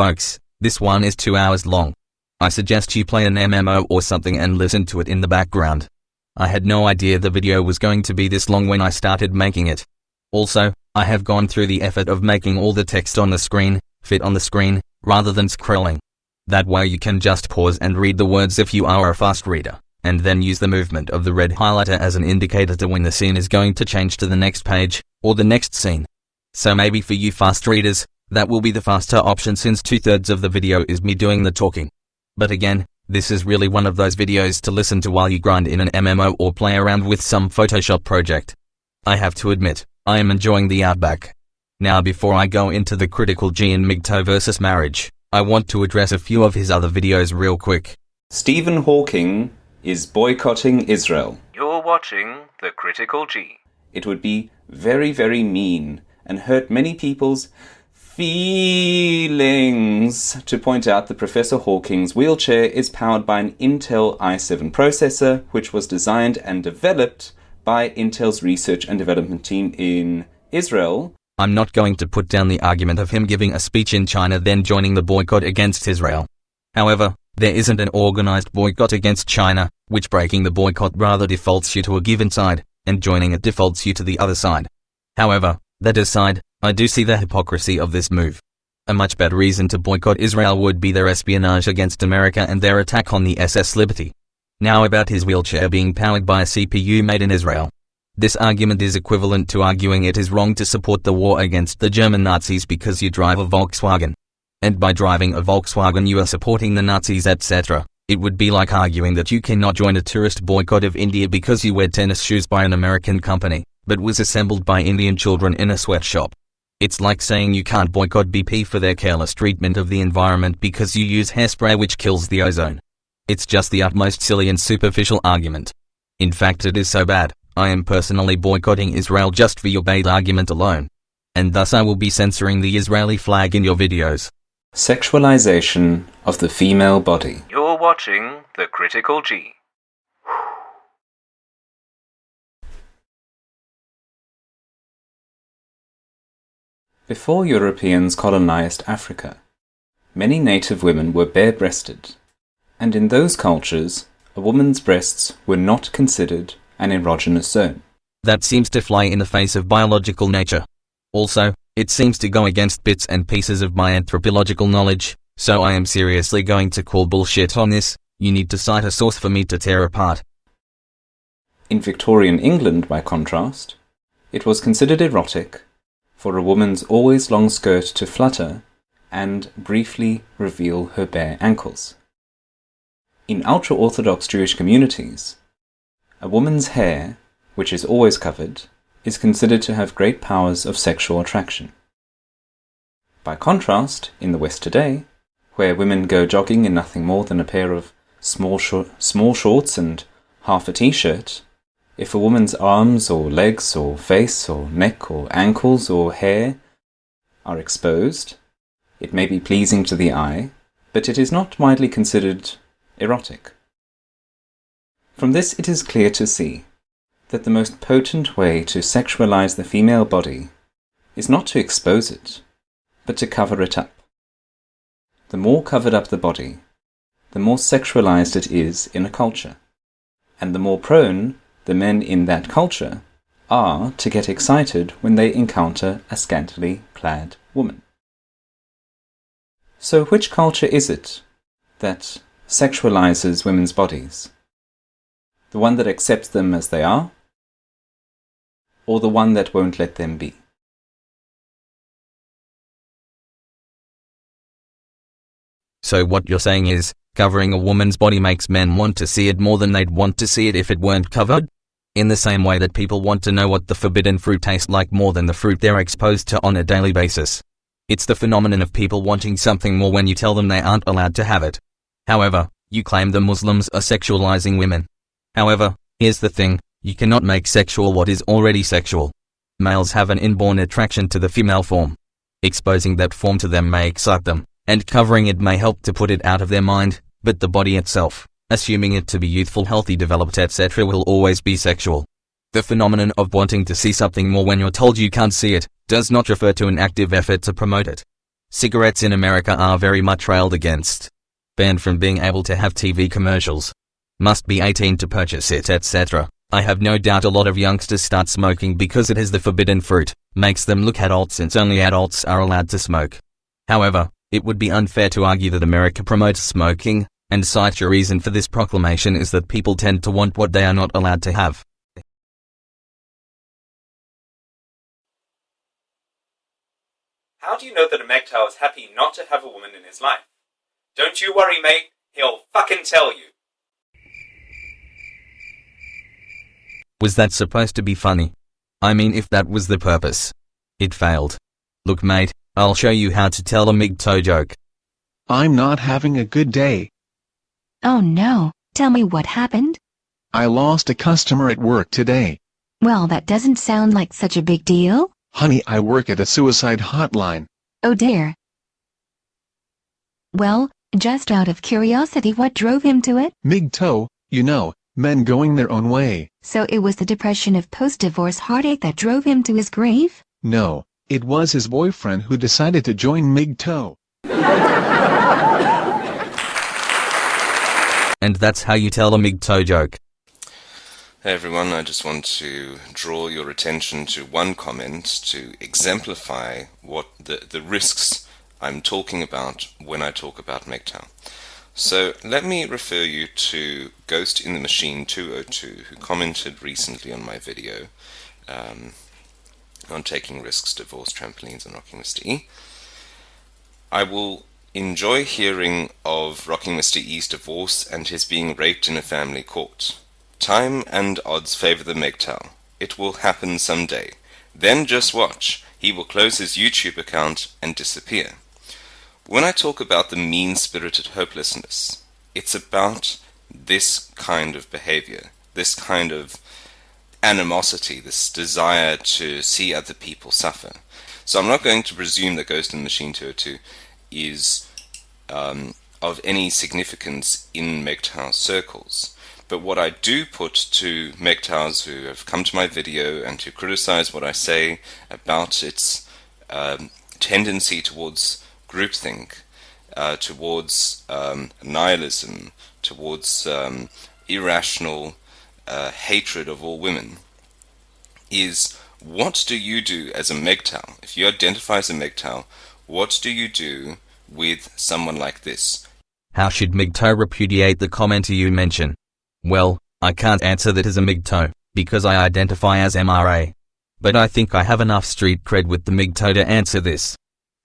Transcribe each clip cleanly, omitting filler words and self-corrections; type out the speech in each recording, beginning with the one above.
folks, this one is 2 hours long. I suggest you play an MMO or something and listen to it in the background. I had no idea the video was going to be this long when I started making it. Also, I have gone through the effort of making all the text on the screen fit on the screen, rather than scrolling. That way you can just pause and read the words if you are a fast reader, and then use the movement of the red highlighter as an indicator to when the scene is going to change to the next page, or the next scene. So maybe for you fast readers, that will be the faster option since 2/3 of the video is me doing the talking. But again, this is really one of those videos to listen to while you grind in an MMO or play around with some Photoshop project. I have to admit, I am enjoying the outback. Now before I go into the Critical G and MGTOW versus marriage, I want to address a few of his other videos real quick. Stephen Hawking is boycotting Israel. You're watching The Critical G. It would be very, very mean and hurt many people's feelings to point out that Professor Hawking's wheelchair is powered by an Intel i7 processor, which was designed and developed by Intel's research and development team in Israel. I'm not going to put down the argument of him giving a speech in China then joining the boycott against Israel. However, there isn't an organized boycott against China, which breaking the boycott rather defaults you to a given side, and joining it defaults you to the other side. However, that aside, I do see the hypocrisy of this move. A much better reason to boycott Israel would be their espionage against America and their attack on the SS Liberty. Now about his wheelchair being powered by a CPU made in Israel. This argument is equivalent to arguing it is wrong to support the war against the German Nazis because you drive a Volkswagen. And by driving a Volkswagen you are supporting the Nazis, etc. It would be like arguing that you cannot join a tourist boycott of India because you wear tennis shoes by an American company, but was assembled by Indian children in a sweatshop. It's like saying you can't boycott BP for their careless treatment of the environment because you use hairspray which kills the ozone. It's just the utmost silly and superficial argument. In fact, it is so bad, I am personally boycotting Israel just for your bait argument alone. And thus I will be censoring the Israeli flag in your videos. Sexualization of the female body. You're watching The Critical G. Before Europeans colonized Africa, many native women were bare-breasted, and in those cultures, a woman's breasts were not considered an erogenous zone. That seems to fly in the face of biological nature. Also, it seems to go against bits and pieces of my anthropological knowledge, so I am seriously going to call bullshit on this. You need to cite a source for me to tear apart. In Victorian England, by contrast, it was considered erotic for a woman's always long skirt to flutter and briefly reveal her bare ankles. In ultra-Orthodox Jewish communities, a woman's hair, which is always covered, is considered to have great powers of sexual attraction. By contrast, in the West today, where women go jogging in nothing more than a pair of small shorts and half a t-shirt, if a woman's arms or legs or face or neck or ankles or hair are exposed, it may be pleasing to the eye, but it is not widely considered erotic. From this it is clear to see that the most potent way to sexualize the female body is not to expose it, but to cover it up. The more covered up the body, the more sexualized it is in a culture, and the more prone the men in that culture are to get excited when they encounter a scantily clad woman. So which culture is it that sexualizes women's bodies? The one that accepts them as they are, or the one that won't let them be? So what you're saying is, covering a woman's body makes men want to see it more than they'd want to see it if it weren't covered? In the same way that people want to know what the forbidden fruit tastes like more than the fruit they're exposed to on a daily basis. It's the phenomenon of people wanting something more when you tell them they aren't allowed to have it. However, you claim the Muslims are sexualizing women. However, here's the thing, you cannot make sexual what is already sexual. Males have an inborn attraction to the female form. Exposing that form to them may excite them, and covering it may help to put it out of their mind, but the body itself, assuming it to be youthful, healthy, developed, etc., will always be sexual. The phenomenon of wanting to see something more when you're told you can't see it, does not refer to an active effort to promote it. Cigarettes in America are very much railed against. Banned from being able to have TV commercials. Must be 18 to purchase it, etc. I have no doubt a lot of youngsters start smoking because it is the forbidden fruit, makes them look adult since only adults are allowed to smoke. However, it would be unfair to argue that America promotes smoking, and cite your reason for this proclamation is that people tend to want what they are not allowed to have. How do you know that a MGTOW is happy not to have a woman in his life? Don't you worry, mate. He'll fucking tell you. Was that supposed to be funny? I mean, if that was the purpose. It failed. Look, mate, I'll show you how to tell a MGTOW joke. I'm not having a good day. Oh no, tell me what happened? I lost a customer at work today. Well, that doesn't sound like such a big deal. Honey, I work at a suicide hotline. Oh dear. Well, just out of curiosity, what drove him to it? MGTOW, you know, men going their own way. So it was the depression of post-divorce heartache that drove him to his grave? No, it was his boyfriend who decided to join MGTOW. And that's how you tell a MGTOW joke. Hey everyone, I just want to draw your attention to one comment to exemplify what the risks I'm talking about when I talk about MGTOW. So let me refer you to Ghost in the Machine 202, who commented recently on my video on taking risks, divorce, trampolines, and rocking Mr. E. I will enjoy hearing of rocking Mr. E's divorce and his being raped in a family court. Time and odds favor the MGTOW. It will happen someday. Then just watch. He will close his YouTube account and disappear. When I talk about the mean-spirited hopelessness, it's about this kind of behavior, this kind of animosity, this desire to see other people suffer. So I'm not going to presume that Ghost in the Machine 202 is of any significance in MGTOW circles. But what I do put to MGTOWs who have come to my video and who criticize what I say about its tendency towards groupthink, towards nihilism, towards irrational hatred of all women, is what do you do as a MGTOW? If you identify as a MGTOW, what do you do with someone like this? How should MGTOW repudiate the commenter you mention? Well, I can't answer that as a MGTOW, because I identify as MRA. But I think I have enough street cred with the MGTOW to answer this.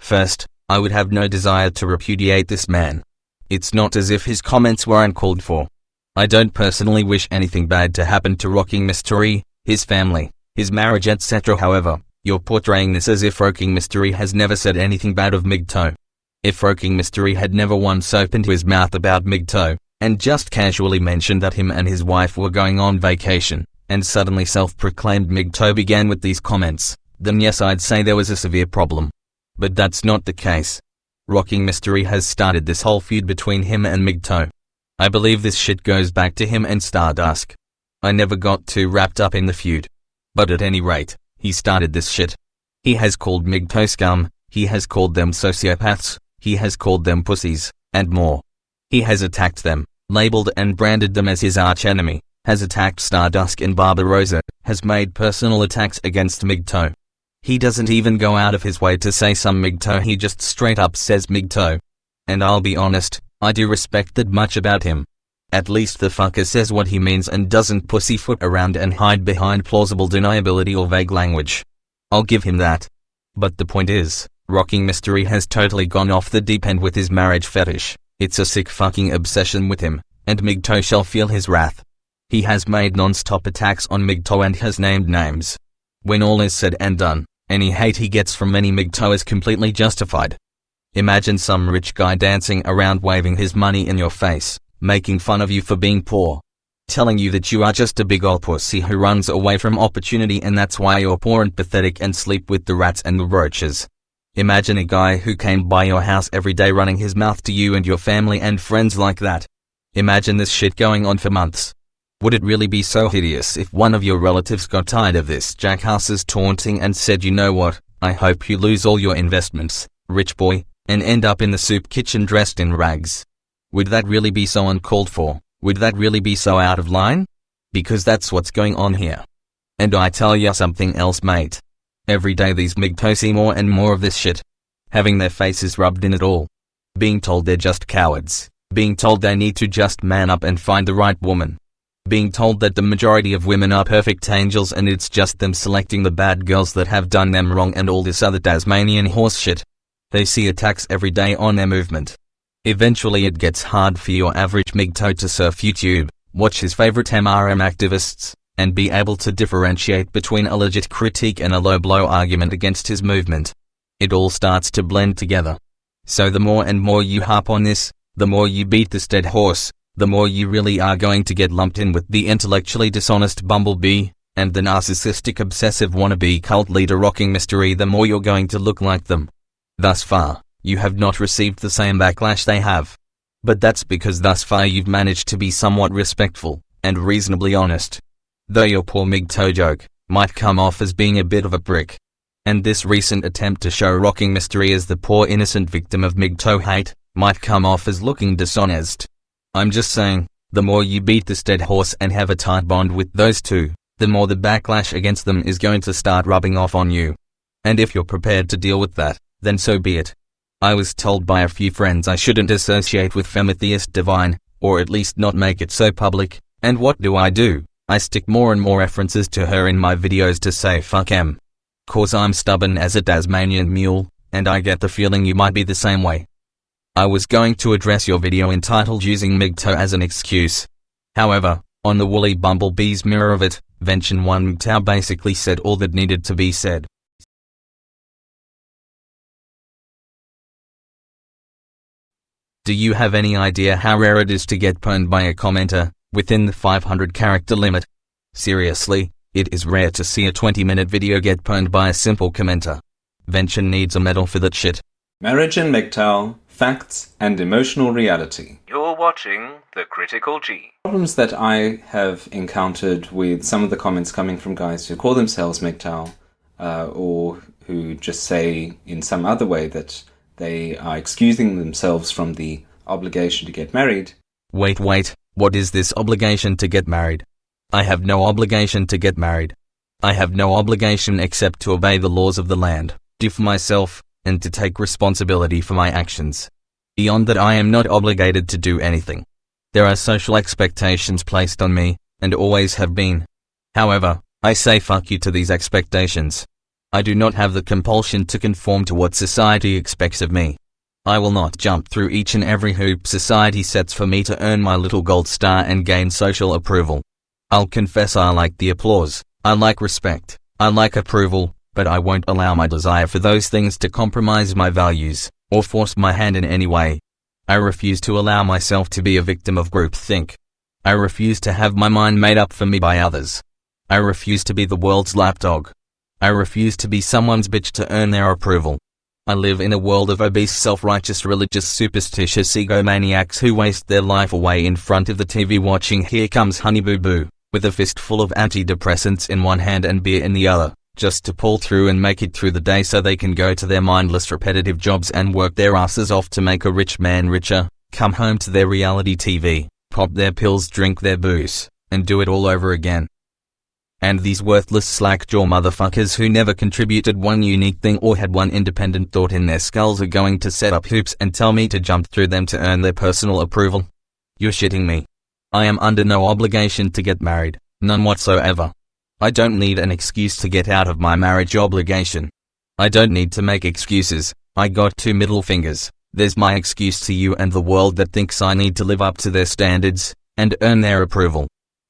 First, I would have no desire to repudiate this man. It's not as if his comments were uncalled for. I don't personally wish anything bad to happen to Rocking Mr. E, his family, his marriage, etc. However, you're portraying this as if Rocking Mr. E has never said anything bad of MGTOW. If Rocking Mr. E had never once opened his mouth about MGTOW, and just casually mentioned that him and his wife were going on vacation, and suddenly self-proclaimed MGTOW began with these comments, then yes, I'd say there was a severe problem. But that's not the case. Rocking Mr. E has started this whole feud between him and MGTOW. I believe this shit goes back to him and Stardust. I never got too wrapped up in the feud. But at any rate, he started this shit. He has called MGTOW scum, he has called them sociopaths, he has called them pussies, and more. He has attacked them, labeled and branded them as his archenemy, has attacked Stardust and Barbarossa, has made personal attacks against MGTOW. He doesn't even go out of his way to say some MGTOW, he just straight up says MGTOW. And I'll be honest, I do respect that much about him. At least the fucker says what he means and doesn't pussyfoot around and hide behind plausible deniability or vague language. I'll give him that. But the point is, Rocking Mr. E has totally gone off the deep end with his marriage fetish. It's a sick fucking obsession with him, and MGTOW shall feel his wrath. He has made non-stop attacks on MGTOW and has named names. When all is said and done, any hate he gets from any MGTOW is completely justified. Imagine some rich guy dancing around waving his money in your face, making fun of you for being poor, telling you that you are just a big ol' pussy who runs away from opportunity and that's why you're poor and pathetic and sleep with the rats and the roaches. Imagine a guy who came by your house every day running his mouth to you and your family and friends like that. Imagine this shit going on for months. Would it really be so hideous if one of your relatives got tired of this jackass's taunting and said, you know what, I hope you lose all your investments, rich boy, and end up in the soup kitchen dressed in rags. Would that really be so uncalled for? Would that really be so out of line? Because that's what's going on here. And I tell ya something else, mate. Every day these MGTOW see more and more of this shit. Having their faces rubbed in it all. Being told they're just cowards. Being told they need to just man up and find the right woman. Being told that the majority of women are perfect angels and it's just them selecting the bad girls that have done them wrong and all this other Tasmanian horse shit. They see attacks every day on their movement. Eventually it gets hard for your average MGTOW to surf YouTube, watch his favorite MRM activists, and be able to differentiate between a legit critique and a low-blow argument against his movement. It all starts to blend together. So the more and more you harp on this, the more you beat this dead horse, the more you really are going to get lumped in with the intellectually dishonest bumblebee, and the narcissistic obsessive wannabe cult leader rocking mystery, the more you're going to look like them. Thus far, you have not received the same backlash they have. But that's because thus far you've managed to be somewhat respectful, and reasonably honest. Though your poor MGTOW joke might come off as being a bit of a prick. And this recent attempt to show rocking mystery as the poor innocent victim of MGTOW hate might come off as looking dishonest. I'm just saying, the more you beat this dead horse and have a tight bond with those two, the more the backlash against them is going to start rubbing off on you. And if you're prepared to deal with that, then so be it. I was told by a few friends I shouldn't associate with Femitheist Divine, or at least not make it so public, and what do? I stick more and more references to her in my videos to say fuck em. Cause I'm stubborn as a Tasmanian mule, and I get the feeling you might be the same way. I was going to address your video entitled Using MGTOW as an Excuse. However, on the woolly bumblebee's mirror of it, Vention 1 MGTOW basically said all that needed to be said. Do you have any idea how rare it is to get pwned by a commenter within the 500 character limit? Seriously, it is rare to see a 20-minute video get pwned by a simple commenter. Vention needs a medal for that shit. Marriage and MGTOW, facts and emotional reality. You're watching The Critical G. Problems that I have encountered with some of the comments coming from guys who call themselves MGTOW, or who just say in some other way that they are excusing themselves from the obligation to get married. Wait, what is this obligation to get married? I have no obligation to get married. I have no obligation except to obey the laws of the land, do for myself, and to take responsibility for my actions. Beyond that, I am not obligated to do anything. There are social expectations placed on me, and always have been. However, I say fuck you to these expectations. I do not have the compulsion to conform to what society expects of me. I will not jump through each and every hoop society sets for me to earn my little gold star and gain social approval. I'll confess I like the applause, I like respect, I like approval, but I won't allow my desire for those things to compromise my values, or force my hand in any way. I refuse to allow myself to be a victim of groupthink. I refuse to have my mind made up for me by others. I refuse to be the world's lapdog. I refuse to be someone's bitch to earn their approval. I live in a world of obese, self-righteous, religious, superstitious egomaniacs who waste their life away in front of the TV watching Here Comes Honey Boo Boo, with a fistful of antidepressants in one hand and beer in the other, just to pull through and make it through the day so they can go to their mindless repetitive jobs and work their asses off to make a rich man richer, come home to their reality TV, pop their pills, drink their booze, and do it all over again. And these worthless slack-jaw motherfuckers who never contributed one unique thing or had one independent thought in their skulls are going to set up hoops and tell me to jump through them to earn their personal approval? You're shitting me. I am under no obligation to get married, none whatsoever. I don't need an excuse to get out of my marriage obligation. I don't need to make excuses, I got 2 middle fingers. There's my excuse to you and the world that thinks I need to live up to their standards, and earn their approval.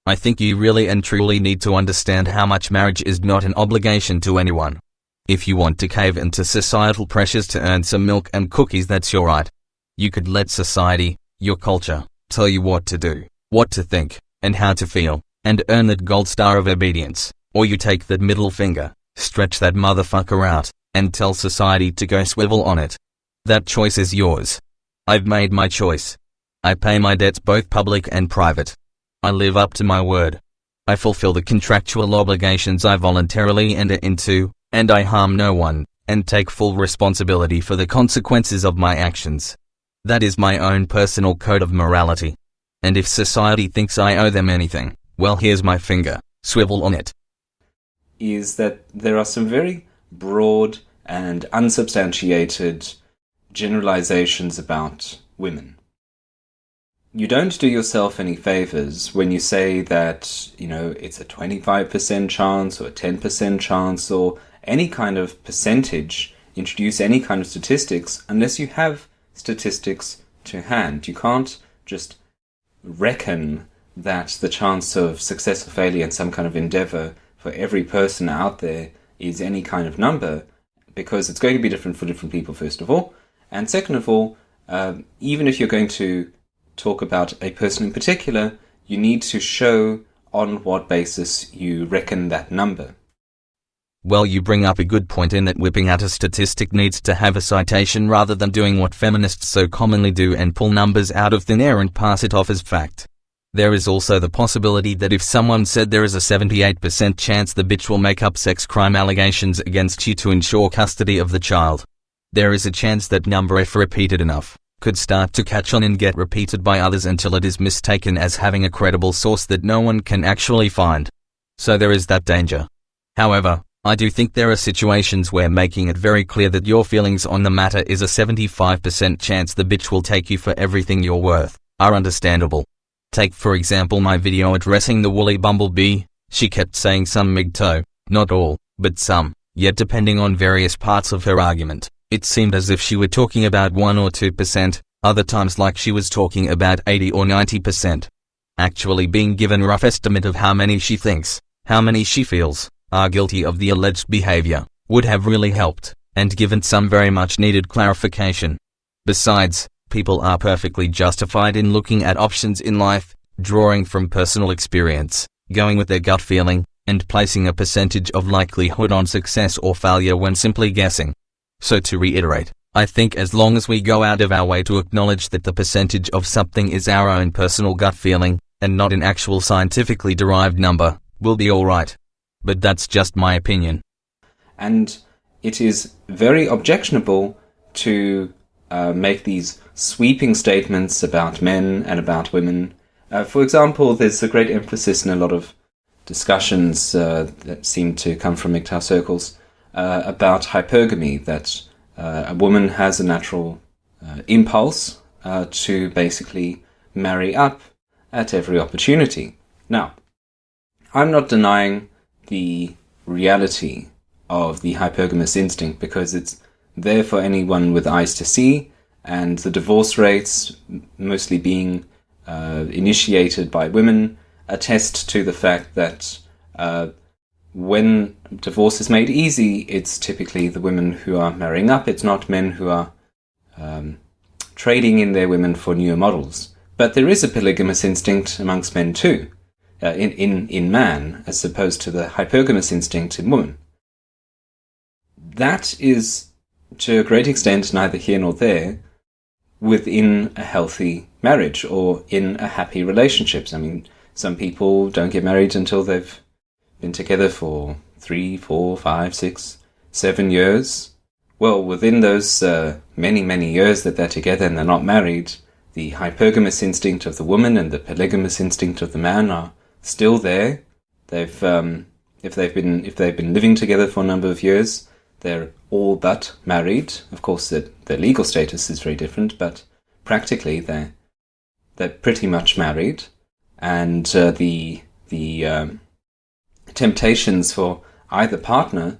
I think you really and truly need to understand how much marriage is not an obligation to anyone. If you want to cave into societal pressures to earn some milk and cookies, that's your right. You could let society, your culture, tell you what to do, what to think, and how to feel, and earn that gold star of obedience, or you take that middle finger, stretch that motherfucker out, and tell society to go swivel on it. That choice is yours. I've made my choice. I pay my debts, both public and private. I live up to my word. I fulfill the contractual obligations I voluntarily enter into, and I harm no one, and take full responsibility for the consequences of my actions. That is my own personal code of morality. And if society thinks I owe them anything, well, here's my finger, swivel on it. Is that there are some very broad and unsubstantiated generalizations about women. You don't do yourself any favors when you say that, it's a 25% chance or a 10% chance or any kind of percentage, introduce any kind of statistics unless you have statistics to hand. You can't just reckon that the chance of success or failure in some kind of endeavor for every person out there is any kind of number, because it's going to be different for different people, first of all. And second of all, even if you're going to talk about a person in particular, you need to show on what basis you reckon that number. Well, you bring up a good point in that whipping out a statistic needs to have a citation rather than doing what feminists so commonly do and pull numbers out of thin air and pass it off as fact. There is also the possibility that if someone said there is a 78% chance the bitch will make up sex crime allegations against you to ensure custody of the child, there is a chance that number, if repeated enough, could start to catch on and get repeated by others until it is mistaken as having a credible source that no one can actually find. So there is that danger. However, I do think there are situations where making it very clear that your feelings on the matter is a 75% chance the bitch will take you for everything you're worth are understandable. Take for example my video addressing the woolly bumblebee. She kept saying some MGTOW, not all, but some, yet depending on various parts of her argument, it seemed as if she were talking about 1 or 2%, other times like she was talking about 80 or 90%. Actually being given rough estimate of how many she thinks, how many she feels, are guilty of the alleged behavior, would have really helped, and given some very much needed clarification. Besides, people are perfectly justified in looking at options in life, drawing from personal experience, going with their gut feeling, and placing a percentage of likelihood on success or failure when simply guessing. So to reiterate, I think as long as we go out of our way to acknowledge that the percentage of something is our own personal gut feeling, and not an actual scientifically derived number, we'll be alright. But that's just my opinion. And it is very objectionable to make these sweeping statements about men and about women. For example, there's a great emphasis in a lot of discussions that seem to come from MGTOW circles about hypergamy, that a woman has a natural impulse to basically marry up at every opportunity. Now, I'm not denying the reality of the hypergamous instinct because it's there for anyone with eyes to see, and the divorce rates, mostly being initiated by women, attest to the fact that when divorce is made easy, it's typically the women who are marrying up. It's not men who are trading in their women for newer models. But there is a polygamous instinct amongst men too, in man, as opposed to the hypergamous instinct in woman. That is, to a great extent, neither here nor there within a healthy marriage or in a happy relationship. I mean, some people don't get married until they've been together for 3, 4, 5, 6, 7 years. Well, within those many, many years that they're together and they're not married, the hypergamous instinct of the woman and the polygamous instinct of the man are still there. If they've been living together for a number of years, they're all but married. Of course, their legal status is very different, but practically they're pretty much married, and the temptations for either partner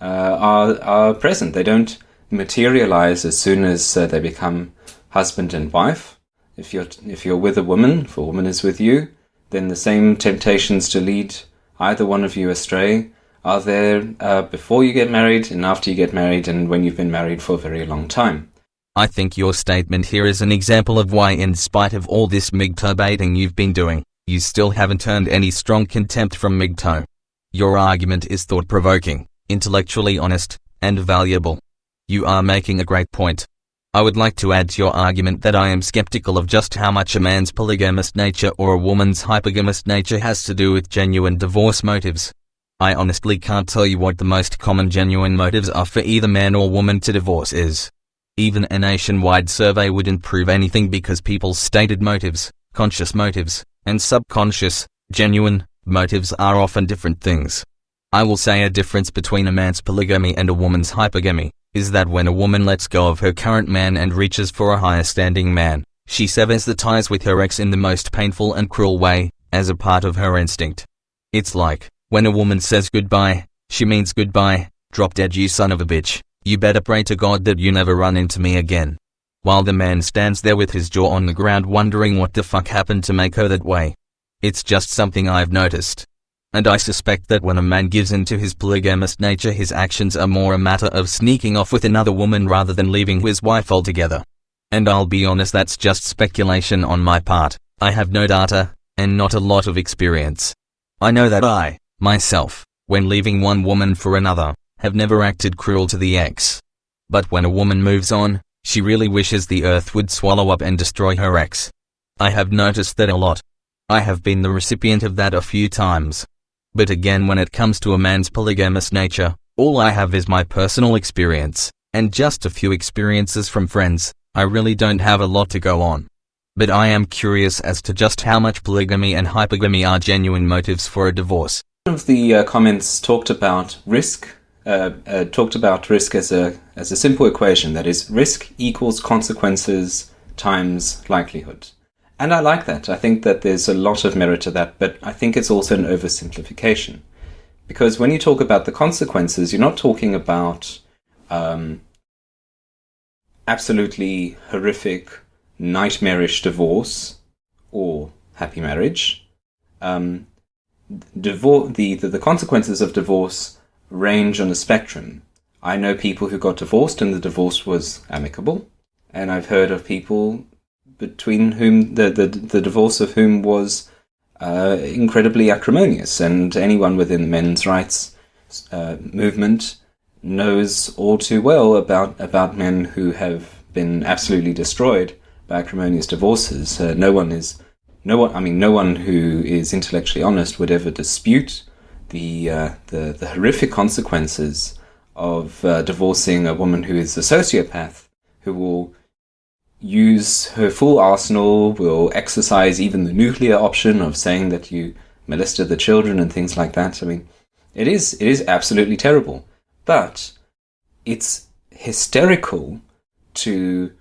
are present. They don't materialize as soon as they become husband and wife. If you're with a woman, if a woman is with you, then the same temptations to lead either one of you astray are there before you get married and after you get married and when you've been married for a very long time. I think your statement here is an example of why, in spite of all this MGTOW baiting you've been doing, you still haven't earned any strong contempt from MGTOW. Your argument is thought-provoking, intellectually honest, and valuable. You are making a great point. I would like to add to your argument that I am skeptical of just how much a man's polygamous nature or a woman's hypergamous nature has to do with genuine divorce motives. I honestly can't tell you what the most common genuine motives are for either man or woman to divorce is. Even a nationwide survey wouldn't prove anything because people's stated motives, conscious motives, and subconscious, genuine, motives are often different things. I will say a difference between a man's polygamy and a woman's hypergamy is that when a woman lets go of her current man and reaches for a higher standing man, she severs the ties with her ex in the most painful and cruel way, as a part of her instinct. It's like, when a woman says goodbye, she means goodbye, drop dead you son of a bitch, you better pray to God that you never run into me again. While the man stands there with his jaw on the ground wondering what the fuck happened to make her that way. It's just something I've noticed. And I suspect that when a man gives in to his polygamous nature, his actions are more a matter of sneaking off with another woman rather than leaving his wife altogether. And I'll be honest, that's just speculation on my part. I have no data, and not a lot of experience. I know that I, myself, when leaving one woman for another, have never acted cruel to the ex. But when a woman moves on, she really wishes the earth would swallow up and destroy her ex. I have noticed that a lot. I have been the recipient of that a few times. But again, when it comes to a man's polygamous nature, all I have is my personal experience, and just a few experiences from friends. I really don't have a lot to go on. But I am curious as to just how much polygamy and hypergamy are genuine motives for a divorce. One of the comments talked about risk. Talked about risk as a simple equation, that is, risk equals consequences times likelihood. And I like that. I think that there's a lot of merit to that, but I think it's also an oversimplification. Because when you talk about the consequences, you're not talking about absolutely horrific, nightmarish divorce or happy marriage. The consequences of divorce range on a spectrum. I know people who got divorced and the divorce was amicable, and I've heard of people between whom the divorce of whom was incredibly acrimonious, and anyone within the men's rights movement knows all too well about men who have been absolutely destroyed by acrimonious divorces. No one who is intellectually honest would ever dispute the horrific consequences of divorcing a woman who is a sociopath, who will use her full arsenal, will exercise even the nuclear option of saying that you molested the children and things like that. I mean, it is absolutely terrible. But it's hysterical to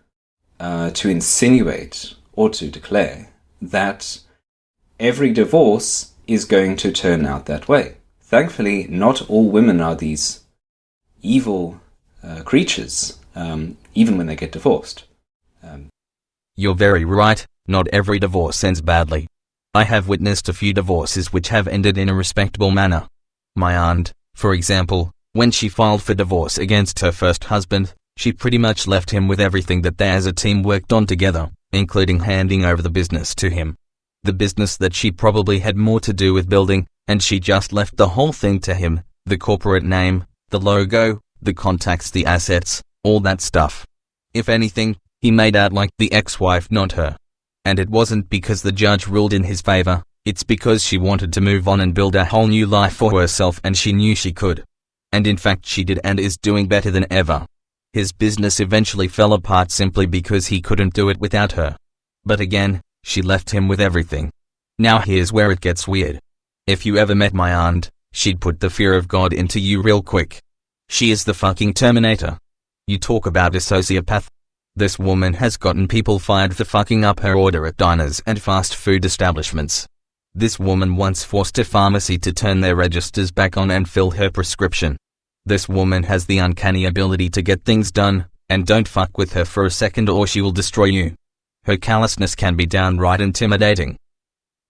insinuate or to declare that every divorce is going to turn out that way. Thankfully, not all women are these evil creatures, even when they get divorced. You're very right, not every divorce ends badly. I have witnessed a few divorces which have ended in a respectable manner. My aunt, for example, when she filed for divorce against her first husband, she pretty much left him with everything that they as a team worked on together, including handing over the business to him. The business that she probably had more to do with building, and she just left the whole thing to him, the corporate name, the logo, the contacts, the assets, all that stuff. If anything, he made out like the ex-wife, not her. And it wasn't because the judge ruled in his favor, it's because she wanted to move on and build a whole new life for herself, and she knew she could. And in fact she did, and is doing better than ever. His business eventually fell apart simply because he couldn't do it without her. But again, she left him with everything. Now here's where it gets weird. If you ever met my aunt, she'd put the fear of God into you real quick. She is the fucking Terminator. You talk about a sociopath. This woman has gotten people fired for fucking up her order at diners and fast food establishments. This woman once forced a pharmacy to turn their registers back on and fill her prescription. This woman has the uncanny ability to get things done, and don't fuck with her for a second or she will destroy you. Her callousness can be downright intimidating.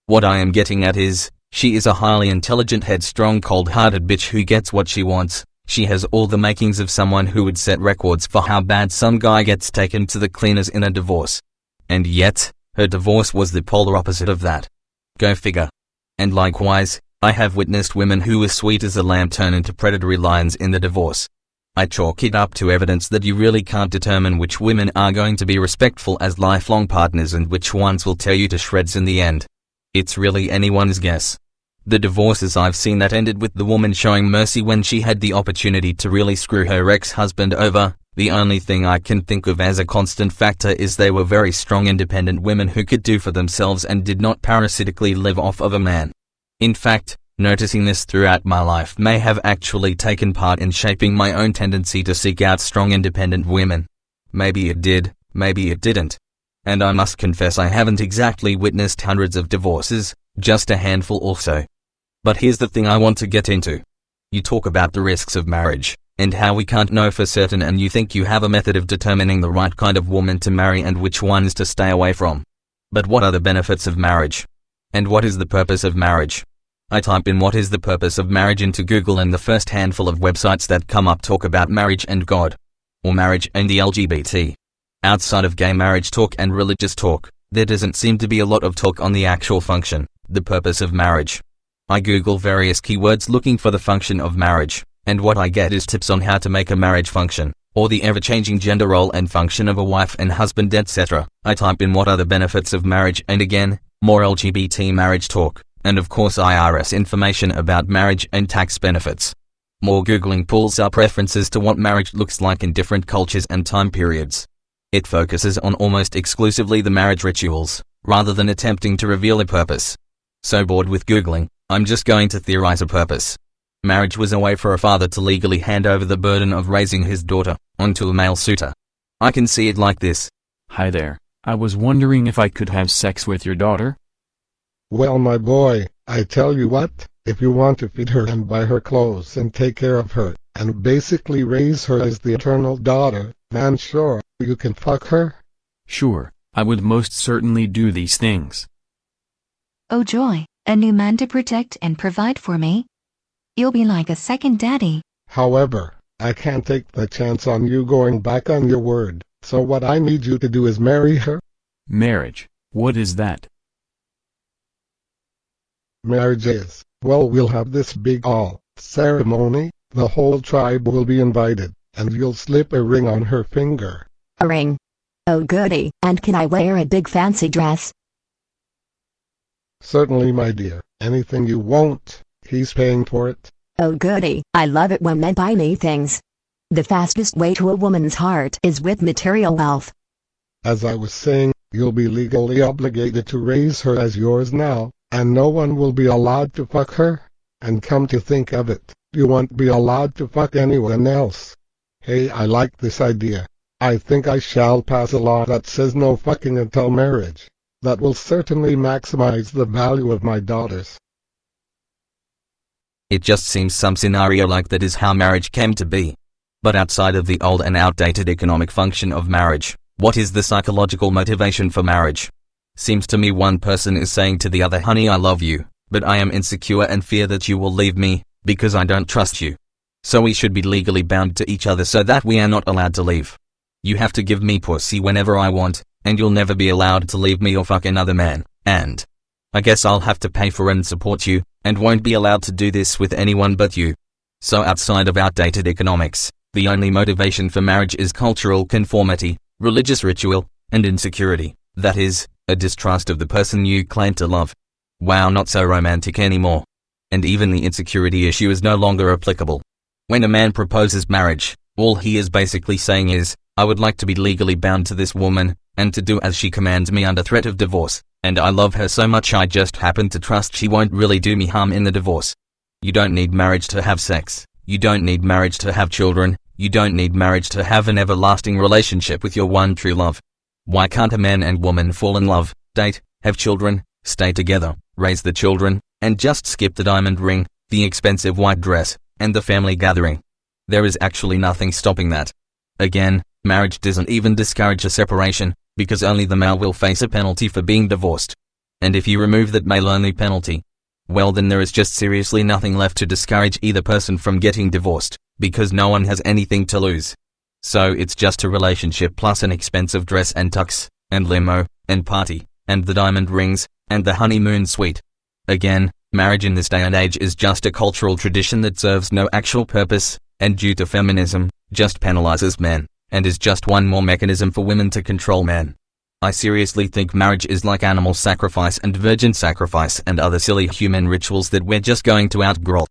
What I am getting at is, she is a highly intelligent, headstrong, cold-hearted bitch who gets what she wants. She has all the makings of someone who would set records for how bad some guy gets taken to the cleaners in a divorce. And yet, her divorce was the polar opposite of that. Go figure. And likewise, I have witnessed women who were sweet as a lamb turn into predatory lions in the divorce. I chalk it up to evidence that you really can't determine which women are going to be respectful as lifelong partners and which ones will tear you to shreds in the end. It's really anyone's guess. The divorces I've seen that ended with the woman showing mercy when she had the opportunity to really screw her ex-husband over, the only thing I can think of as a constant factor is they were very strong independent women who could do for themselves and did not parasitically live off of a man. In fact, noticing this throughout my life may have actually taken part in shaping my own tendency to seek out strong independent women. Maybe it did, maybe it didn't. And I must confess I haven't exactly witnessed hundreds of divorces, just a handful or so. But here's the thing I want to get into. You talk about the risks of marriage, and how we can't know for certain, and you think you have a method of determining the right kind of woman to marry and which ones to stay away from. But what are the benefits of marriage? And what is the purpose of marriage? I type in what is the purpose of marriage into Google and the first handful of websites that come up talk about marriage and God. Or marriage and the LGBT. Outside of gay marriage talk and religious talk, there doesn't seem to be a lot of talk on the actual function, the purpose of marriage. I Google various keywords looking for the function of marriage, and what I get is tips on how to make a marriage function, or the ever-changing gender role and function of a wife and husband, etc. I type in what are the benefits of marriage and again, more LGBT marriage talk, and of course IRS information about marriage and tax benefits. More Googling pulls up references to what marriage looks like in different cultures and time periods. It focuses on almost exclusively the marriage rituals, rather than attempting to reveal a purpose. So bored with Googling, I'm just going to theorize a purpose. Marriage was a way for a father to legally hand over the burden of raising his daughter onto a male suitor. I can see it like this. Hi there, I was wondering if I could have sex with your daughter? Well, my boy, I tell you what, if you want to feed her and buy her clothes and take care of her, and basically raise her as the eternal daughter, then sure, you can fuck her. Sure, I would most certainly do these things. Oh joy, a new man to protect and provide for me. You'll be like a second daddy. However, I can't take the chance on you going back on your word, so what I need you to do is marry her. Marriage, what is that? Marriage is, well, we'll have this big ceremony, the whole tribe will be invited, and you'll slip a ring on her finger. A ring? Oh goody, and can I wear a big fancy dress? Certainly, my dear, anything you want, he's paying for it. Oh goody, I love it when men buy me things. The fastest way to a woman's heart is with material wealth. As I was saying, you'll be legally obligated to raise her as yours now, and no one will be allowed to fuck her. And come to think of it, you won't be allowed to fuck anyone else. Hey, I like this idea. I think I shall pass a law that says no fucking until marriage. That will certainly maximize the value of my daughters. It just seems some scenario like that is how marriage came to be. But outside of the old and outdated economic function of marriage, what is the psychological motivation for marriage? Seems to me one person is saying to the other, honey, I love you, but I am insecure and fear that you will leave me, because I don't trust you. So we should be legally bound to each other so that we are not allowed to leave. You have to give me pussy whenever I want, and you'll never be allowed to leave me or fuck another man, and I guess I'll have to pay for and support you, and won't be allowed to do this with anyone but you. So outside of outdated economics, the only motivation for marriage is cultural conformity, religious ritual, and insecurity, that is, a distrust of the person you claim to love. Wow, not so romantic anymore. And even the insecurity issue is no longer applicable. When a man proposes marriage, all he is basically saying is, I would like to be legally bound to this woman, and to do as she commands me under threat of divorce, and I love her so much I just happen to trust she won't really do me harm in the divorce. You don't need marriage to have sex, you don't need marriage to have children, you don't need marriage to have an everlasting relationship with your one true love. Why can't a man and woman fall in love, date, have children, stay together, raise the children, and just skip the diamond ring, the expensive white dress, and the family gathering? There is actually nothing stopping that. Again, marriage doesn't even discourage a separation, because only the male will face a penalty for being divorced. And if you remove that male-only penalty, well then there is just seriously nothing left to discourage either person from getting divorced, because no one has anything to lose. So it's just a relationship plus an expensive dress and tux, and limo, and party, and the diamond rings, and the honeymoon suite. Again, marriage in this day and age is just a cultural tradition that serves no actual purpose, and due to feminism, just penalizes men, and is just one more mechanism for women to control men. I seriously think marriage is like animal sacrifice and virgin sacrifice and other silly human rituals that we're just going to outgrow.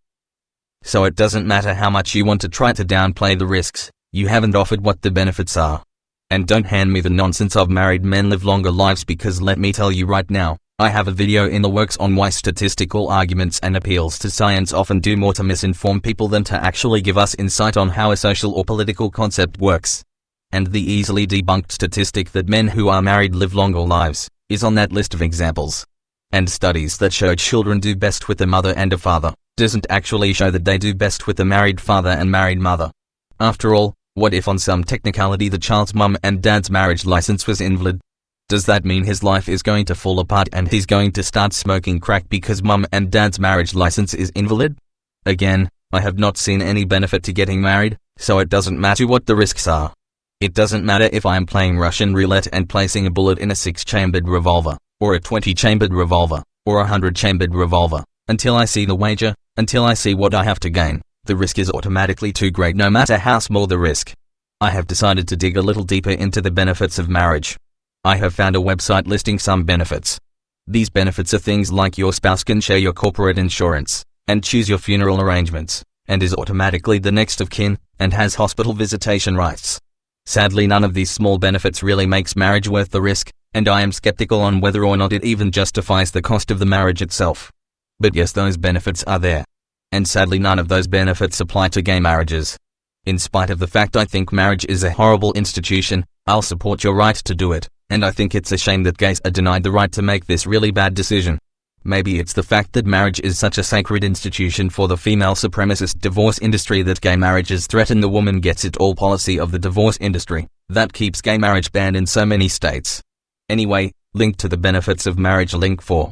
So it doesn't matter how much you want to try to downplay the risks, you haven't offered what the benefits are. And don't hand me the nonsense of married men live longer lives, because let me tell you right now, I have a video in the works on why statistical arguments and appeals to science often do more to misinform people than to actually give us insight on how a social or political concept works. And the easily debunked statistic that men who are married live longer lives is on that list of examples. And studies that show children do best with a mother and a father doesn't actually show that they do best with a married father and married mother. After all, what if on some technicality the child's mum and dad's marriage license was invalid? Does that mean his life is going to fall apart and he's going to start smoking crack because mum and dad's marriage license is invalid? Again, I have not seen any benefit to getting married, so it doesn't matter what the risks are. It doesn't matter if I am playing Russian roulette and placing a bullet in a 6-chambered revolver, or a 20-chambered revolver, or a 100-chambered revolver. Until I see the wager, until I see what I have to gain, the risk is automatically too great no matter how small the risk. I have decided to dig a little deeper into the benefits of marriage. I have found a website listing some benefits. These benefits are things like your spouse can share your corporate insurance, and choose your funeral arrangements, and is automatically the next of kin, and has hospital visitation rights. Sadly, none of these small benefits really makes marriage worth the risk, and I am skeptical on whether or not it even justifies the cost of the marriage itself. But yes, those benefits are there. And sadly, none of those benefits apply to gay marriages. In spite of the fact I think marriage is a horrible institution, I'll support your right to do it, and I think it's a shame that gays are denied the right to make this really bad decision. Maybe it's the fact that marriage is such a sacred institution for the female supremacist divorce industry that gay marriages threaten the woman gets it all policy of the divorce industry that keeps gay marriage banned in so many states. Anyway, link to the benefits of marriage link 4.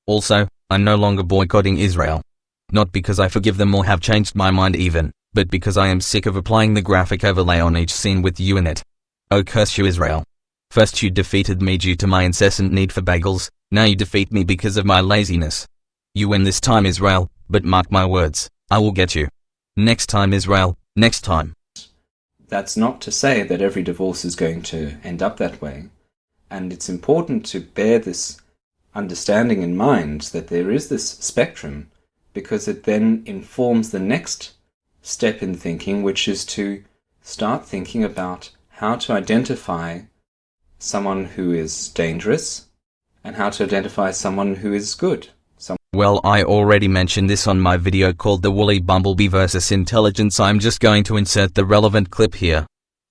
Also, I'm no longer boycotting Israel. Not because I forgive them or have changed my mind even, but because I am sick of applying the graphic overlay on each scene with you in it. Oh, curse you, Israel. First you defeated me due to my incessant need for bagels, now you defeat me because of my laziness. You win this time, Israel, but mark my words, I will get you. Next time, Israel, next time. That's not to say that every divorce is going to end up that way, and it's important to bear this understanding in mind that there is this spectrum, because it then informs the next step in thinking, which is to start thinking about how to identify someone who is dangerous and how to identify someone who is good. Well, I already mentioned this on my video called The Woolly Bumblebee vs. Intelligence. I'm just going to insert the relevant clip here.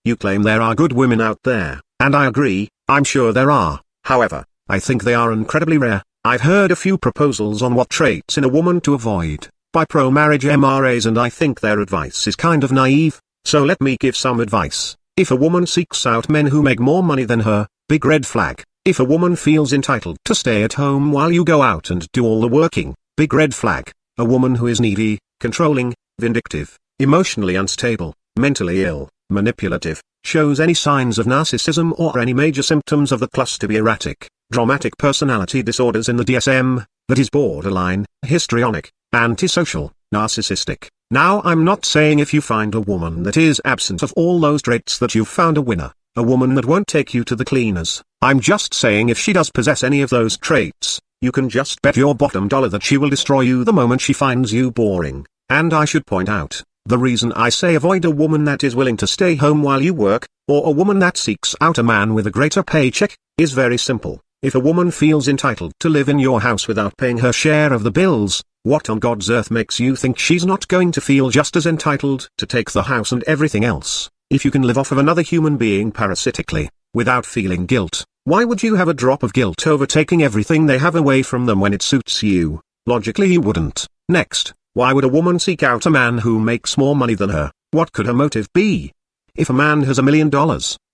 You claim there are good women out there, and I agree, I'm sure there are. However, I think they are incredibly rare. I've heard a few proposals on what traits in a woman to avoid by pro-marriage MRAs, and I think their advice is kind of naive, so let me give some advice. If a woman seeks out men who make more money than her, big red flag. If a woman feels entitled to stay at home while you go out and do all the working, big red flag. A woman who is needy, controlling, vindictive, emotionally unstable, mentally ill, manipulative, shows any signs of narcissism or any major symptoms of the cluster B erratic, dramatic personality disorders in the DSM, that is borderline, histrionic, antisocial, narcissistic. Now, I'm not saying if you find a woman that is absent of all those traits that you've found a winner, a woman that won't take you to the cleaners. I'm just saying if she does possess any of those traits, you can just bet your bottom dollar that she will destroy you the moment she finds you boring. And I should point out, the reason I say avoid a woman that is willing to stay home while you work, or a woman that seeks out a man with a greater paycheck, is very simple. If a woman feels entitled to live in your house without paying her share of the bills, what on God's earth makes you think she's not going to feel just as entitled to take the house and everything else? If you can live off of another human being parasitically, without feeling guilt, why would you have a drop of guilt over taking everything they have away from them when it suits you? Logically you wouldn't. Next, why would a woman seek out a man who makes more money than her? What could her motive be? If a man has $1 million,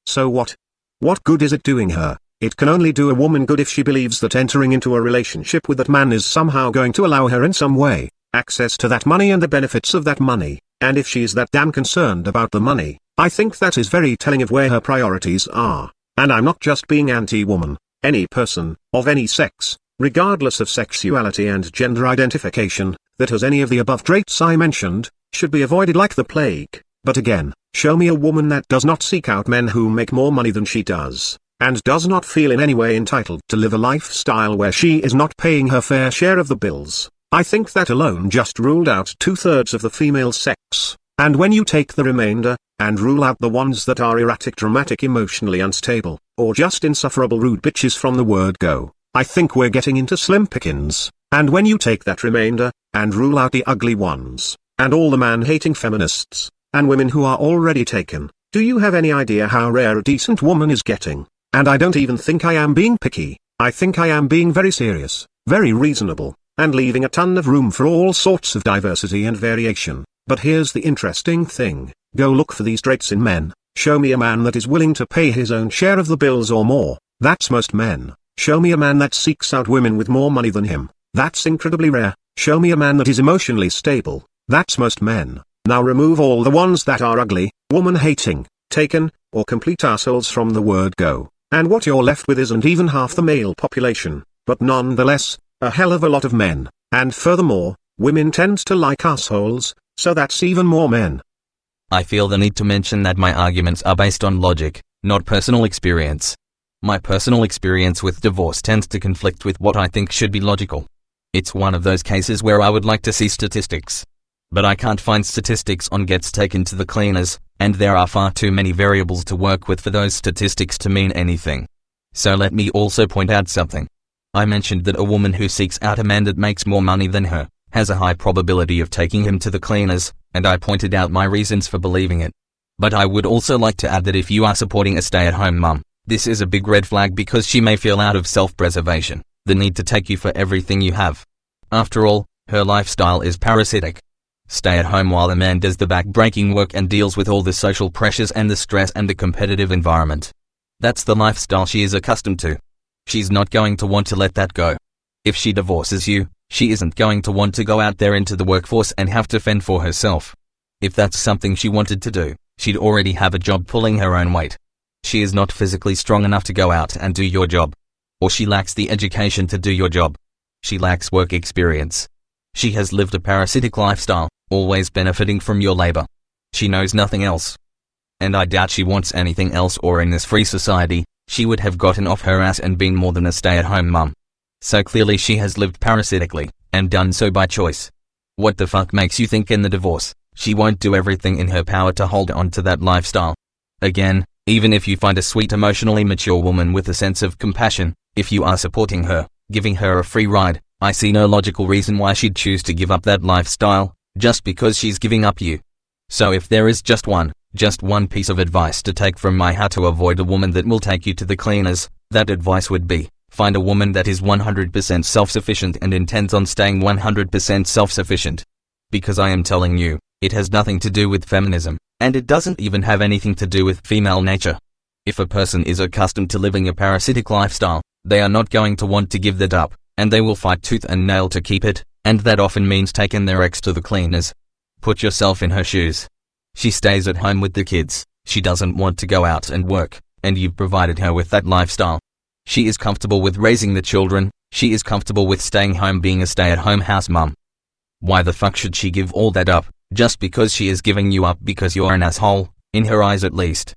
so what? What good is it doing her? It can only do a woman good if she believes that entering into a relationship with that man is somehow going to allow her in some way access to that money and the benefits of that money, and if she's that damn concerned about the money, I think that is very telling of where her priorities are. And I'm not just being anti-woman. Any person, of any sex, regardless of sexuality and gender identification, that has any of the above traits I mentioned, should be avoided like the plague. But again, show me a woman that does not seek out men who make more money than she does, and does not feel in any way entitled to live a lifestyle where she is not paying her fair share of the bills, I think that alone just ruled out 2/3 of the female sex. And when you take the remainder, and rule out the ones that are erratic, dramatic, emotionally unstable, or just insufferable rude bitches from the word go, I think we're getting into slim pickings. And when you take that remainder, and rule out the ugly ones, and all the man-hating feminists, and women who are already taken, do you have any idea how rare a decent woman is getting? And I don't even think I am being picky, I think I am being very serious, very reasonable, and leaving a ton of room for all sorts of diversity and variation. But here's the interesting thing, go look for these traits in men, show me a man that is willing to pay his own share of the bills or more, that's most men. Show me a man that seeks out women with more money than him, that's incredibly rare. Show me a man that is emotionally stable, that's most men. Now remove all the ones that are ugly, woman-hating, taken, or complete assholes from the word go, and what you're left with isn't even half the male population, but nonetheless, a hell of a lot of men, and furthermore, women tend to like assholes, so that's even more men. I feel the need to mention that my arguments are based on logic, not personal experience. My personal experience with divorce tends to conflict with what I think should be logical. It's one of those cases where I would like to see statistics. But I can't find statistics on gets taken to the cleaners, and there are far too many variables to work with for those statistics to mean anything. So let me also point out something. I mentioned that a woman who seeks out a man that makes more money than her has a high probability of taking him to the cleaners, and I pointed out my reasons for believing it. But I would also like to add that if you are supporting a stay-at-home mum, this is a big red flag because she may feel out of self-preservation, the need to take you for everything you have. After all, her lifestyle is parasitic. Stay at home while a man does the back-breaking work and deals with all the social pressures and the stress and the competitive environment. That's the lifestyle she is accustomed to. She's not going to want to let that go. If she divorces you, she isn't going to want to go out there into the workforce and have to fend for herself. If that's something she wanted to do, she'd already have a job pulling her own weight. She is not physically strong enough to go out and do your job. Or she lacks the education to do your job. She lacks work experience. She has lived a parasitic lifestyle, always benefiting from your labor. She knows nothing else. And I doubt she wants anything else, or in this free society, she would have gotten off her ass and been more than a stay-at-home mum. So clearly she has lived parasitically, and done so by choice. What the fuck makes you think in the divorce, she won't do everything in her power to hold on to that lifestyle? Again, even if you find a sweet emotionally mature woman with a sense of compassion, if you are supporting her, giving her a free ride, I see no logical reason why she'd choose to give up that lifestyle, just because she's giving up you. So if there is just one piece of advice to take from my how to avoid a woman that will take you to the cleaners, that advice would be, find a woman that is 100% self-sufficient and intends on staying 100% self-sufficient. Because I am telling you, it has nothing to do with feminism, and it doesn't even have anything to do with female nature. If a person is accustomed to living a parasitic lifestyle, they are not going to want to give that up, and they will fight tooth and nail to keep it, and that often means taking their ex to the cleaners. Put yourself in her shoes. She stays at home with the kids, she doesn't want to go out and work, and you've provided her with that lifestyle. She is comfortable with raising the children, she is comfortable with staying home being a stay-at-home house mum. Why the fuck should she give all that up, just because she is giving you up because you're an asshole, in her eyes at least?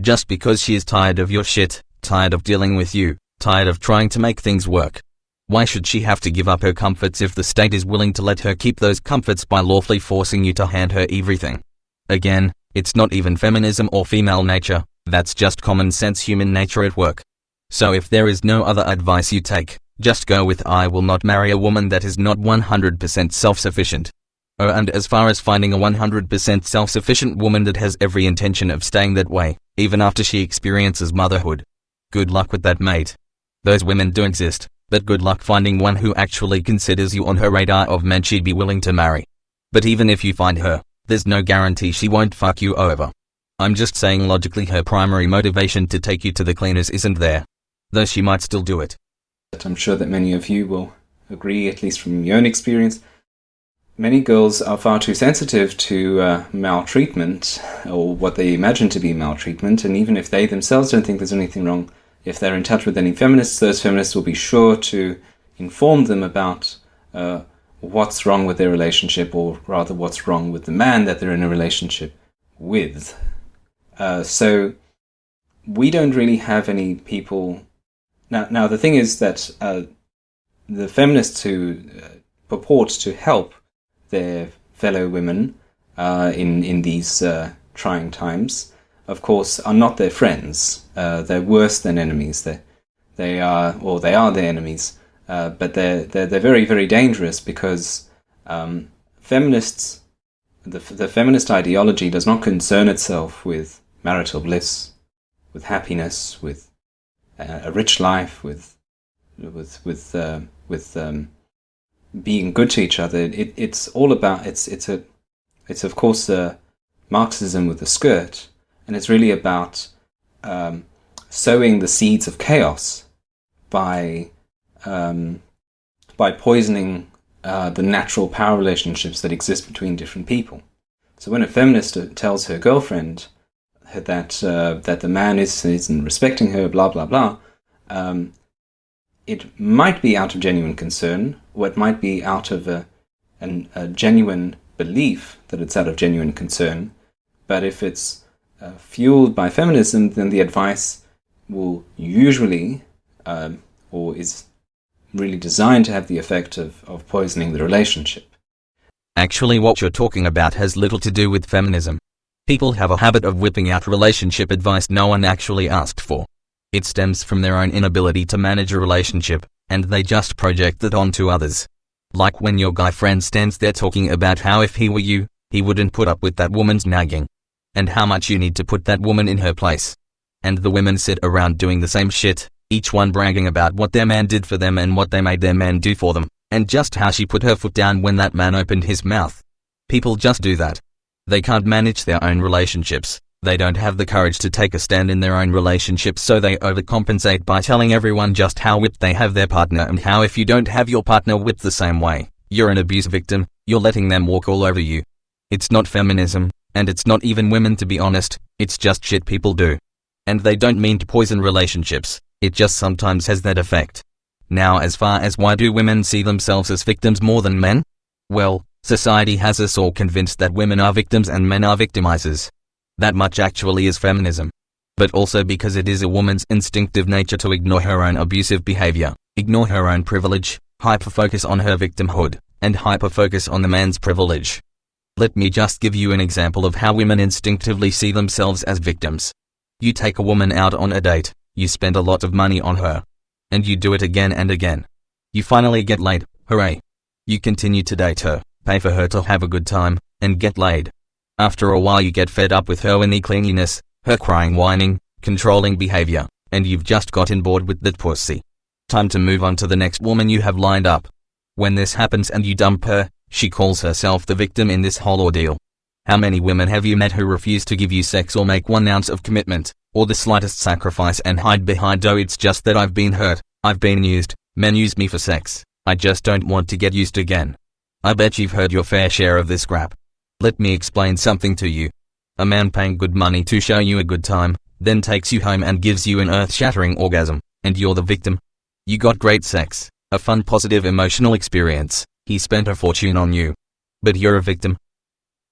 Just because she is tired of your shit, tired of dealing with you, tired of trying to make things work. Why should she have to give up her comforts if the state is willing to let her keep those comforts by lawfully forcing you to hand her everything? Again, it's not even feminism or female nature, that's just common sense human nature at work. So if there is no other advice you take, just go with I will not marry a woman that is not 100% self-sufficient. Oh, and as far as finding a 100% self-sufficient woman that has every intention of staying that way, even after she experiences motherhood, good luck with that, mate. Those women do exist, but good luck finding one who actually considers you on her radar of men she'd be willing to marry. But even if you find her, there's no guarantee she won't fuck you over. I'm just saying logically her primary motivation to take you to the cleaners isn't there. Though she might still do it. But I'm sure that many of you will agree, at least from your own experience. Many girls are far too sensitive to maltreatment, or what they imagine to be maltreatment, and even if they themselves don't think there's anything wrong, if they're in touch with any feminists, those feminists will be sure to inform them about what's wrong with their relationship, or rather what's wrong with the man that they're in a relationship with. So we don't really have any people... Now the thing is that the feminists who purport to help their fellow women in these trying times, of course, are not their friends. They're worse than enemies. They are their enemies. But they're very, very dangerous because feminists, the feminist ideology does not concern itself with marital bliss, with happiness, with a rich life, with being good to each other. It's all about it's of course Marxism with a skirt, and it's really about sowing the seeds of chaos by poisoning the natural power relationships that exist between different people. So when a feminist tells her girlfriend that the man isn't respecting her, blah blah blah, it might be out of genuine concern, or it might be out of a genuine belief that it's out of genuine concern. But if it's fueled by feminism, then the advice will usually, or is really designed to have the effect of poisoning the relationship. Actually, what you're talking about has little to do with feminism. People have a habit of whipping out relationship advice no one actually asked for. It stems from their own inability to manage a relationship, and they just project it onto others. Like when your guy friend stands there talking about how if he were you, he wouldn't put up with that woman's nagging, and how much you need to put that woman in her place. And the women sit around doing the same shit, each one bragging about what their man did for them and what they made their man do for them, and just how she put her foot down when that man opened his mouth. People just do that. They can't manage their own relationships. They don't have the courage to take a stand in their own relationships, so they overcompensate by telling everyone just how whipped they have their partner, and how if you don't have your partner whipped the same way, you're an abuse victim, you're letting them walk all over you. It's not feminism, and it's not even women, to be honest, it's just shit people do. And they don't mean to poison relationships, it just sometimes has that effect. Now, as far as why do women see themselves as victims more than men? Well, society has us all convinced that women are victims and men are victimizers. That much actually is feminism. But also because it is a woman's instinctive nature to ignore her own abusive behavior, ignore her own privilege, hyper-focus on her victimhood, and hyper-focus on the man's privilege. Let me just give you an example of how women instinctively see themselves as victims. You take a woman out on a date, you spend a lot of money on her. And you do it again and again. You finally get laid, hooray. You continue to date her, pay for her to have a good time, and get laid. After a while you get fed up with her whiny clinginess, her crying, whining, controlling behavior, and you've just gotten bored with that pussy. Time to move on to the next woman you have lined up. When this happens and you dump her, she calls herself the victim in this whole ordeal. How many women have you met who refuse to give you sex or make 1 ounce of commitment, or the slightest sacrifice, and hide behind, oh it's just that I've been hurt, I've been used, men use me for sex, I just don't want to get used again. I bet you've heard your fair share of this crap. Let me explain something to you. A man paying good money to show you a good time, then takes you home and gives you an earth-shattering orgasm, and you're the victim. You got great sex, a fun positive emotional experience, he spent a fortune on you. But you're a victim.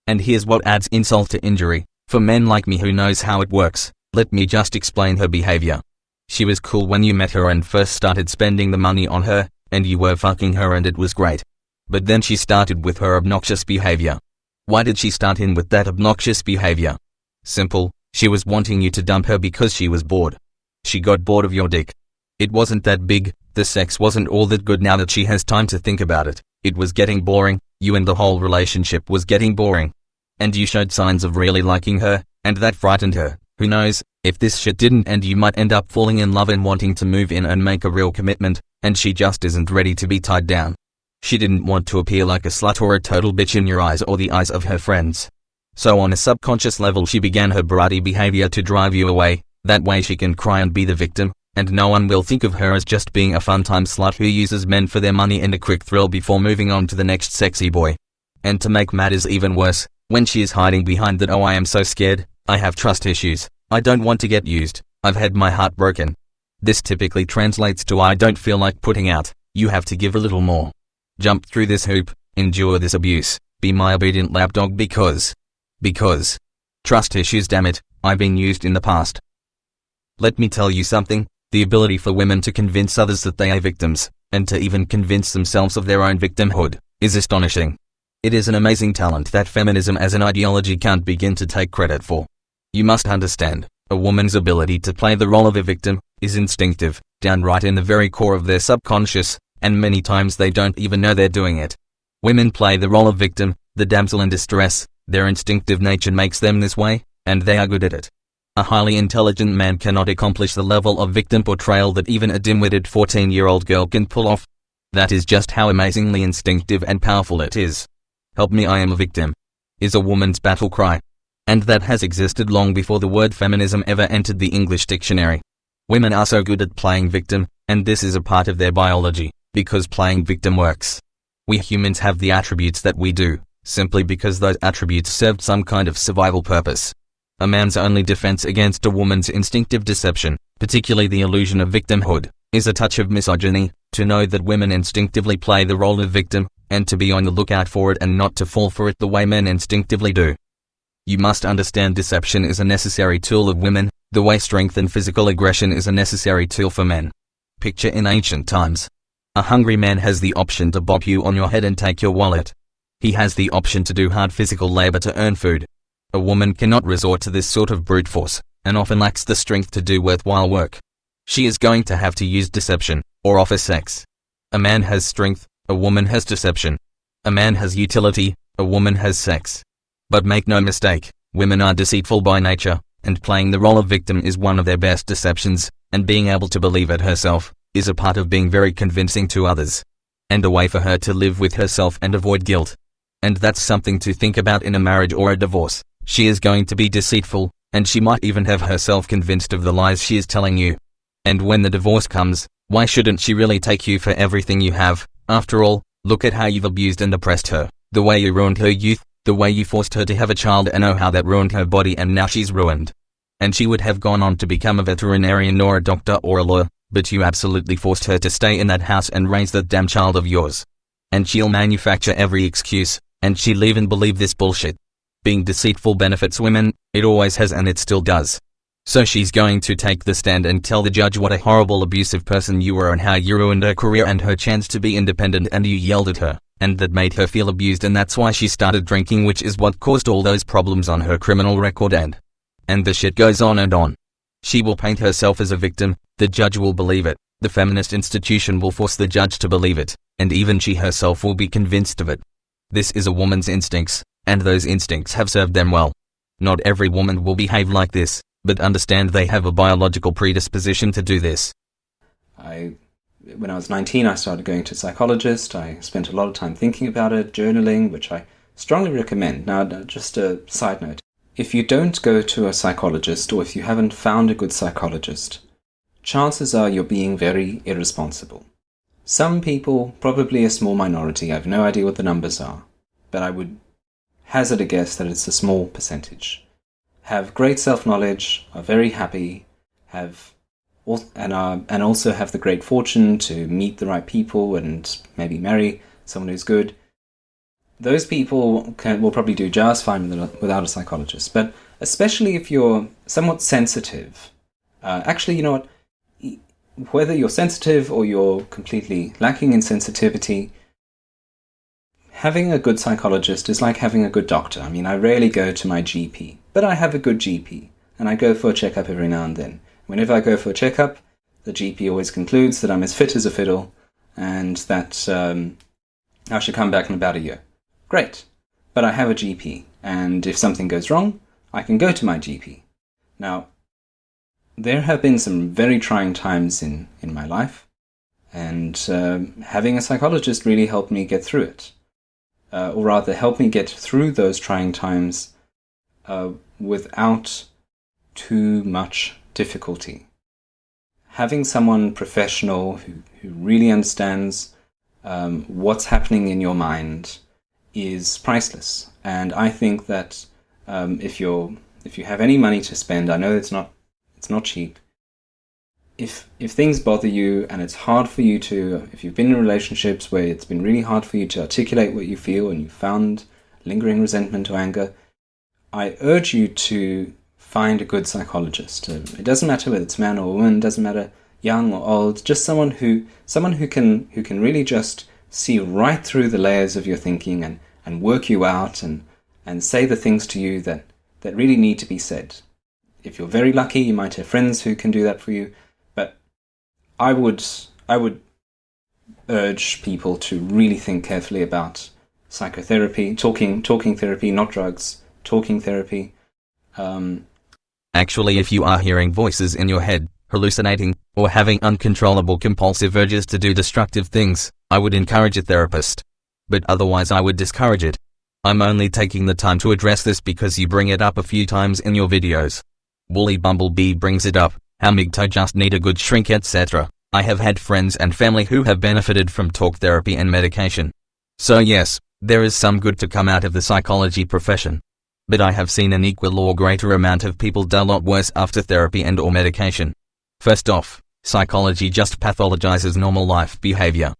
And here's what adds insult to injury, for men like me who knows how it works, let me just explain her behavior. She was cool when you met her and first started spending the money on her, and you were fucking her and it was great. But then she started with her obnoxious behavior. Why did she start in with that obnoxious behavior? Simple, she was wanting you to dump her because she was bored. She got bored of your dick. It wasn't that big, the sex wasn't all that good now that she has time to think about it. It was getting boring, you and the whole relationship was getting boring. And you showed signs of really liking her, and that frightened her. Who knows, if this shit didn't end you might end up falling in love and wanting to move in and make a real commitment, and she just isn't ready to be tied down. She didn't want to appear like a slut or a total bitch in your eyes or the eyes of her friends. So on a subconscious level she began her bratty behavior to drive you away, that way she can cry and be the victim, and no one will think of her as just being a fun-time slut who uses men for their money and a quick thrill before moving on to the next sexy boy. And to make matters even worse, when she is hiding behind that, oh I am so scared, I have trust issues, I don't want to get used, I've had my heart broken. This typically translates to I don't feel like putting out, you have to give a little more. Jump through this hoop, endure this abuse, be my obedient lapdog because. Trust issues, damn it, I've been used in the past. Let me tell you something, the ability for women to convince others that they are victims, and to even convince themselves of their own victimhood, is astonishing. It is an amazing talent that feminism as an ideology can't begin to take credit for. You must understand, a woman's ability to play the role of a victim is instinctive, downright in the very core of their subconscious, and many times they don't even know they're doing it. Women play the role of victim, the damsel in distress, their instinctive nature makes them this way, and they are good at it. A highly intelligent man cannot accomplish the level of victim portrayal that even a dim-witted 14-year-old girl can pull off. That is just how amazingly instinctive and powerful it is. "Help me, I am a victim," is a woman's battle cry. And that has existed long before the word feminism ever entered the English dictionary. Women are so good at playing victim, and this is a part of their biology, because playing victim works. We humans have the attributes that we do, simply because those attributes served some kind of survival purpose. A man's only defense against a woman's instinctive deception, particularly the illusion of victimhood, is a touch of misogyny, to know that women instinctively play the role of victim, and to be on the lookout for it and not to fall for it the way men instinctively do. You must understand deception is a necessary tool of women, the way strength and physical aggression is a necessary tool for men. Picture in ancient times. A hungry man has the option to bop you on your head and take your wallet. He has the option to do hard physical labor to earn food. A woman cannot resort to this sort of brute force, and often lacks the strength to do worthwhile work. She is going to have to use deception, or offer sex. A man has strength, a woman has deception. A man has utility, a woman has sex. But make no mistake, women are deceitful by nature, and playing the role of victim is one of their best deceptions, and being able to believe it herself, is a part of being very convincing to others. And a way for her to live with herself and avoid guilt. And that's something to think about in a marriage or a divorce. She is going to be deceitful, and she might even have herself convinced of the lies she is telling you. And when the divorce comes, why shouldn't she really take you for everything you have? After all, look at how you've abused and oppressed her, the way you ruined her youth, the way you forced her to have a child and know how that ruined her body, and now she's ruined. And she would have gone on to become a veterinarian or a doctor or a lawyer, but you absolutely forced her to stay in that house and raise that damn child of yours. And she'll manufacture every excuse, and she'll even believe this bullshit. Being deceitful benefits women, it always has and it still does. So she's going to take the stand and tell the judge what a horrible abusive person you were and how you ruined her career and her chance to be independent, and you yelled at her, and that made her feel abused, and that's why she started drinking, which is what caused all those problems on her criminal record, and the shit goes on and on. She will paint herself as a victim, the judge will believe it, the feminist institution will force the judge to believe it, and even she herself will be convinced of it. This is a woman's instincts, and those instincts have served them well. Not every woman will behave like this, but understand they have a biological predisposition to do this. When I was 19, I started going to a psychologist. I spent a lot of time thinking about it, journaling, which I strongly recommend. Now, just a side note. If you don't go to a psychologist, or if you haven't found a good psychologist, chances are you're being very irresponsible. Some people, probably a small minority, I have no idea what the numbers are, but I would hazard a guess that it's a small percentage, have great self-knowledge, are very happy, and also have the great fortune to meet the right people and maybe marry someone who's good. Those people will probably do just fine without a psychologist. But especially if you're somewhat sensitive, actually, you know what? Whether you're sensitive or you're completely lacking in sensitivity, having a good psychologist is like having a good doctor. I mean, I rarely go to my GP, but I have a good GP, and I go for a checkup every now and then. Whenever I go for a checkup, the GP always concludes that I'm as fit as a fiddle, and that I should come back in about a year. Great, but I have a GP, and if something goes wrong, I can go to my GP. Now, there have been some very trying times in my life, and having a psychologist really helped me get through it. Or rather, helped me get through those trying times without too much difficulty. Having someone professional who really understands what's happening in your mind is priceless. And I think that if you have any money to spend, I know it's not cheap. If things bother you and it's hard for you to, if you've been in relationships where it's been really hard for you to articulate what you feel and you found lingering resentment or anger, I urge you to find a good psychologist. It doesn't matter whether it's man or woman, it doesn't matter young or old, just someone who can really just see right through the layers of your thinking and work you out and say the things to you that really need to be said. If you're very lucky, you might have friends who can do that for you, but I would urge people to really think carefully about psychotherapy, talking therapy, not drugs, talking therapy. Actually, if you are hearing voices in your head, hallucinating, or having uncontrollable compulsive urges to do destructive things, I would encourage a therapist. But otherwise I would discourage it. I'm only taking the time to address this because you bring it up a few times in your videos. Woolly Bumblebee brings it up, how MGTOW just need a good shrink, etc. I have had friends and family who have benefited from talk therapy and medication. So yes, there is some good to come out of the psychology profession. But I have seen an equal or greater amount of people do a lot worse after therapy and or medication. First off, psychology just pathologizes normal life behavior.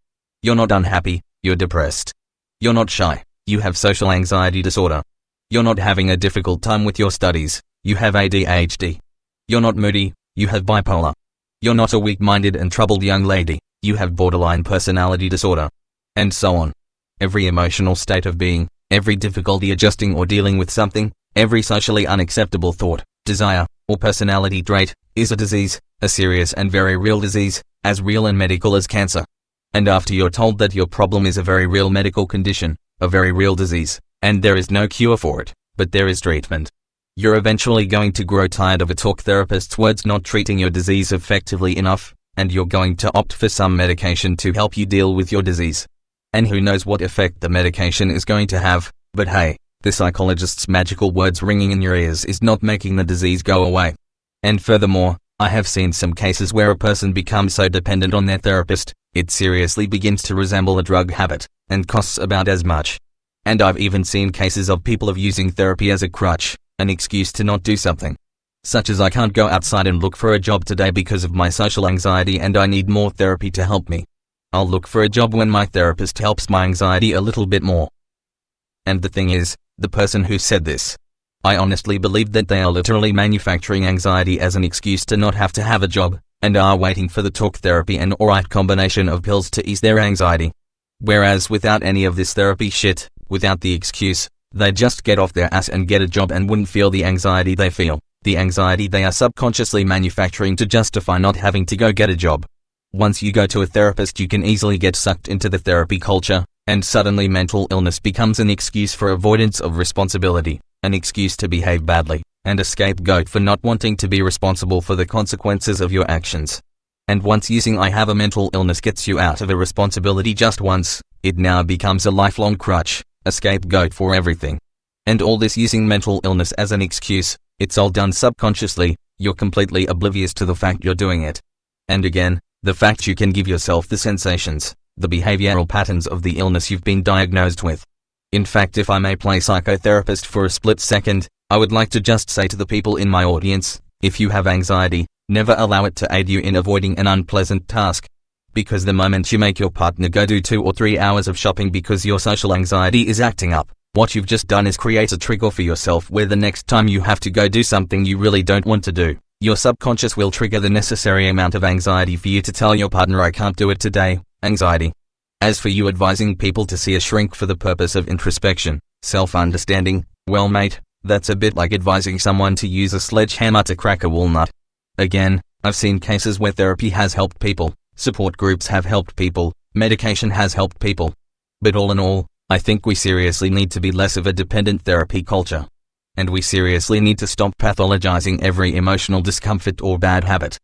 You're not unhappy, you're depressed. You're not shy, you have social anxiety disorder. You're not having a difficult time with your studies, you have ADHD. You're not moody, you have bipolar. You're not a weak-minded and troubled young lady, you have borderline personality disorder. And so on. Every emotional state of being, every difficulty adjusting or dealing with something, every socially unacceptable thought, desire, or personality trait, is a disease, a serious and very real disease, as real and medical as cancer. And after you're told that your problem is a very real medical condition, a very real disease, and there is no cure for it, but there is treatment, you're eventually going to grow tired of a talk therapist's words not treating your disease effectively enough, and you're going to opt for some medication to help you deal with your disease. And who knows what effect the medication is going to have, but hey, the psychologist's magical words ringing in your ears is not making the disease go away. And furthermore, I have seen some cases where a person becomes so dependent on their therapist, it seriously begins to resemble a drug habit, and costs about as much. And I've even seen cases of people using therapy as a crutch, an excuse to not do something. Such as I can't go outside and look for a job today because of my social anxiety and I need more therapy to help me. I'll look for a job when my therapist helps my anxiety a little bit more. And the thing is, the person who said this, I honestly believe that they are literally manufacturing anxiety as an excuse to not have to have a job, and are waiting for the talk therapy and alright combination of pills to ease their anxiety. Whereas without any of this therapy shit, without the excuse, they just get off their ass and get a job and wouldn't feel the anxiety they feel, the anxiety they are subconsciously manufacturing to justify not having to go get a job. Once you go to a therapist you can easily get sucked into the therapy culture, and suddenly mental illness becomes an excuse for avoidance of responsibility, an excuse to behave badly, and a scapegoat for not wanting to be responsible for the consequences of your actions. And once using I have a mental illness gets you out of a responsibility just once, it now becomes a lifelong crutch, a scapegoat for everything. And all this using mental illness as an excuse, it's all done subconsciously, you're completely oblivious to the fact you're doing it. And again, the fact you can give yourself the sensations, the behavioral patterns of the illness you've been diagnosed with. In fact, if I may play psychotherapist for a split second, I would like to just say to the people in my audience, if you have anxiety, never allow it to aid you in avoiding an unpleasant task. Because the moment you make your partner go do 2 or 3 hours of shopping because your social anxiety is acting up, what you've just done is create a trigger for yourself where the next time you have to go do something you really don't want to do, your subconscious will trigger the necessary amount of anxiety for you to tell your partner I can't do it today, anxiety. As for you advising people to see a shrink for the purpose of introspection, self-understanding, well mate, that's a bit like advising someone to use a sledgehammer to crack a walnut. Again, I've seen cases where therapy has helped people, support groups have helped people, medication has helped people. But all in all, I think we seriously need to be less of a dependent therapy culture. And we seriously need to stop pathologizing every emotional discomfort or bad habit.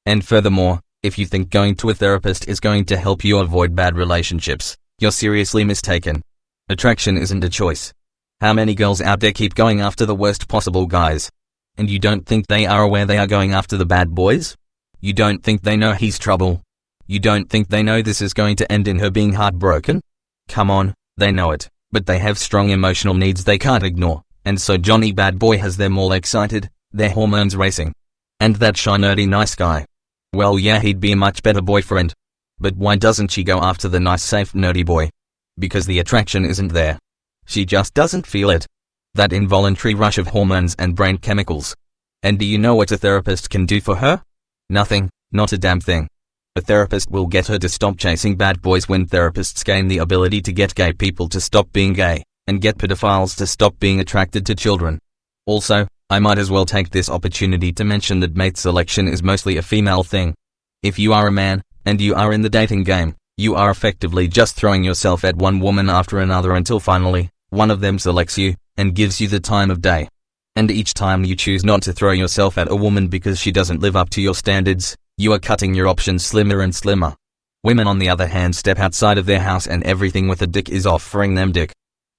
And furthermore, if you think going to a therapist is going to help you avoid bad relationships, you're seriously mistaken. Attraction isn't a choice. How many girls out there keep going after the worst possible guys? And you don't think they are aware they are going after the bad boys? You don't think they know he's trouble? You don't think they know this is going to end in her being heartbroken? Come on, they know it, but they have strong emotional needs they can't ignore, and so Johnny Bad Boy has them all excited, their hormones racing. And that shy nerdy nice guy. Well yeah, he'd be a much better boyfriend. But why doesn't she go after the nice safe nerdy boy? Because the attraction isn't there. She just doesn't feel it. That involuntary rush of hormones and brain chemicals. And do you know what a therapist can do for her? Nothing, not a damn thing. A therapist will get her to stop chasing bad boys when therapists gain the ability to get gay people to stop being gay, and get pedophiles to stop being attracted to children. Also, I might as well take this opportunity to mention that mate selection is mostly a female thing. If you are a man, and you are in the dating game, you are effectively just throwing yourself at one woman after another until finally, one of them selects you, and gives you the time of day. And each time you choose not to throw yourself at a woman because she doesn't live up to your standards, you are cutting your options slimmer and slimmer. Women on the other hand step outside of their house and everything with a dick is offering them dick.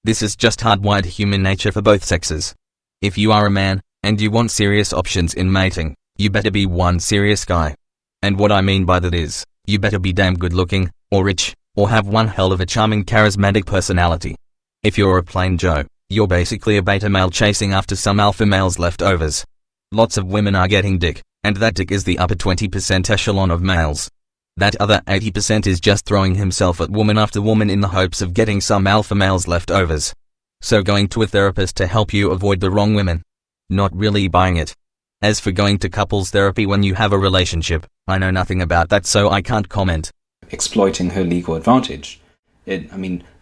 This is just hardwired human nature for both sexes. If you are a man, and you want serious options in mating, you better be one serious guy. And what I mean by that is, you better be damn good looking, or rich, or have one hell of a charming charismatic personality. If you're a plain Joe, you're basically a beta male chasing after some alpha male's leftovers. Lots of women are getting dick, and that dick is the upper 20% echelon of males. That other 80% is just throwing himself at woman after woman in the hopes of getting some alpha male's leftovers. So going to a therapist to help you avoid the wrong women. Not really buying it. As for going to couples therapy when you have a relationship, I know nothing about that so I can't comment. Exploiting her legal advantage.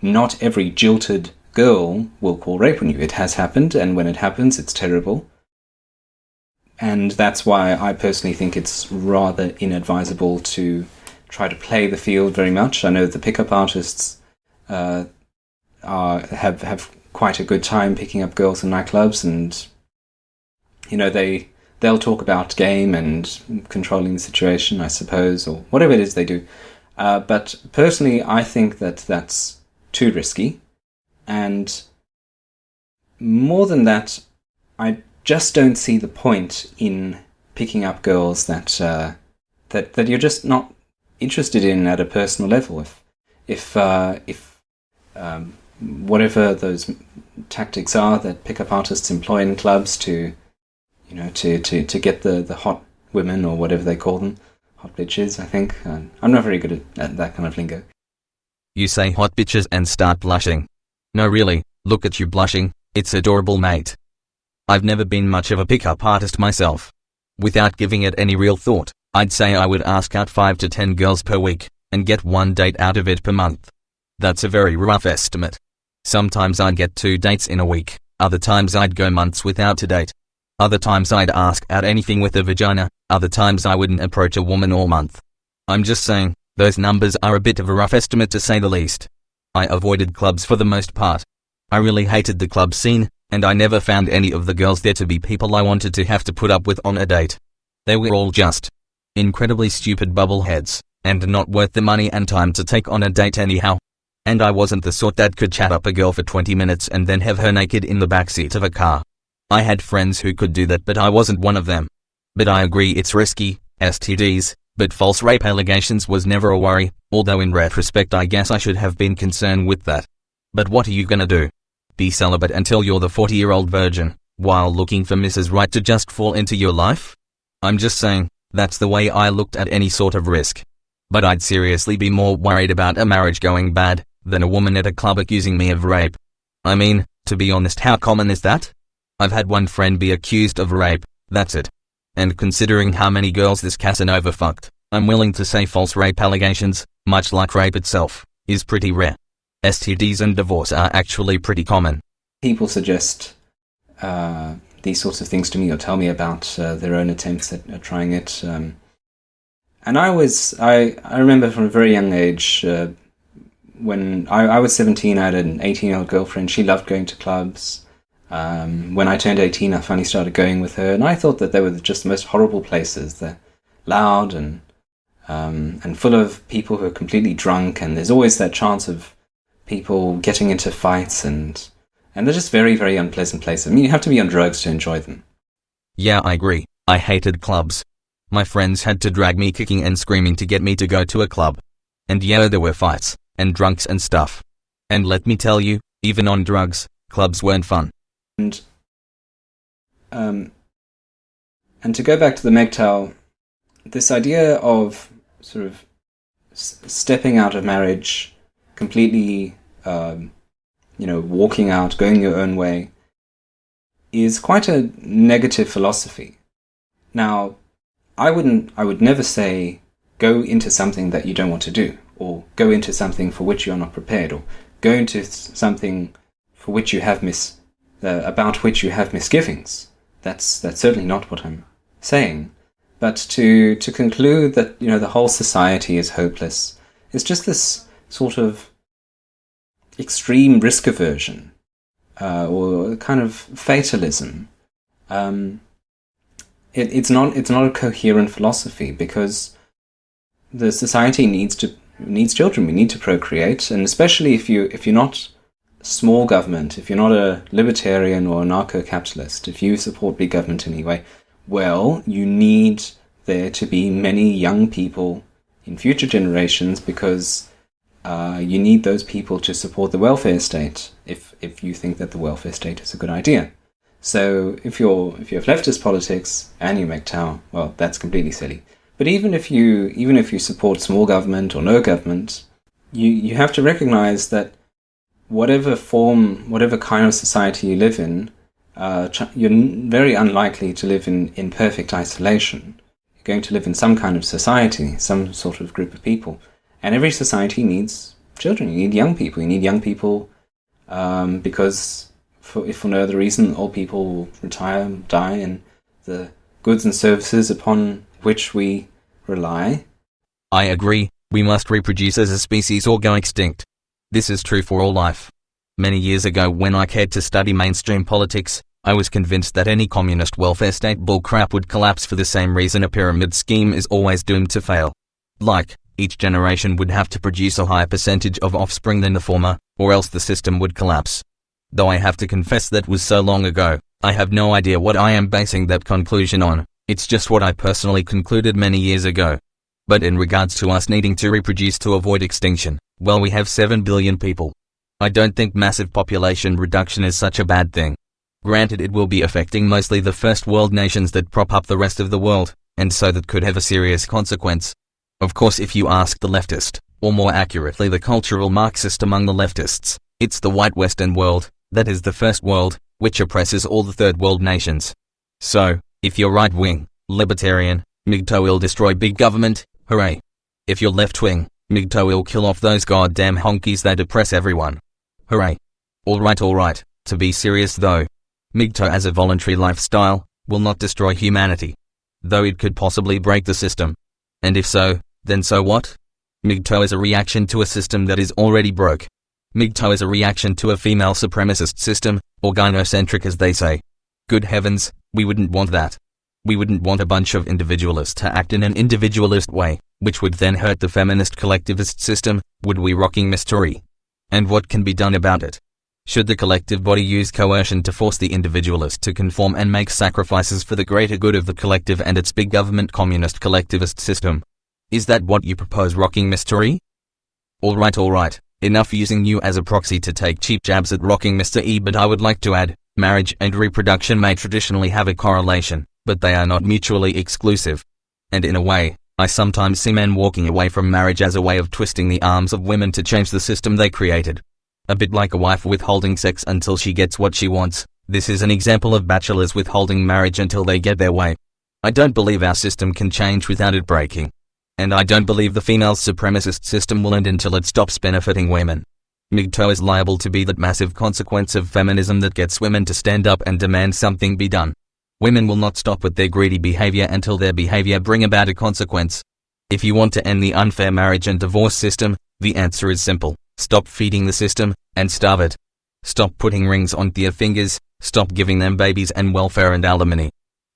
Not every jilted girl will call rape on you. It has happened, and when it happens, it's terrible. And that's why I personally think it's rather inadvisable to try to play the field very much. I know the pickup artists have quite a good time picking up girls in nightclubs, and they'll talk about game and controlling the situation, I suppose, or whatever it is they do. But personally, I think that that's too risky. And more than that, I just don't see the point in picking up girls that you're just not interested in at a personal level. If whatever those tactics are that pickup artists employ in clubs to get the hot women, or whatever they call them, hot bitches, I think. I'm not very good at that kind of lingo. You say hot bitches and start blushing. No really, look at you blushing, it's adorable mate. I've never been much of a pickup artist myself. Without giving it any real thought, I'd say I would ask out 5 to 10 girls per week, and get one date out of it per month. That's a very rough estimate. Sometimes I'd get 2 dates in a week, other times I'd go months without a date. Other times I'd ask out anything with a vagina, other times I wouldn't approach a woman all month. I'm just saying, those numbers are a bit of a rough estimate to say the least. I avoided clubs for the most part. I really hated the club scene, and I never found any of the girls there to be people I wanted to have to put up with on a date. They were all just incredibly stupid bubbleheads, and not worth the money and time to take on a date anyhow. And I wasn't the sort that could chat up a girl for 20 minutes and then have her naked in the backseat of a car. I had friends who could do that, but I wasn't one of them. But I agree it's risky, STDs, but false rape allegations was never a worry, although in retrospect I guess I should have been concerned with that. But what are you gonna do? Be celibate until you're the 40-year-old virgin, while looking for Mrs. Right to just fall into your life? I'm just saying, that's the way I looked at any sort of risk. But I'd seriously be more worried about a marriage going bad, than a woman at a club accusing me of rape. I mean, to be honest, how common is that? I've had one friend be accused of rape, that's it. And considering how many girls this Casanova fucked, I'm willing to say false rape allegations, much like rape itself, is pretty rare. STDs and divorce are actually pretty common. People suggest these sorts of things to me, or tell me about their own attempts at trying it. And I remember from a very young age, when I was 17, I had an 18-year-old girlfriend. She loved going to clubs. When I turned 18, I finally started going with her, and I thought that they were just the most horrible places. They're loud and full of people who are completely drunk, and there's always that chance of people getting into fights, and they're just very, very unpleasant places. I mean, you have to be on drugs to enjoy them. Yeah, I agree. I hated clubs. My friends had to drag me kicking and screaming to get me to go to a club. And yeah, there were fights, and drunks and stuff. And let me tell you, even on drugs, clubs weren't fun. And to go back to the MGTOW, this idea of sort of stepping out of marriage, completely, walking out, going your own way, is quite a negative philosophy. Now, I would never say go into something that you don't want to do, or go into something for which you're not prepared, or go into something for which you have about which you have misgivings. That's certainly not what I'm saying. But to conclude that, the whole society is hopeless is just this sort of extreme risk aversion, or kind of fatalism. It's not a coherent philosophy, because the society needs children. We need to procreate, and especially if you're not small government, if you're not a libertarian or anarcho-capitalist, if you support big government anyway, well, you need there to be many young people in future generations, because you need those people to support the welfare state if you think that the welfare state is a good idea. So if you have leftist politics and you MGTOW, well, that's completely silly. But even if you support small government or no government, you have to recognize that whatever kind of society you live in, you're very unlikely to live in perfect isolation. You're going to live in some kind of society, some sort of group of people. And every society needs children. You need young people. You need young people because if for no other reason, old people will retire, die, and the goods and services upon which we rely. I agree, we must reproduce as a species or go extinct. This is true for all life. Many years ago, when I cared to study mainstream politics, I was convinced that any communist welfare state bullcrap would collapse for the same reason a pyramid scheme is always doomed to fail. Like, each generation would have to produce a higher percentage of offspring than the former, or else the system would collapse. Though I have to confess that was so long ago, I have no idea what I am basing that conclusion on. It's just what I personally concluded many years ago. But in regards to us needing to reproduce to avoid extinction, well, we have 7 billion people. I don't think massive population reduction is such a bad thing. Granted, it will be affecting mostly the first world nations that prop up the rest of the world, and so that could have a serious consequence. Of course, if you ask the leftist, or more accurately the cultural Marxist among the leftists, it's the white Western world, that is the first world, which oppresses all the third world nations. So, if you're right-wing, libertarian, MGTOW will destroy big government, hooray. If you're left-wing, MGTOW will kill off those goddamn honkies that oppress everyone. Hooray. Alright, to be serious though, MGTOW as a voluntary lifestyle, will not destroy humanity. Though it could possibly break the system. And if so, then so what? MGTOW is a reaction to a system that is already broke. MGTOW is a reaction to a female supremacist system, or gynocentric as they say. Good heavens, we wouldn't want that. We wouldn't want a bunch of individualists to act in an individualist way, which would then hurt the feminist collectivist system, would we, rocking mystery? And what can be done about it? Should the collective body use coercion to force the individualist to conform and make sacrifices for the greater good of the collective and its big government communist collectivist system? Is that what you propose, rocking mystery? Alright, enough using you as a proxy to take cheap jabs at rocking Mr. E, but I would like to add, marriage and reproduction may traditionally have a correlation, but they are not mutually exclusive. And in a way, I sometimes see men walking away from marriage as a way of twisting the arms of women to change the system they created. A bit like a wife withholding sex until she gets what she wants. This is an example of bachelors withholding marriage until they get their way. I don't believe our system can change without it breaking. And I don't believe the female supremacist system will end until it stops benefiting women. MGTOW is liable to be that massive consequence of feminism that gets women to stand up and demand something be done. Women will not stop with their greedy behavior until their behavior bring about a consequence. If you want to end the unfair marriage and divorce system, the answer is simple. Stop feeding the system, and starve it. Stop putting rings on their fingers, stop giving them babies and welfare and alimony.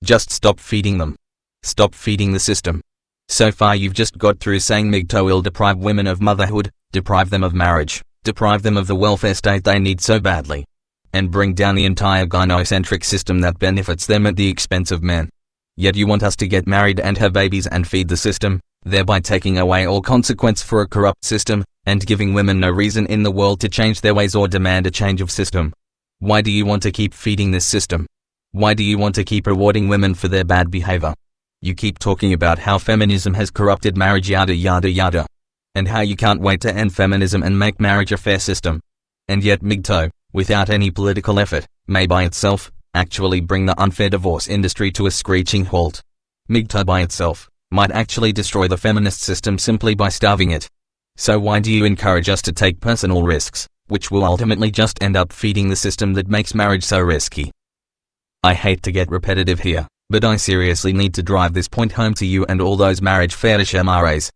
Just stop feeding them. Stop feeding the system. So far you've just got through saying MGTOW will deprive women of motherhood, deprive them of marriage, deprive them of the welfare state they need so badly, and bring down the entire gynocentric system that benefits them at the expense of men. Yet you want us to get married and have babies and feed the system, thereby taking away all consequence for a corrupt system, and giving women no reason in the world to change their ways or demand a change of system. Why do you want to keep feeding this system? Why do you want to keep rewarding women for their bad behavior? You keep talking about how feminism has corrupted marriage, yada yada yada, and how you can't wait to end feminism and make marriage a fair system. And yet MGTOW, without any political effort, may by itself, actually bring the unfair divorce industry to a screeching halt. MGTOW by itself might actually destroy the feminist system simply by starving it. So why do you encourage us to take personal risks, which will ultimately just end up feeding the system that makes marriage so risky? I hate to get repetitive here, but I seriously need to drive this point home to you and all those marriage fetish MRAs.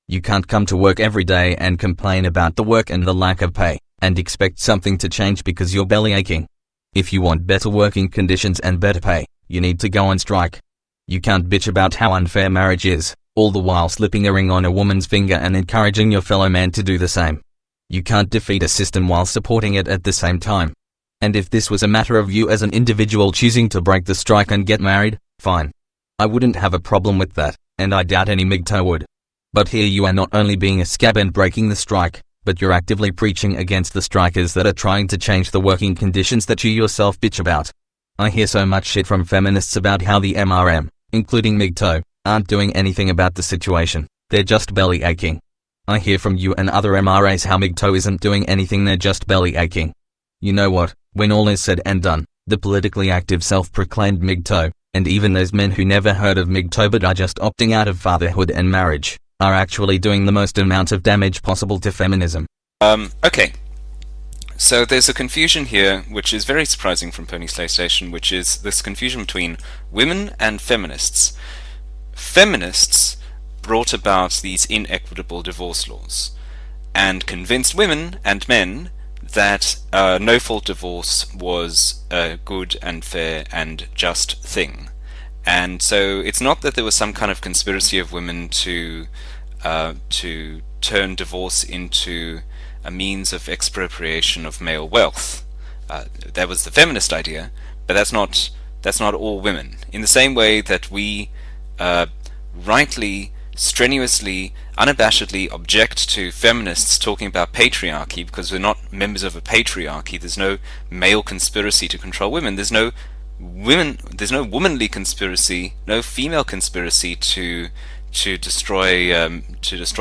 You can't come to work every day and complain about the work and the lack of pay, and expect something to change because you're belly aching. If you want better working conditions and better pay, you need to go on strike. You can't bitch about how unfair marriage is, all the while slipping a ring on a woman's finger and encouraging your fellow man to do the same. You can't defeat a system while supporting it at the same time. And if this was a matter of you as an individual choosing to break the strike and get married, fine. I wouldn't have a problem with that, and I doubt any MGTOW would. But here you are not only being a scab and breaking the strike, but you're actively preaching against the strikers that are trying to change the working conditions that you yourself bitch about. I hear so much shit from feminists about how the MRM, including MGTOW, aren't doing anything about the situation, they're just belly aching. I hear from you and other MRAs how MGTOW isn't doing anything, they're just belly aching. You know what, when all is said and done, the politically active self-proclaimed MGTOW, and even those men who never heard of MGTOW but are just opting out of fatherhood and marriage, are actually doing the most amount of damage possible to feminism. Okay. So there's a confusion here, which is very surprising from Pony Slay Station, which is this confusion between women and feminists. Feminists brought about these inequitable divorce laws, and convinced women and men that no-fault divorce was a good and fair and just thing. And so it's not that there was some kind of conspiracy of women to turn divorce into a means of expropriation of male wealth. That was the feminist idea, but that's not all women. In the same way that we rightly, strenuously, unabashedly object to feminists talking about patriarchy because we're not members of a patriarchy. There's no male conspiracy to control women. There's no womanly conspiracy, no female conspiracy to destroy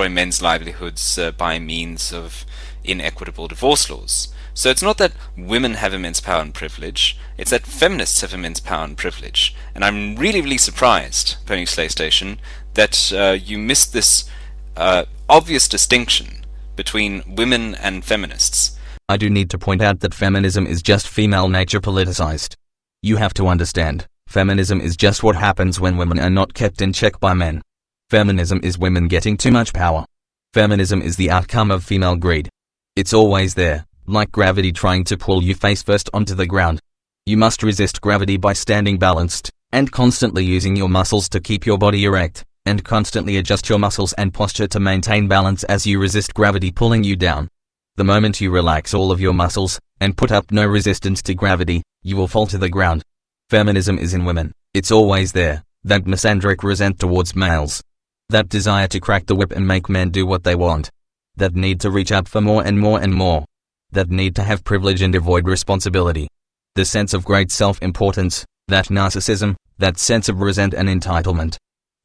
men's livelihoods by means of inequitable divorce laws. So it's not that women have immense power and privilege, it's that feminists have immense power and privilege. And I'm really, really surprised, Pony Slay Station, that you missed this obvious distinction between women and feminists. I do need to point out that feminism is just female nature politicized. You have to understand, feminism is just what happens when women are not kept in check by men. Feminism is women getting too much power. Feminism is the outcome of female greed. It's always there, like gravity trying to pull you face first onto the ground. You must resist gravity by standing balanced, and constantly using your muscles to keep your body erect, and constantly adjust your muscles and posture to maintain balance as you resist gravity pulling you down. The moment you relax all of your muscles, and put up no resistance to gravity, you will fall to the ground. Feminism is in women, it's always there, that misandric resent towards males. That desire to crack the whip and make men do what they want. That need to reach out for more and more and more. That need to have privilege and avoid responsibility. The sense of great self-importance, that narcissism, that sense of resent and entitlement.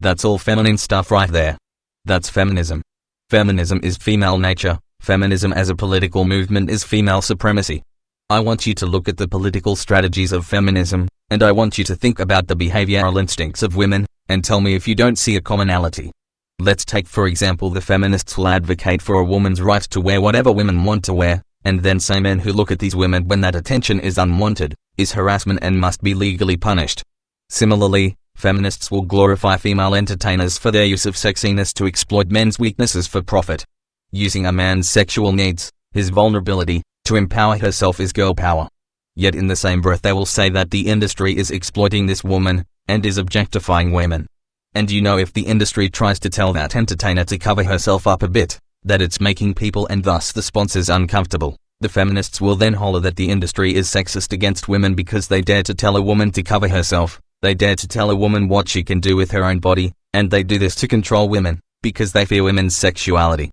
That's all feminine stuff right there. That's feminism. Feminism is female nature. Feminism as a political movement is female supremacy. I want you to look at the political strategies of feminism, and I want you to think about the behavioral instincts of women, and tell me if you don't see a commonality. Let's take for example the feminists will advocate for a woman's right to wear whatever women want to wear, and then say men who look at these women when that attention is unwanted, is harassment and must be legally punished. Similarly, feminists will glorify female entertainers for their use of sexiness to exploit men's weaknesses for profit. Using a man's sexual needs, his vulnerability, to empower herself is girl power. Yet in the same breath they will say that the industry is exploiting this woman, and is objectifying women. And you know if the industry tries to tell that entertainer to cover herself up a bit, that it's making people and thus the sponsors uncomfortable, the feminists will then holler that the industry is sexist against women because they dare to tell a woman to cover herself, they dare to tell a woman what she can do with her own body, and they do this to control women, because they fear women's sexuality.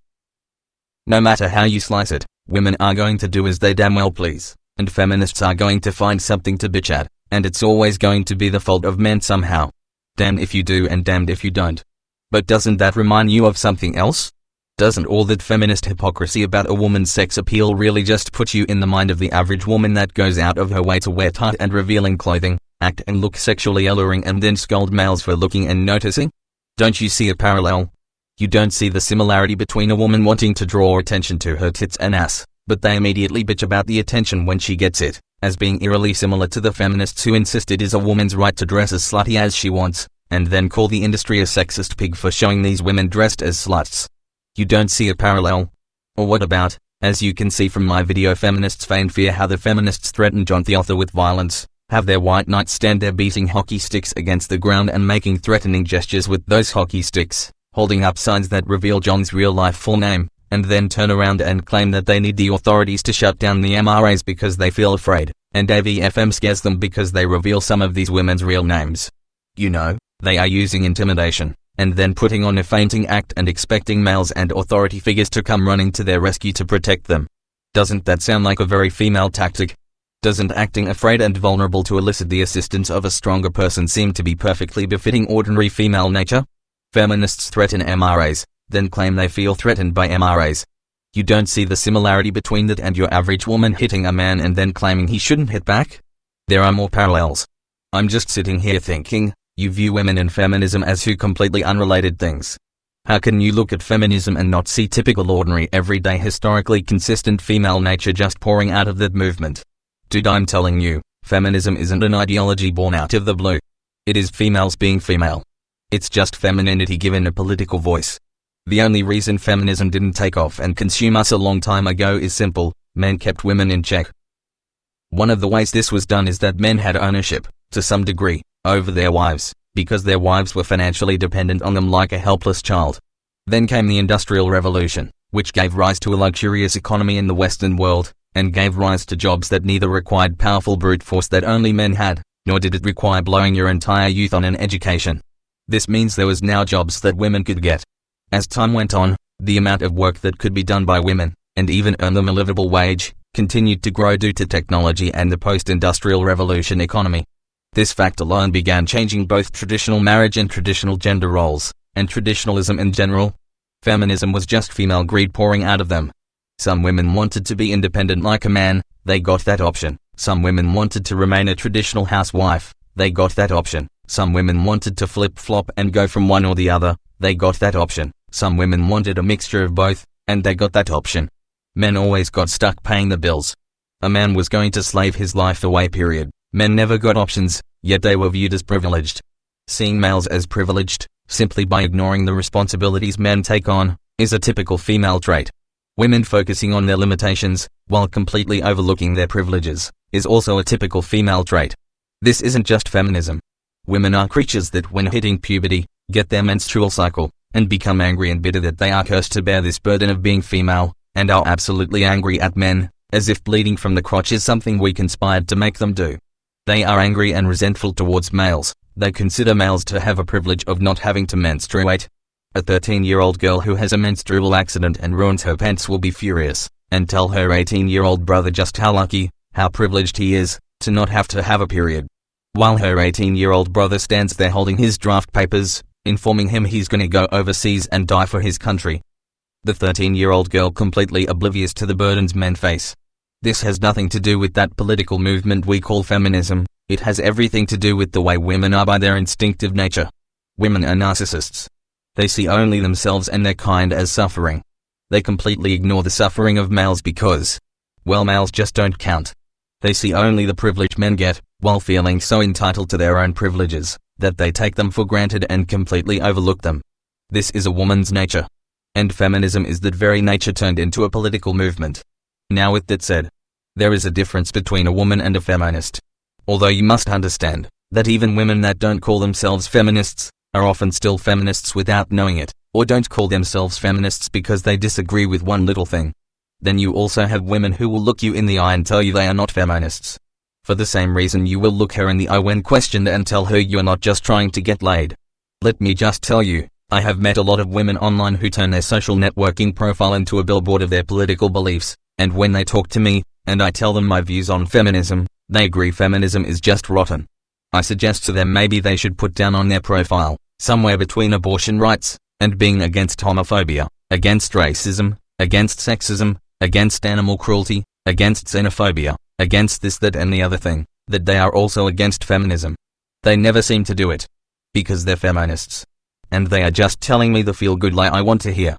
No matter how you slice it, women are going to do as they damn well please, and feminists are going to find something to bitch at, and it's always going to be the fault of men somehow. Damned if you do and damned if you don't. But doesn't that remind you of something else? Doesn't all that feminist hypocrisy about a woman's sex appeal really just put you in the mind of the average woman that goes out of her way to wear tight and revealing clothing, act and look sexually alluring and then scold males for looking and noticing? Don't you see a parallel? You don't see the similarity between a woman wanting to draw attention to her tits and ass, but they immediately bitch about the attention when she gets it, as being eerily similar to the feminists who insist it is a woman's right to dress as slutty as she wants, and then call the industry a sexist pig for showing these women dressed as sluts. You don't see a parallel? Or what about, as you can see from my video, feminists feign fear how the feminists threaten John the author with violence, have their white knights stand there beating hockey sticks against the ground and making threatening gestures with those hockey sticks, holding up signs that reveal John's real-life full name, and then turn around and claim that they need the authorities to shut down the MRAs because they feel afraid, and AVFM scares them because they reveal some of these women's real names. You know, they are using intimidation, and then putting on a fainting act and expecting males and authority figures to come running to their rescue to protect them. Doesn't that sound like a very female tactic? Doesn't acting afraid and vulnerable to elicit the assistance of a stronger person seem to be perfectly befitting ordinary female nature? Feminists threaten MRAs, then claim they feel threatened by MRAs. You don't see the similarity between that and your average woman hitting a man and then claiming he shouldn't hit back? There are more parallels. I'm just sitting here thinking, you view women and feminism as two completely unrelated things. How can you look at feminism and not see typical ordinary everyday historically consistent female nature just pouring out of that movement? Dude, I'm telling you, feminism isn't an ideology born out of the blue. It is females being female. It's just femininity given a political voice. The only reason feminism didn't take off and consume us a long time ago is simple: men kept women in check. One of the ways this was done is that men had ownership, to some degree, over their wives, because their wives were financially dependent on them like a helpless child. Then came the Industrial Revolution, which gave rise to a luxurious economy in the Western world, and gave rise to jobs that neither required powerful brute force that only men had, nor did it require blowing your entire youth on an education. This means there was now jobs that women could get. As time went on, the amount of work that could be done by women, and even earn them a livable wage, continued to grow due to technology and the post-industrial revolution economy. This fact alone began changing both traditional marriage and traditional gender roles, and traditionalism in general. Feminism was just female greed pouring out of them. Some women wanted to be independent like a man, they got that option. Some women wanted to remain a traditional housewife, they got that option. Some women wanted to flip-flop and go from one or the other, they got that option. Some women wanted a mixture of both, and they got that option. Men always got stuck paying the bills. A man was going to slave his life away, period. Men never got options, yet they were viewed as privileged. Seeing males as privileged, simply by ignoring the responsibilities men take on, is a typical female trait. Women focusing on their limitations, while completely overlooking their privileges, is also a typical female trait. This isn't just feminism. Women are creatures that when hitting puberty, get their menstrual cycle, and become angry and bitter that they are cursed to bear this burden of being female, and are absolutely angry at men, as if bleeding from the crotch is something we conspired to make them do. They are angry and resentful towards males. They consider males to have a privilege of not having to menstruate. A 13-year-old girl who has a menstrual accident and ruins her pants will be furious, and tell her 18-year-old brother just how lucky, how privileged he is, to not have to have a period. While her 18-year-old brother stands there holding his draft papers, informing him he's gonna go overseas and die for his country. The 13-year-old girl completely oblivious to the burdens men face. This has nothing to do with that political movement we call feminism. It has everything to do with the way women are by their instinctive nature. Women are narcissists. They see only themselves and their kind as suffering. They completely ignore the suffering of males because, well, males just don't count. They see only the privilege men get, while feeling so entitled to their own privileges, that they take them for granted and completely overlook them. This is a woman's nature. And feminism is that very nature turned into a political movement. Now with that said, there is a difference between a woman and a feminist. Although you must understand, that even women that don't call themselves feminists, are often still feminists without knowing it, or don't call themselves feminists because they disagree with one little thing. Then you also have women who will look you in the eye and tell you they are not feminists. For the same reason you will look her in the eye when questioned and tell her you are not just trying to get laid. Let me just tell you, I have met a lot of women online who turn their social networking profile into a billboard of their political beliefs, and when they talk to me, and I tell them my views on feminism, they agree feminism is just rotten. I suggest to them maybe they should put down on their profile, somewhere between abortion rights, and being against homophobia, against racism, against sexism, against animal cruelty, against xenophobia, against this, that and the other thing, that they are also against feminism. They never seem to do it. Because they're feminists. And they are just telling me the feel-good lie I want to hear.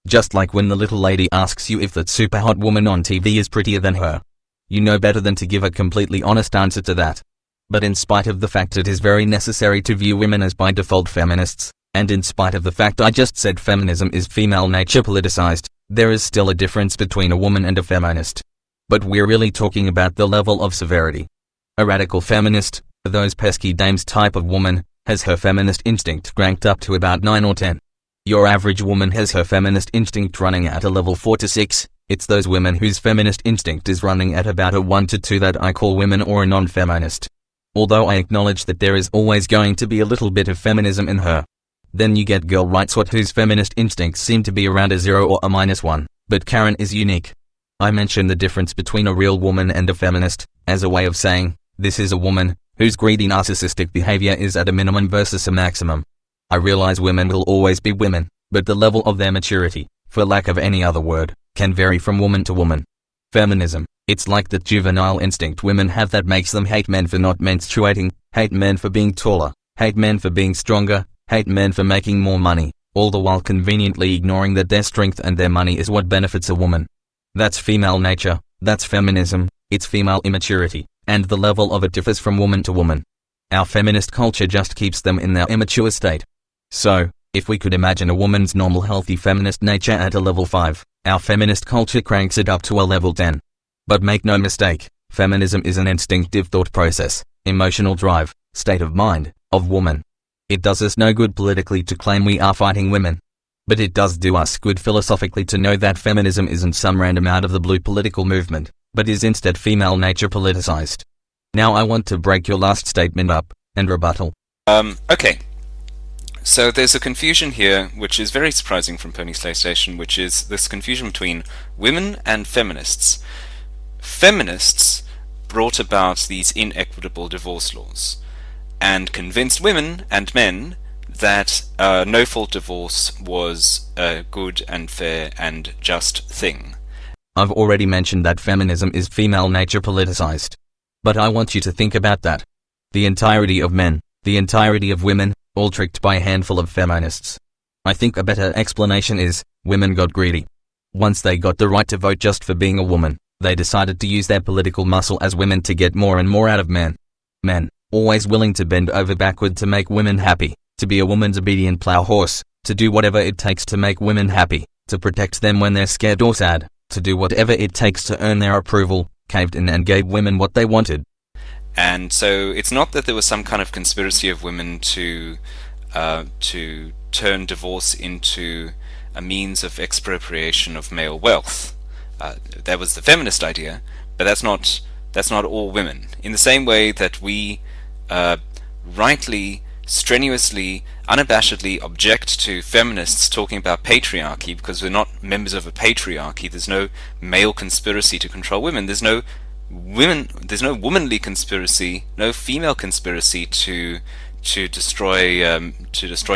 Just like when the little lady asks you if that super hot woman on TV is prettier than her. You know better than to give a completely honest answer to that. But in spite of the fact it is very necessary to view women as by default feminists, and in spite of the fact I just said feminism is female nature politicized, there is still a difference between a woman and a feminist. But we're really talking about the level of severity. A radical feminist, those pesky dames type of woman, has her feminist instinct cranked up to about 9 or 10. Your average woman has her feminist instinct running at a level 4 to 6, it's those women whose feminist instinct is running at about a 1 to 2 that I call women or a non-feminist. Although I acknowledge that there is always going to be a little bit of feminism in her. Then you get girl rights what whose feminist instincts seem to be around a 0 or a -1, but Karen is unique. I mention the difference between a real woman and a feminist, as a way of saying, this is a woman, whose greedy narcissistic behavior is at a minimum versus a maximum. I realize women will always be women, but the level of their maturity, for lack of any other word, can vary from woman to woman. Feminism, it's like that juvenile instinct women have that makes them hate men for not menstruating, hate men for being taller, hate men for being stronger, hate men for making more money, all the while conveniently ignoring that their strength and their money is what benefits a woman. That's female nature, that's feminism, it's female immaturity, and the level of it differs from woman to woman. Our feminist culture just keeps them in their immature state. So, if we could imagine a woman's normal healthy feminist nature at a level 5, our feminist culture cranks it up to a level 10. But make no mistake, feminism is an instinctive thought process, emotional drive, state of mind, of woman. It does us no good politically to claim we are fighting women. But it does do us good philosophically to know that feminism isn't some random out of the blue political movement, but is instead female nature politicized. Now I want to break your last statement up, and rebuttal. Okay. So there's a confusion here, which is very surprising from Pony Slay Station, which is this confusion between women and feminists. Feminists brought about these inequitable divorce laws, and convinced women and men that no-fault divorce was a good and fair and just thing. I've already mentioned that feminism is female nature politicized. But I want you to think about that. The entirety of men, the entirety of women, all tricked by a handful of feminists. I think a better explanation is, women got greedy. Once they got the right to vote just for being a woman, they decided to use their political muscle as women to get more and more out of men. Men, always willing to bend over backward to make women happy, to be a woman's obedient plow horse, to do whatever it takes to make women happy, to protect them when they're scared or sad, to do whatever it takes to earn their approval, caved in and gave women what they wanted. And so it's not that there was some kind of conspiracy of women to turn divorce into a means of expropriation of male wealth. That was the feminist idea, but that's not all women. In the same way that we rightly, strenuously, unabashedly object to feminists talking about patriarchy because we're not members of a patriarchy. There's no male conspiracy to control women. There's no womanly conspiracy, no female conspiracy to destroy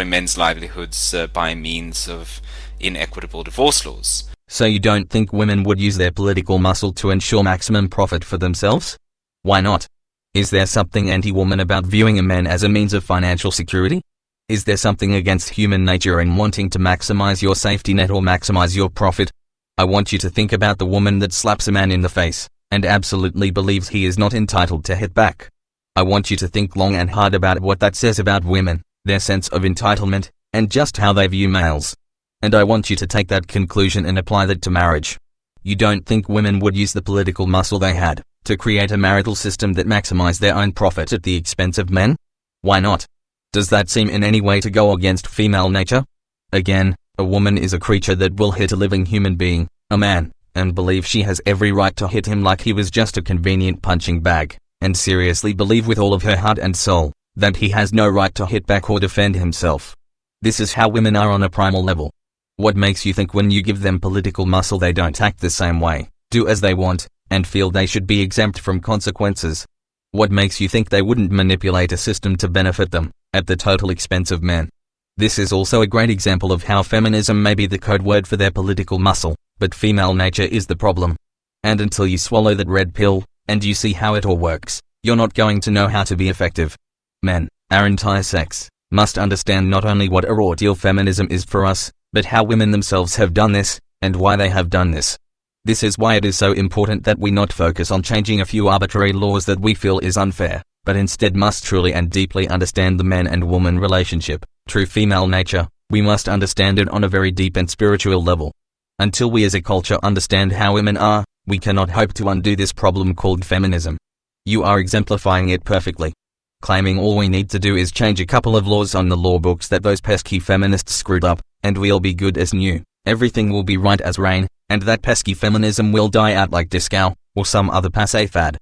men's livelihoods by means of inequitable divorce laws. So you don't think women would use their political muscle to ensure maximum profit for themselves? Why not? Is there something anti-woman about viewing a man as a means of financial security? Is there something against human nature in wanting to maximize your safety net or maximize your profit? I want you to think about the woman that slaps a man in the face, and absolutely believes he is not entitled to hit back. I want you to think long and hard about what that says about women, their sense of entitlement, and just how they view males. And I want you to take that conclusion and apply that to marriage. You don't think women would use the political muscle they had to create a marital system that maximized their own profit at the expense of men? Why not? Does that seem in any way to go against female nature? Again, a woman is a creature that will hit a living human being, a man, and believe she has every right to hit him like he was just a convenient punching bag, and seriously believe with all of her heart and soul that he has no right to hit back or defend himself. This is how women are on a primal level. What makes you think when you give them political muscle they don't act the same way, do as they want, and feel they should be exempt from consequences? What makes you think they wouldn't manipulate a system to benefit them, at the total expense of men? This is also a great example of how feminism may be the code word for their political muscle, but female nature is the problem. And until you swallow that red pill, and you see how it all works, you're not going to know how to be effective. Men, our entire sex, must understand not only what a raw deal feminism is for us, but how women themselves have done this, and why they have done this. This is why it is so important that we not focus on changing a few arbitrary laws that we feel is unfair, but instead must truly and deeply understand the man and woman relationship, true female nature. We must understand it on a very deep and spiritual level. Until we as a culture understand how women are, we cannot hope to undo this problem called feminism. You are exemplifying it perfectly. Claiming all we need to do is change a couple of laws on the law books that those pesky feminists screwed up, and we'll be good as new. Everything will be right as rain, and that pesky feminism will die out like disco, or some other passé fad.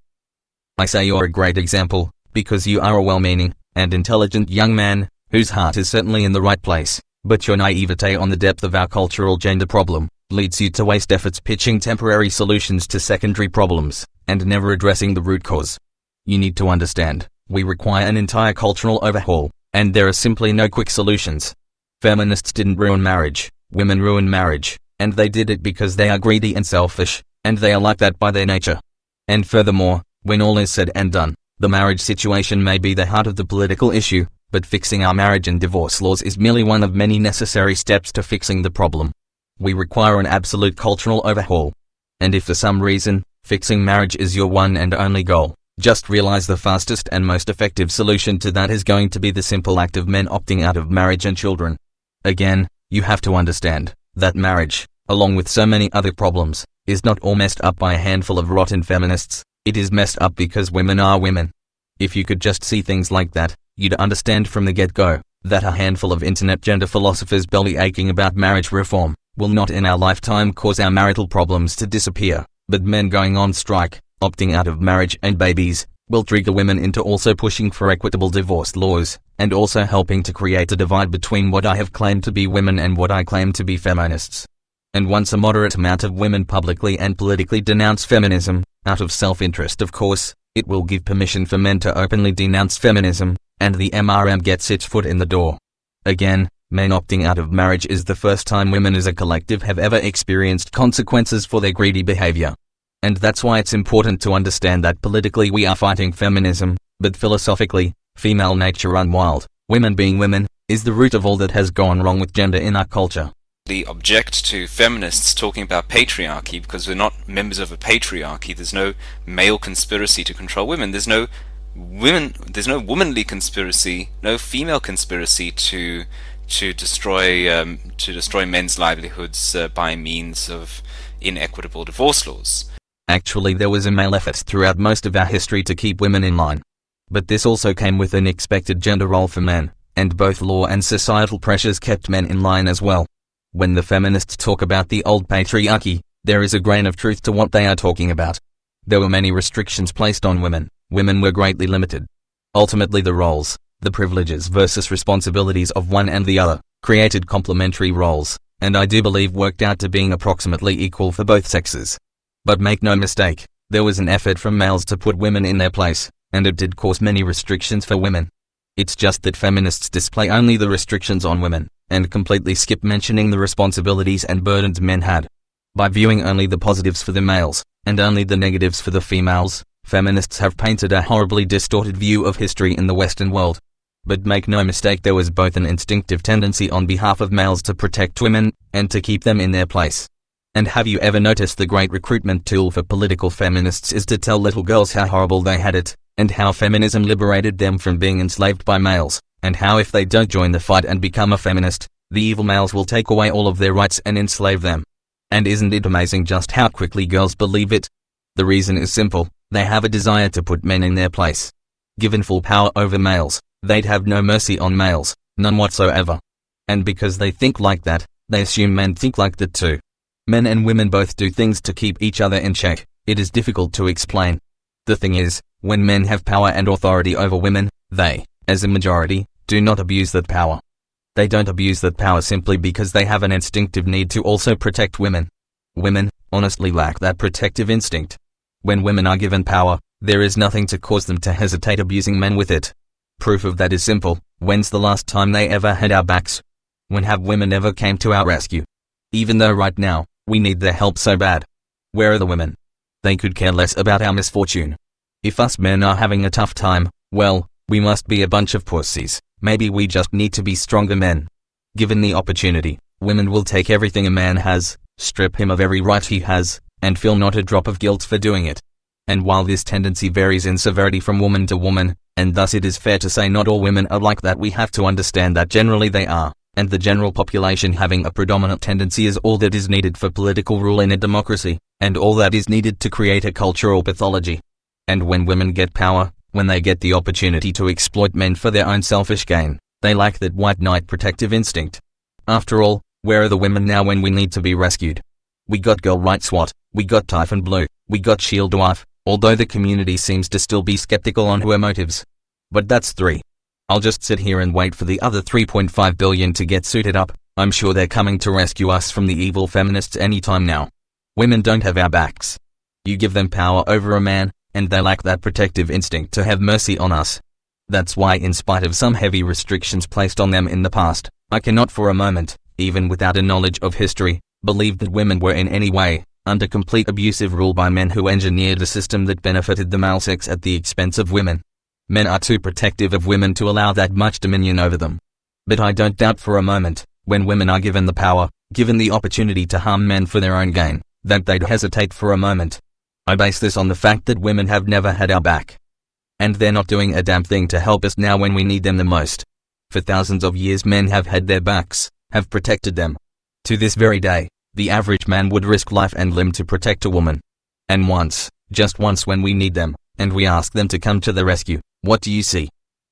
I say you're a great example, because you are a well-meaning, and intelligent young man, whose heart is certainly in the right place, but your naivete on the depth of our cultural gender problem, leads you to waste efforts pitching temporary solutions to secondary problems, and never addressing the root cause. You need to understand, we require an entire cultural overhaul, and there are simply no quick solutions. Feminists didn't ruin marriage, women ruined marriage, and they did it because they are greedy and selfish, and they are like that by their nature. And furthermore, when all is said and done, the marriage situation may be the heart of the political issue, but fixing our marriage and divorce laws is merely one of many necessary steps to fixing the problem. We require an absolute cultural overhaul. And if for some reason, fixing marriage is your one and only goal, just realize the fastest and most effective solution to that is going to be the simple act of men opting out of marriage and children. Again, you have to understand that marriage, along with so many other problems, is not all messed up by a handful of rotten feminists. It is messed up because women are women. If you could just see things like that, you'd understand from the get-go that a handful of internet gender philosophers belly aching about marriage reform will not in our lifetime cause our marital problems to disappear, but men going on strike, opting out of marriage and babies, will trigger women into also pushing for equitable divorce laws, and also helping to create a divide between what I have claimed to be women and what I claim to be feminists. And once a moderate amount of women publicly and politically denounce feminism, out of self-interest of course, it will give permission for men to openly denounce feminism, and the MRM gets its foot in the door. Again, men opting out of marriage is the first time women as a collective have ever experienced consequences for their greedy behavior. And that's why it's important to understand that politically we are fighting feminism, but philosophically, female nature run wild, women being women, is the root of all that has gone wrong with gender in our culture. We object to feminists talking about patriarchy because we're not members of a patriarchy. There's no male conspiracy to control women. There's no womanly conspiracy, no female conspiracy to destroy men's livelihoods by means of inequitable divorce laws. Actually, there was a male effort throughout most of our history to keep women in line. But this also came with an expected gender role for men, and both law and societal pressures kept men in line as well. When the feminists talk about the old patriarchy, there is a grain of truth to what they are talking about. There were many restrictions placed on women. Women were greatly limited. Ultimately, the roles, the privileges versus responsibilities of one and the other, created complementary roles, and I do believe worked out to being approximately equal for both sexes. But make no mistake, there was an effort from males to put women in their place, and it did cause many restrictions for women. It's just that feminists display only the restrictions on women, and completely skip mentioning the responsibilities and burdens men had. By viewing only the positives for the males, and only the negatives for the females, feminists have painted a horribly distorted view of history in the Western world. But make no mistake, there was both an instinctive tendency on behalf of males to protect women, and to keep them in their place. And have you ever noticed the great recruitment tool for political feminists is to tell little girls how horrible they had it, and how feminism liberated them from being enslaved by males, and how if they don't join the fight and become a feminist, the evil males will take away all of their rights and enslave them. And isn't it amazing just how quickly girls believe it? The reason is simple, they have a desire to put men in their place. Given full power over males, they'd have no mercy on males, none whatsoever. And because they think like that, they assume men think like that too. Men and women both do things to keep each other in check. It is difficult to explain. The thing is, when men have power and authority over women, they, as a majority, do not abuse that power. They don't abuse that power simply because they have an instinctive need to also protect women. Women, honestly, lack that protective instinct. When women are given power, there is nothing to cause them to hesitate abusing men with it. Proof of that is simple. When's the last time they ever had our backs? When have women ever came to our rescue? Even though right now, we need their help so bad. Where are the women? They could care less about our misfortune. If us men are having a tough time, well, we must be a bunch of pussies. Maybe we just need to be stronger men. Given the opportunity, women will take everything a man has, strip him of every right he has, and feel not a drop of guilt for doing it. And while this tendency varies in severity from woman to woman, and thus it is fair to say not all women are like that, we have to understand that generally they are, and the general population having a predominant tendency is all that is needed for political rule in a democracy, and all that is needed to create a cultural pathology. And when women get power, when they get the opportunity to exploit men for their own selfish gain, they lack that white knight protective instinct. After all, where are the women now when we need to be rescued? We got Girl Right SWAT, we got Typhon Blue, we got Shield Wife, although the community seems to still be skeptical on her motives. But that's 3. I'll just sit here and wait for the other 3.5 billion to get suited up. I'm sure they're coming to rescue us from the evil feminists anytime now. Women don't have our backs. You give them power over a man, and they lack that protective instinct to have mercy on us. That's why, in spite of some heavy restrictions placed on them in the past, I cannot for a moment, even without a knowledge of history, believe that women were in any way under complete abusive rule by men who engineered a system that benefited the male sex at the expense of women. Men are too protective of women to allow that much dominion over them. But I don't doubt for a moment, when women are given the power, given the opportunity to harm men for their own gain, that they'd hesitate for a moment. I base this on the fact that women have never had our back. And they're not doing a damn thing to help us now when we need them the most. For thousands of years men have had their backs, have protected them. To this very day, the average man would risk life and limb to protect a woman. And once, just once when we need them, and we ask them to come to the rescue, what do you see?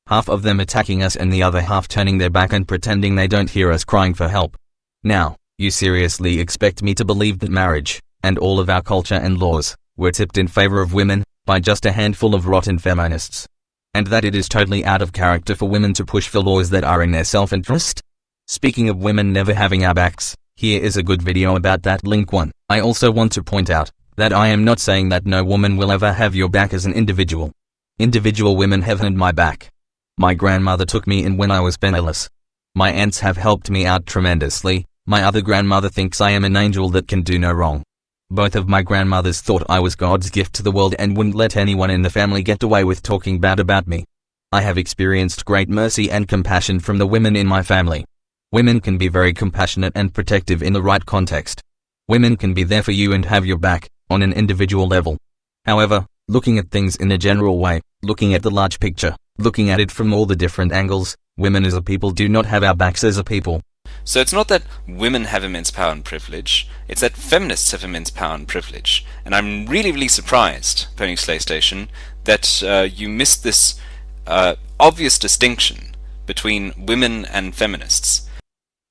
Half of them attacking us and the other half turning their back and pretending they don't hear us crying for help. Now, you seriously expect me to believe that marriage, and all of our culture and laws, were tipped in favor of women, by just a handful of rotten feminists? And that it is totally out of character for women to push for laws that are in their self-interest? Speaking of women never having our backs, here is a good video about that. Link 1. I also want to point out, that I am not saying that no woman will ever have your back as an individual. Individual women have had my back. My grandmother took me in when I was penniless. My aunts have helped me out tremendously. My other grandmother thinks I am an angel that can do no wrong. Both of my grandmothers thought I was God's gift to the world and wouldn't let anyone in the family get away with talking bad about me. I have experienced great mercy and compassion from the women in my family. Women can be very compassionate and protective in the right context. Women can be there for you and have your back, on an individual level. However, looking at things in a general way, looking at the large picture, looking at it from all the different angles, women as a people do not have our backs as a people. So it's not that women have immense power and privilege, it's that feminists have immense power and privilege. And I'm really, really surprised, Pony Slay Station, that you missed this obvious distinction between women and feminists.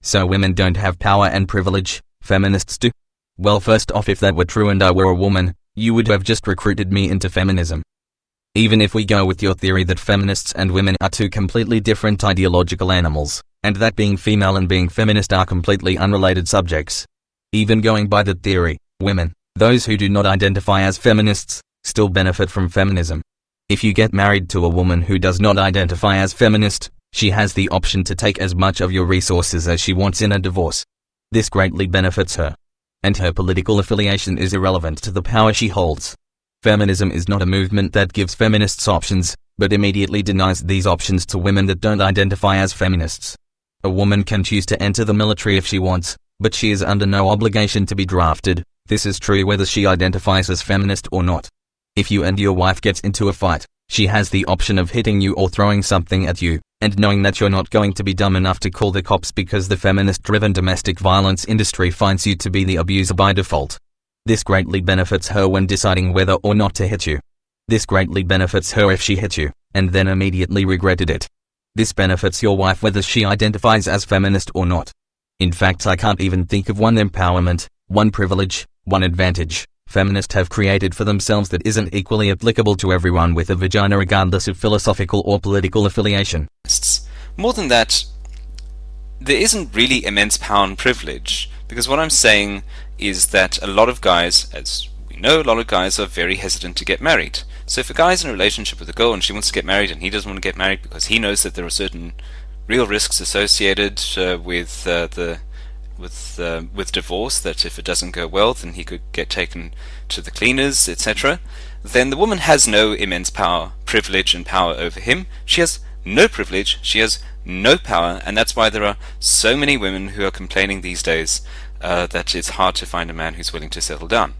So women don't have power and privilege, feminists do? Well, first off, if that were true and I were a woman, you would have just recruited me into feminism. Even if we go with your theory that feminists and women are two completely different ideological animals, and that being female and being feminist are completely unrelated subjects. Even going by that theory, women, those who do not identify as feminists, still benefit from feminism. If you get married to a woman who does not identify as feminist, she has the option to take as much of your resources as she wants in a divorce. This greatly benefits her. And her political affiliation is irrelevant to the power she holds. Feminism is not a movement that gives feminists options, but immediately denies these options to women that don't identify as feminists. A woman can choose to enter the military if she wants, but she is under no obligation to be drafted. This is true whether she identifies as feminist or not. If you and your wife gets into a fight, she has the option of hitting you or throwing something at you, and knowing that you're not going to be dumb enough to call the cops because the feminist-driven domestic violence industry finds you to be the abuser by default. This greatly benefits her when deciding whether or not to hit you. This greatly benefits her if she hit you, and then immediately regretted it. This benefits your wife whether she identifies as feminist or not. In fact, I can't even think of one empowerment, one privilege, one advantage feminists have created for themselves that isn't equally applicable to everyone with a vagina regardless of philosophical or political affiliation. More than that, there isn't really immense power and privilege, because what I'm saying is that a lot of guys, as we know, a lot of guys are very hesitant to get married. So if a guy's in a relationship with a girl and she wants to get married and he doesn't want to get married because he knows that there are certain real risks associated with the with divorce, that if it doesn't go well, then he could get taken to the cleaners, etc., then the woman has no immense power, privilege, and power over him. She has no privilege, she has no power, and that's why there are so many women who are complaining these days that it's hard to find a man who's willing to settle down.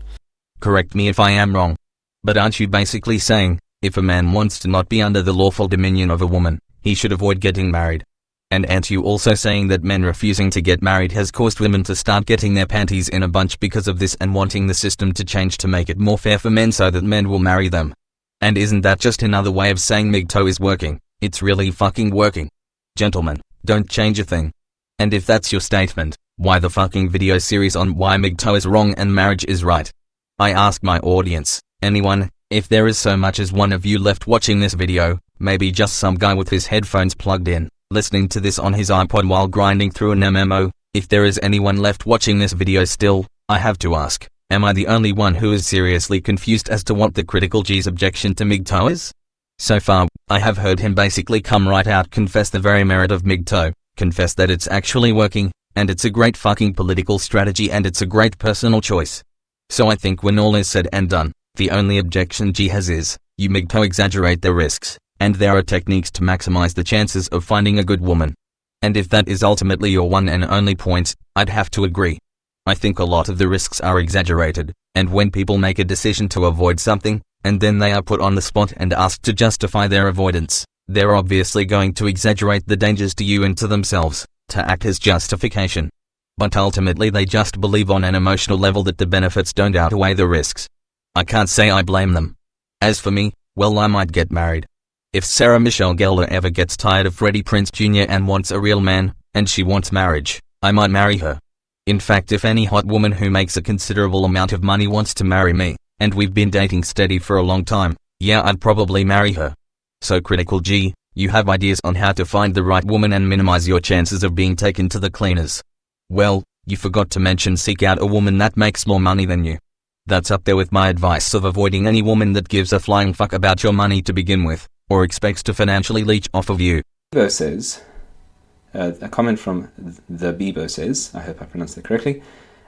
Correct me if I am wrong. But aren't you basically saying, if a man wants to not be under the lawful dominion of a woman, he should avoid getting married? And aren't you also saying that men refusing to get married has caused women to start getting their panties in a bunch because of this and wanting the system to change to make it more fair for men so that men will marry them? And isn't that just another way of saying MGTOW is working? It's really fucking working. Gentlemen, don't change a thing. And if that's your statement, why the fucking video series on why MGTOW is wrong and marriage is right? I ask my audience, anyone, if there is so much as one of you left watching this video, maybe just some guy with his headphones plugged in, listening to this on his iPod while grinding through an MMO, if there is anyone left watching this video still, I have to ask, am I the only one who is seriously confused as to what the Critical G's objection to MGTOW is? So far, I have heard him basically come right out confess the very merit of MGTOW, confess that it's actually working, and it's a great fucking political strategy and it's a great personal choice. So I think when all is said and done, the only objection G has is, you MGTOW exaggerate the risks, and there are techniques to maximize the chances of finding a good woman. And if that is ultimately your one and only point, I'd have to agree. I think a lot of the risks are exaggerated, and when people make a decision to avoid something, and then they are put on the spot and asked to justify their avoidance, they're obviously going to exaggerate the dangers to you and to themselves, to act as justification. But ultimately they just believe on an emotional level that the benefits don't outweigh the risks. I can't say I blame them. As for me, well, I might get married. If Sarah Michelle Gellar ever gets tired of Freddie Prinze Jr. and wants a real man, and she wants marriage, I might marry her. In fact, if any hot woman who makes a considerable amount of money wants to marry me, and we've been dating steady for a long time, yeah, I'd probably marry her. So Critical G, you have ideas on how to find the right woman and minimize your chances of being taken to the cleaners. Well, you forgot to mention seek out a woman that makes more money than you. That's up there with my advice of avoiding any woman that gives a flying fuck about your money to begin with, or expects to financially leech off of you. Bebo says, a comment from the Bebo says, I hope I pronounced that correctly,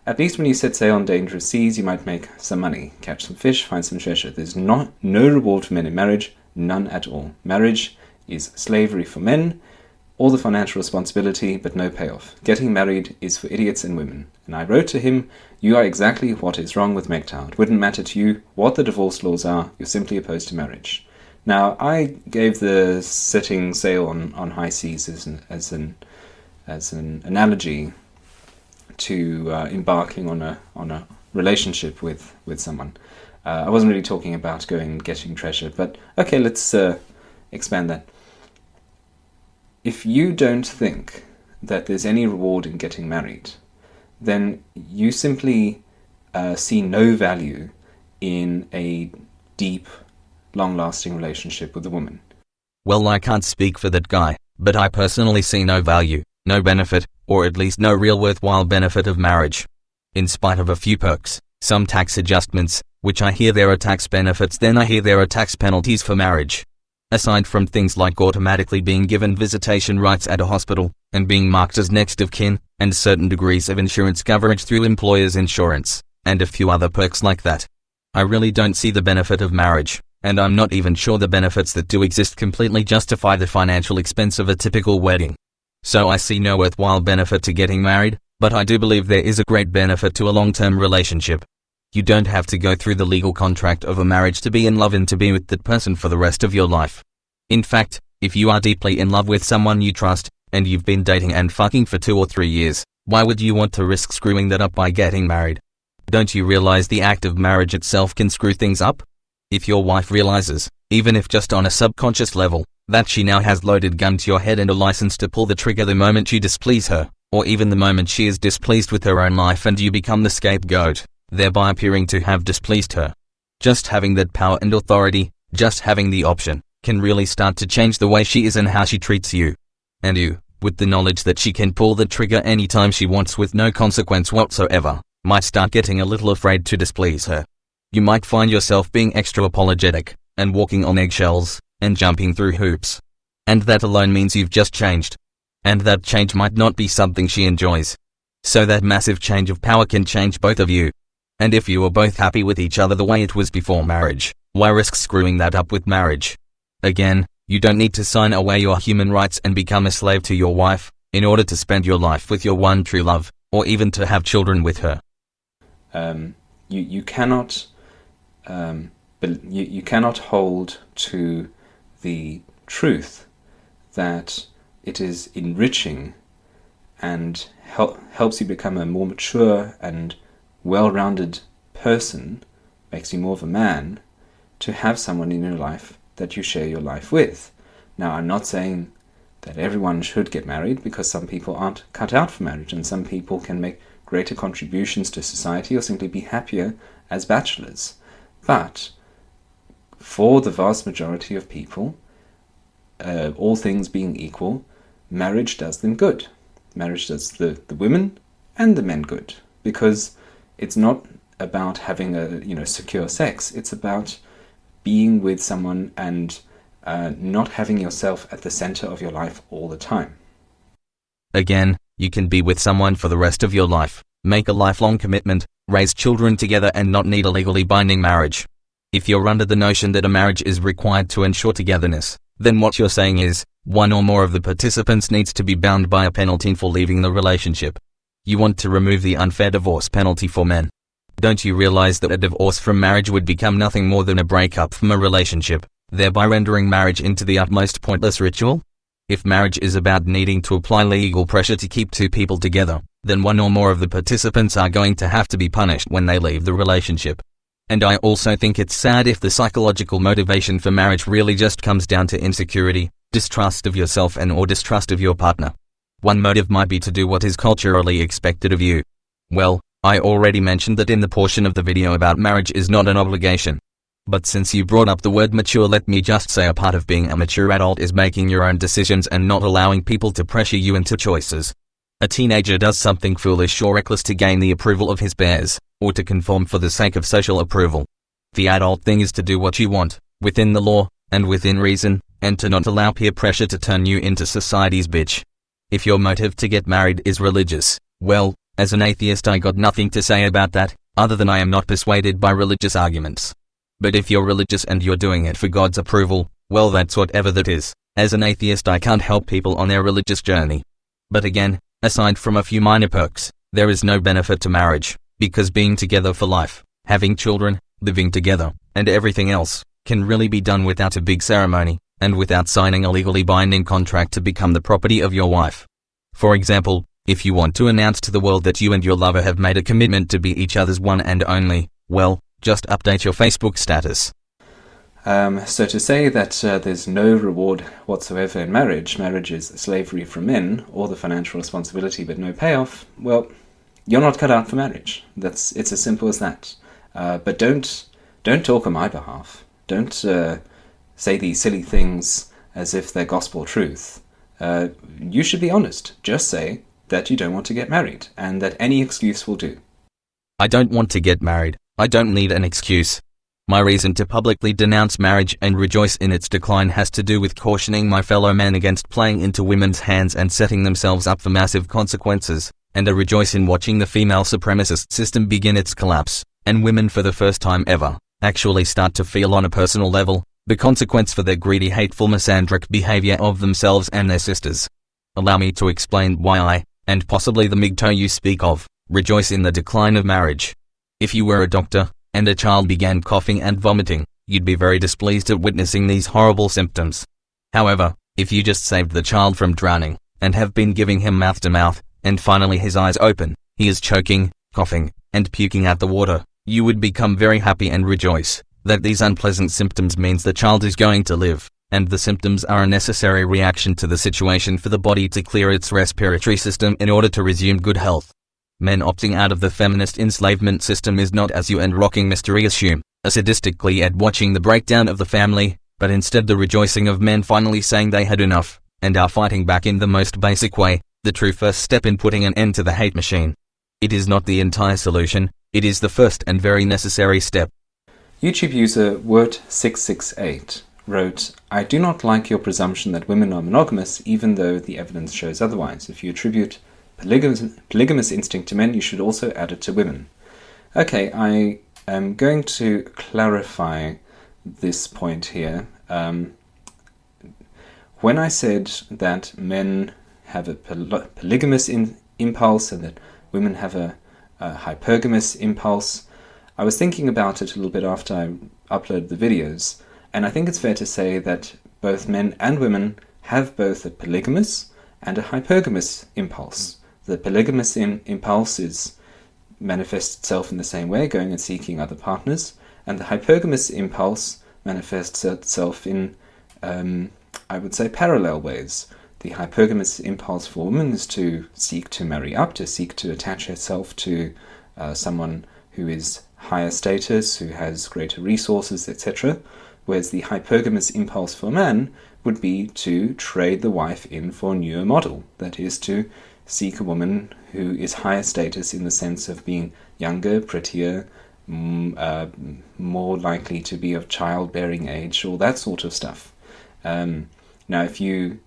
at least when you set sail on dangerous seas you might make some money, catch some fish, find some treasure. There's no reward for men in marriage, none at all. Marriage is slavery for men, all the financial responsibility but no payoff. Getting married is for idiots and women. And I wrote to him, you are exactly what is wrong with MGTOW. It wouldn't matter to you what the divorce laws are, you're simply opposed to marriage. Now, I gave the setting sail on high seas as an analogy to embarking on a relationship with someone. I wasn't really talking about going and getting treasure, but okay, let's expand that. If you don't think that there's any reward in getting married, then you simply see no value in a deep, long-lasting relationship with a woman. Well, I can't speak for that guy, but I personally see no value, no benefit, or at least no real worthwhile benefit of marriage. In spite of a few perks, some tax adjustments, which I hear there are tax benefits, then I hear there are tax penalties for marriage. Aside from things like automatically being given visitation rights at a hospital, and being marked as next of kin, and certain degrees of insurance coverage through employers' insurance, and a few other perks like that, I really don't see the benefit of marriage, and I'm not even sure the benefits that do exist completely justify the financial expense of a typical wedding. So I see no worthwhile benefit to getting married, but I do believe there is a great benefit to a long-term relationship. You don't have to go through the legal contract of a marriage to be in love and to be with that person for the rest of your life. In fact, if you are deeply in love with someone you trust, and you've been dating and fucking for 2 or 3 years, why would you want to risk screwing that up by getting married? Don't you realize the act of marriage itself can screw things up? If your wife realizes, even if just on a subconscious level, that she now has loaded gun to your head and a license to pull the trigger the moment you displease her, or even the moment she is displeased with her own life and you become the scapegoat, thereby appearing to have displeased her. Just having that power and authority, just having the option, can really start to change the way she is and how she treats you. And you, with the knowledge that she can pull the trigger anytime she wants with no consequence whatsoever, might start getting a little afraid to displease her. You might find yourself being extra apologetic, and walking on eggshells, and jumping through hoops. And that alone means you've just changed. And that change might not be something she enjoys. so that massive change of power can change both of you. And if you are both happy with each other the way it was before marriage, why risk screwing that up with marriage? Again, you don't need to sign away your human rights and become a slave to your wife, in order to spend your life with your one true love, or even to have children with her. You cannot hold to the truth that it is enriching and helps you become a more mature and well-rounded person, makes you more of a man, to have someone in your life that you share your life with. Now, I'm not saying that everyone should get married, because some people aren't cut out for marriage, and some people can make greater contributions to society or simply be happier as bachelors. But for the vast majority of people, all things being equal, marriage does them good. Marriage does the women and the men good, because it's not about having a secure sex. It's about being with someone and not having yourself at the center of your life all the time. Again, you can be with someone for the rest of your life, make a lifelong commitment, raise children together, and not need a legally binding marriage. If you're under the notion that a marriage is required to ensure togetherness, then what you're saying is, one or more of the participants needs to be bound by a penalty for leaving the relationship. You want to remove the unfair divorce penalty for men. Don't you realize that a divorce from marriage would become nothing more than a breakup from a relationship, thereby rendering marriage into the utmost pointless ritual? If marriage is about needing to apply legal pressure to keep two people together, then one or more of the participants are going to have to be punished when they leave the relationship. And I also think it's sad if the psychological motivation for marriage really just comes down to insecurity, distrust of yourself and/or distrust of your partner. One motive might be to do what is culturally expected of you. Well, I already mentioned that in the portion of the video about marriage is not an obligation. But since you brought up the word mature, let me just say a part of being a mature adult is making your own decisions and not allowing people to pressure you into choices. A teenager does something foolish or reckless to gain the approval of his peers, or to conform for the sake of social approval. The adult thing is to do what you want, within the law, and within reason, and to not allow peer pressure to turn you into society's bitch. If your motive to get married is religious, well, as an atheist I got nothing to say about that, other than I am not persuaded by religious arguments. But if you're religious and you're doing it for God's approval, well, that's whatever that is. As an atheist I can't help people on their religious journey. But again, aside from a few minor perks, there is no benefit to marriage, because being together for life, having children, living together, and everything else, can really be done without a big ceremony, and without signing a legally binding contract to become the property of your wife. For example, if you want to announce to the world that you and your lover have made a commitment to be each other's one and only, well, just update your Facebook status. So to say that there's no reward whatsoever in marriage is slavery for men, or the financial responsibility but no payoff, well, you're not cut out for marriage. It's as simple as that. But don't talk on my behalf. Don't say these silly things as if they're gospel truth. You should be honest. Just say that you don't want to get married, and that any excuse will do. I don't want to get married. I don't need an excuse. My reason to publicly denounce marriage and rejoice in its decline has to do with cautioning my fellow men against playing into women's hands and setting themselves up for massive consequences, and I rejoice in watching the female supremacist system begin its collapse, and women for the first time ever, actually start to feel on a personal level, the consequence for their greedy, hateful, misandric behavior of themselves and their sisters. Allow me to explain why I, and possibly the MGTOW you speak of, rejoice in the decline of marriage. If you were a doctor, and a child began coughing and vomiting, you'd be very displeased at witnessing these horrible symptoms. However, if you just saved the child from drowning, and have been giving him mouth to mouth, and finally his eyes open, he is choking, coughing, and puking out the water, you would become very happy and rejoice that these unpleasant symptoms means the child is going to live, and the symptoms are a necessary reaction to the situation for the body to clear its respiratory system in order to resume good health. Men opting out of the feminist enslavement system is not, as you and Rocking Mystery assume, a sadistic glee at watching the breakdown of the family, but instead the rejoicing of men finally saying they had enough, and are fighting back in the most basic way, the true first step in putting an end to the hate machine. It is not the entire solution, it is the first and very necessary step. YouTube user Wort668 wrote, "I do not like your presumption that women are monogamous, even though the evidence shows otherwise. If you attribute polygamous instinct to men, you should also add it to women. Okay, I am going to clarify this point here. When I said that men have a polygamous impulse and that women have a hypergamous impulse, I was thinking about it a little bit after I uploaded the videos, and I think it's fair to say that both men and women have both a polygamous and a hypergamous impulse. The polygamous impulse manifests itself in the same way, going and seeking other partners, and the hypergamous impulse manifests itself in, I would say, parallel ways. The hypergamous impulse for women is to seek to marry up, to seek to attach herself to someone who is higher status, who has greater resources, etc., whereas the hypergamous impulse for a man would be to trade the wife in for a newer model, that is, to seek a woman who is higher status in the sense of being younger, prettier, more likely to be of childbearing age, all that sort of stuff. Now, this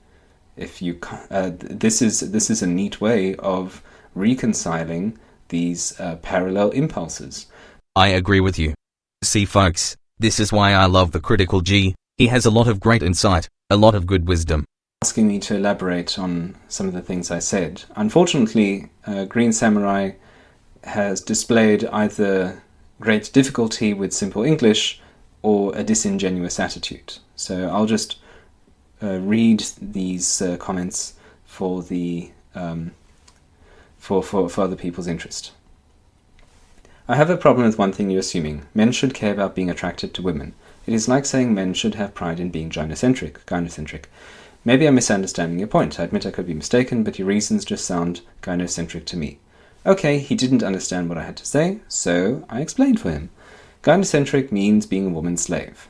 is a neat way of reconciling these parallel impulses. I agree with you. See, folks, this is why I love the Critical G. He has a lot of great insight, a lot of good wisdom. Asking me to elaborate on some of the things I said. Unfortunately, Green Samurai has displayed either great difficulty with simple English or a disingenuous attitude. So I'll just read these comments for the for other people's interest. I have a problem with one thing you're assuming. Men should care about being attracted to women. It is like saying men should have pride in being gynocentric. Maybe I'm misunderstanding your point. I admit I could be mistaken, but your reasons just sound gynocentric to me. Okay, he didn't understand what I had to say, so I explained for him. Gynocentric means being a woman's slave.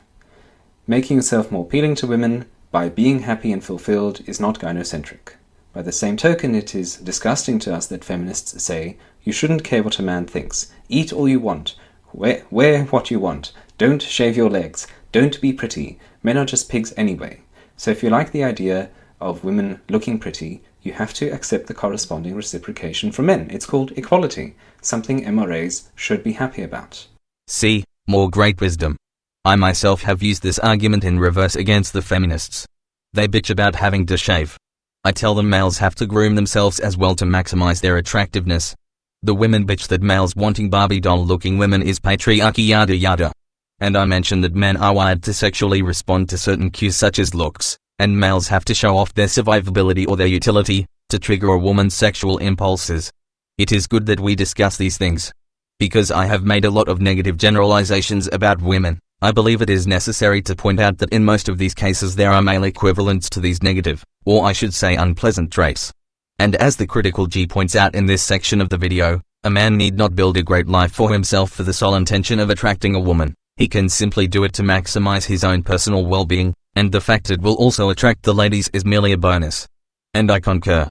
Making yourself more appealing to women by being happy and fulfilled is not gynocentric. By the same token, it is disgusting to us that feminists say, you shouldn't care what a man thinks. Eat all you want. Wear what you want. Don't shave your legs. Don't be pretty. Men are just pigs anyway. So if you like the idea of women looking pretty, you have to accept the corresponding reciprocation from men. It's called equality, something MRAs should be happy about. See, more great wisdom. I myself have used this argument in reverse against the feminists. They bitch about having to shave. I tell them males have to groom themselves as well to maximize their attractiveness. The women bitch that males wanting Barbie doll looking women is patriarchy yada yada. And I mention that men are wired to sexually respond to certain cues such as looks, and males have to show off their survivability or their utility, to trigger a woman's sexual impulses. It is good that we discuss these things. Because I have made a lot of negative generalizations about women, I believe it is necessary to point out that in most of these cases there are male equivalents to these negative, or I should say unpleasant traits. And as the Critical G points out in this section of the video, a man need not build a great life for himself for the sole intention of attracting a woman. He can simply do it to maximize his own personal well-being, and the fact it will also attract the ladies is merely a bonus. And I concur.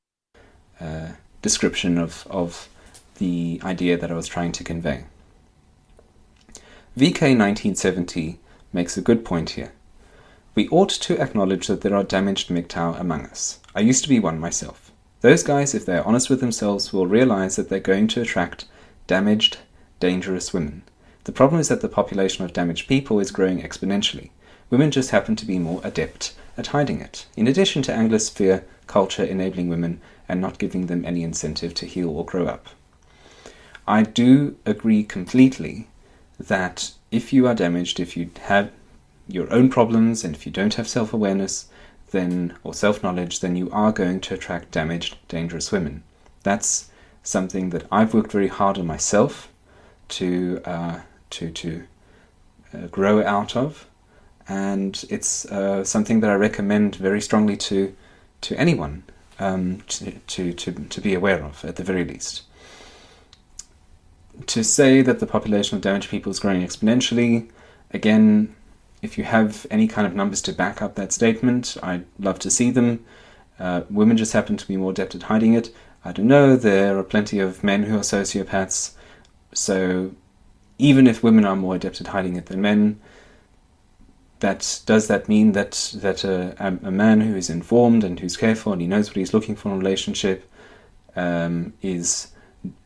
Description of the idea that I was trying to convey. VK1970 makes a good point here. We ought to acknowledge that there are damaged MGTOW among us. I used to be one myself. Those guys, if they are honest with themselves, will realize that they're going to attract damaged, dangerous women. The problem is that the population of damaged people is growing exponentially. Women just happen to be more adept at hiding it, in addition to Anglosphere culture enabling women and not giving them any incentive to heal or grow up. I do agree completely that if you are damaged, if you have your own problems, and if you don't have self-awareness, then, or self-knowledge, then you are going to attract damaged, dangerous women. That's something that I've worked very hard on myself to grow out of, and it's something that I recommend very strongly to anyone to be aware of, at the very least. To say that the population of damaged people is growing exponentially, again, if you have any kind of numbers to back up that statement, I'd love to see them. Women just happen to be more adept at hiding it. I don't know, there are plenty of men who are sociopaths, so even if women are more adept at hiding it than men, does that mean that a man who is informed and who's careful and he knows what he's looking for in a relationship is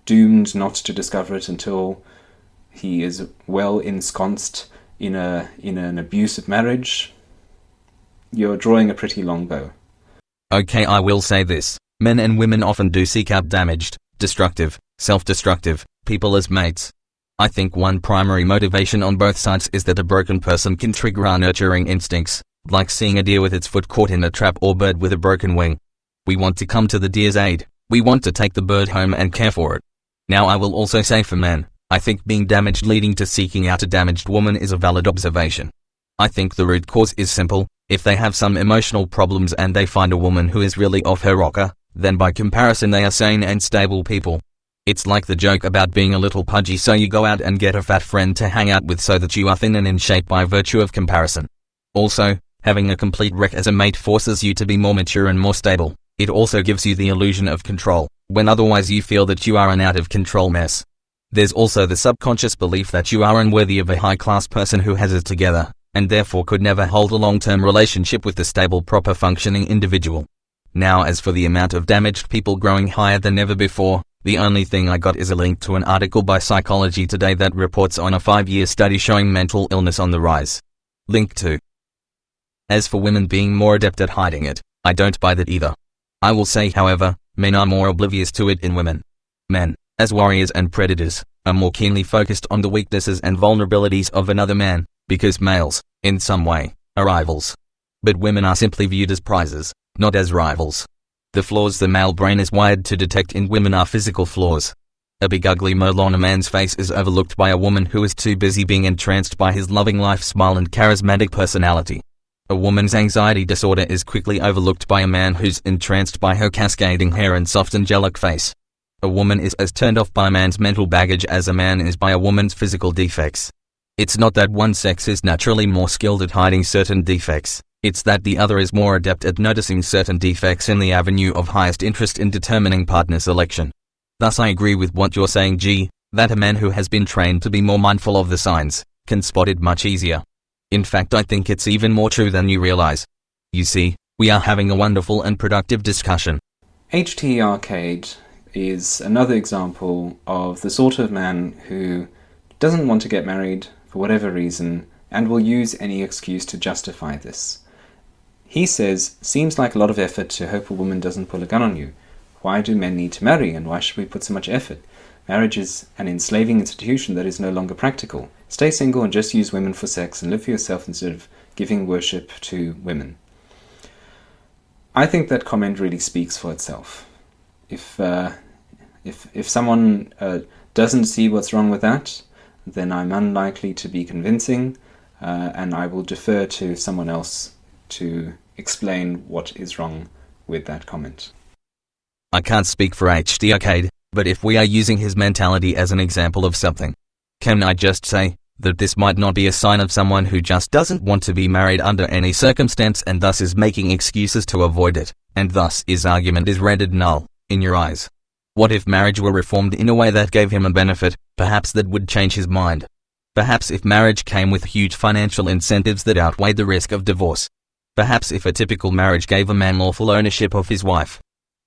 doomed not to discover it until he is well ensconced in an abusive marriage, you're drawing a pretty long bow. Okay, I will say this. Men and women often do seek out damaged, destructive, self-destructive people as mates. I think one primary motivation on both sides is that a broken person can trigger our nurturing instincts, like seeing a deer with its foot caught in a trap or bird with a broken wing. We want to come to the deer's aid. We want to take the bird home and care for it. Now I will also say for men, I think being damaged leading to seeking out a damaged woman is a valid observation. I think the root cause is simple. If they have some emotional problems and they find a woman who is really off her rocker, then by comparison they are sane and stable people. It's like the joke about being a little pudgy, so you go out and get a fat friend to hang out with so that you are thin and in shape by virtue of comparison. Also, having a complete wreck as a mate forces you to be more mature and more stable. It also gives you the illusion of control, when otherwise you feel that you are an out-of-control mess. There's also the subconscious belief that you are unworthy of a high-class person who has it together, and therefore could never hold a long-term relationship with a stable, proper functioning individual. Now as for the amount of damaged people growing higher than ever before, the only thing I got is a link to an article by Psychology Today that reports on a 5-year study showing mental illness on the rise. Link to. As for women being more adept at hiding it, I don't buy that either. I will say, however, men are more oblivious to it in women. Men, as warriors and predators, are more keenly focused on the weaknesses and vulnerabilities of another man, because males, in some way, are rivals. But women are simply viewed as prizes, not as rivals. The flaws the male brain is wired to detect in women are physical flaws. A big ugly mole on a man's face is overlooked by a woman who is too busy being entranced by his loving life smile and charismatic personality. A woman's anxiety disorder is quickly overlooked by a man who's entranced by her cascading hair and soft angelic face. A woman is as turned off by a man's mental baggage as a man is by a woman's physical defects. It's not that one sex is naturally more skilled at hiding certain defects, it's that the other is more adept at noticing certain defects in the avenue of highest interest in determining partner selection. Thus I agree with what you're saying, G, that a man who has been trained to be more mindful of the signs can spot it much easier. In fact, I think it's even more true than you realize. You see, we are having a wonderful and productive discussion. HT Arcade is another example of the sort of man who doesn't want to get married for whatever reason and will use any excuse to justify this. He says, seems like a lot of effort to hope a woman doesn't pull a gun on you. Why do men need to marry, and why should we put so much effort? Marriage is an enslaving institution that is no longer practical. Stay single and just use women for sex and live for yourself instead of giving worship to women. I think that comment really speaks for itself. If someone doesn't see what's wrong with that, then I'm unlikely to be convincing, and I will defer to someone else to explain what is wrong with that comment. I can't speak for HT Arcade, but if we are using his mentality as an example of something, can I just say that this might not be a sign of someone who just doesn't want to be married under any circumstance and thus is making excuses to avoid it, and thus his argument is rendered null, in your eyes? What if marriage were reformed in a way that gave him a benefit, perhaps that would change his mind? Perhaps if marriage came with huge financial incentives that outweighed the risk of divorce? Perhaps if a typical marriage gave a man lawful ownership of his wife?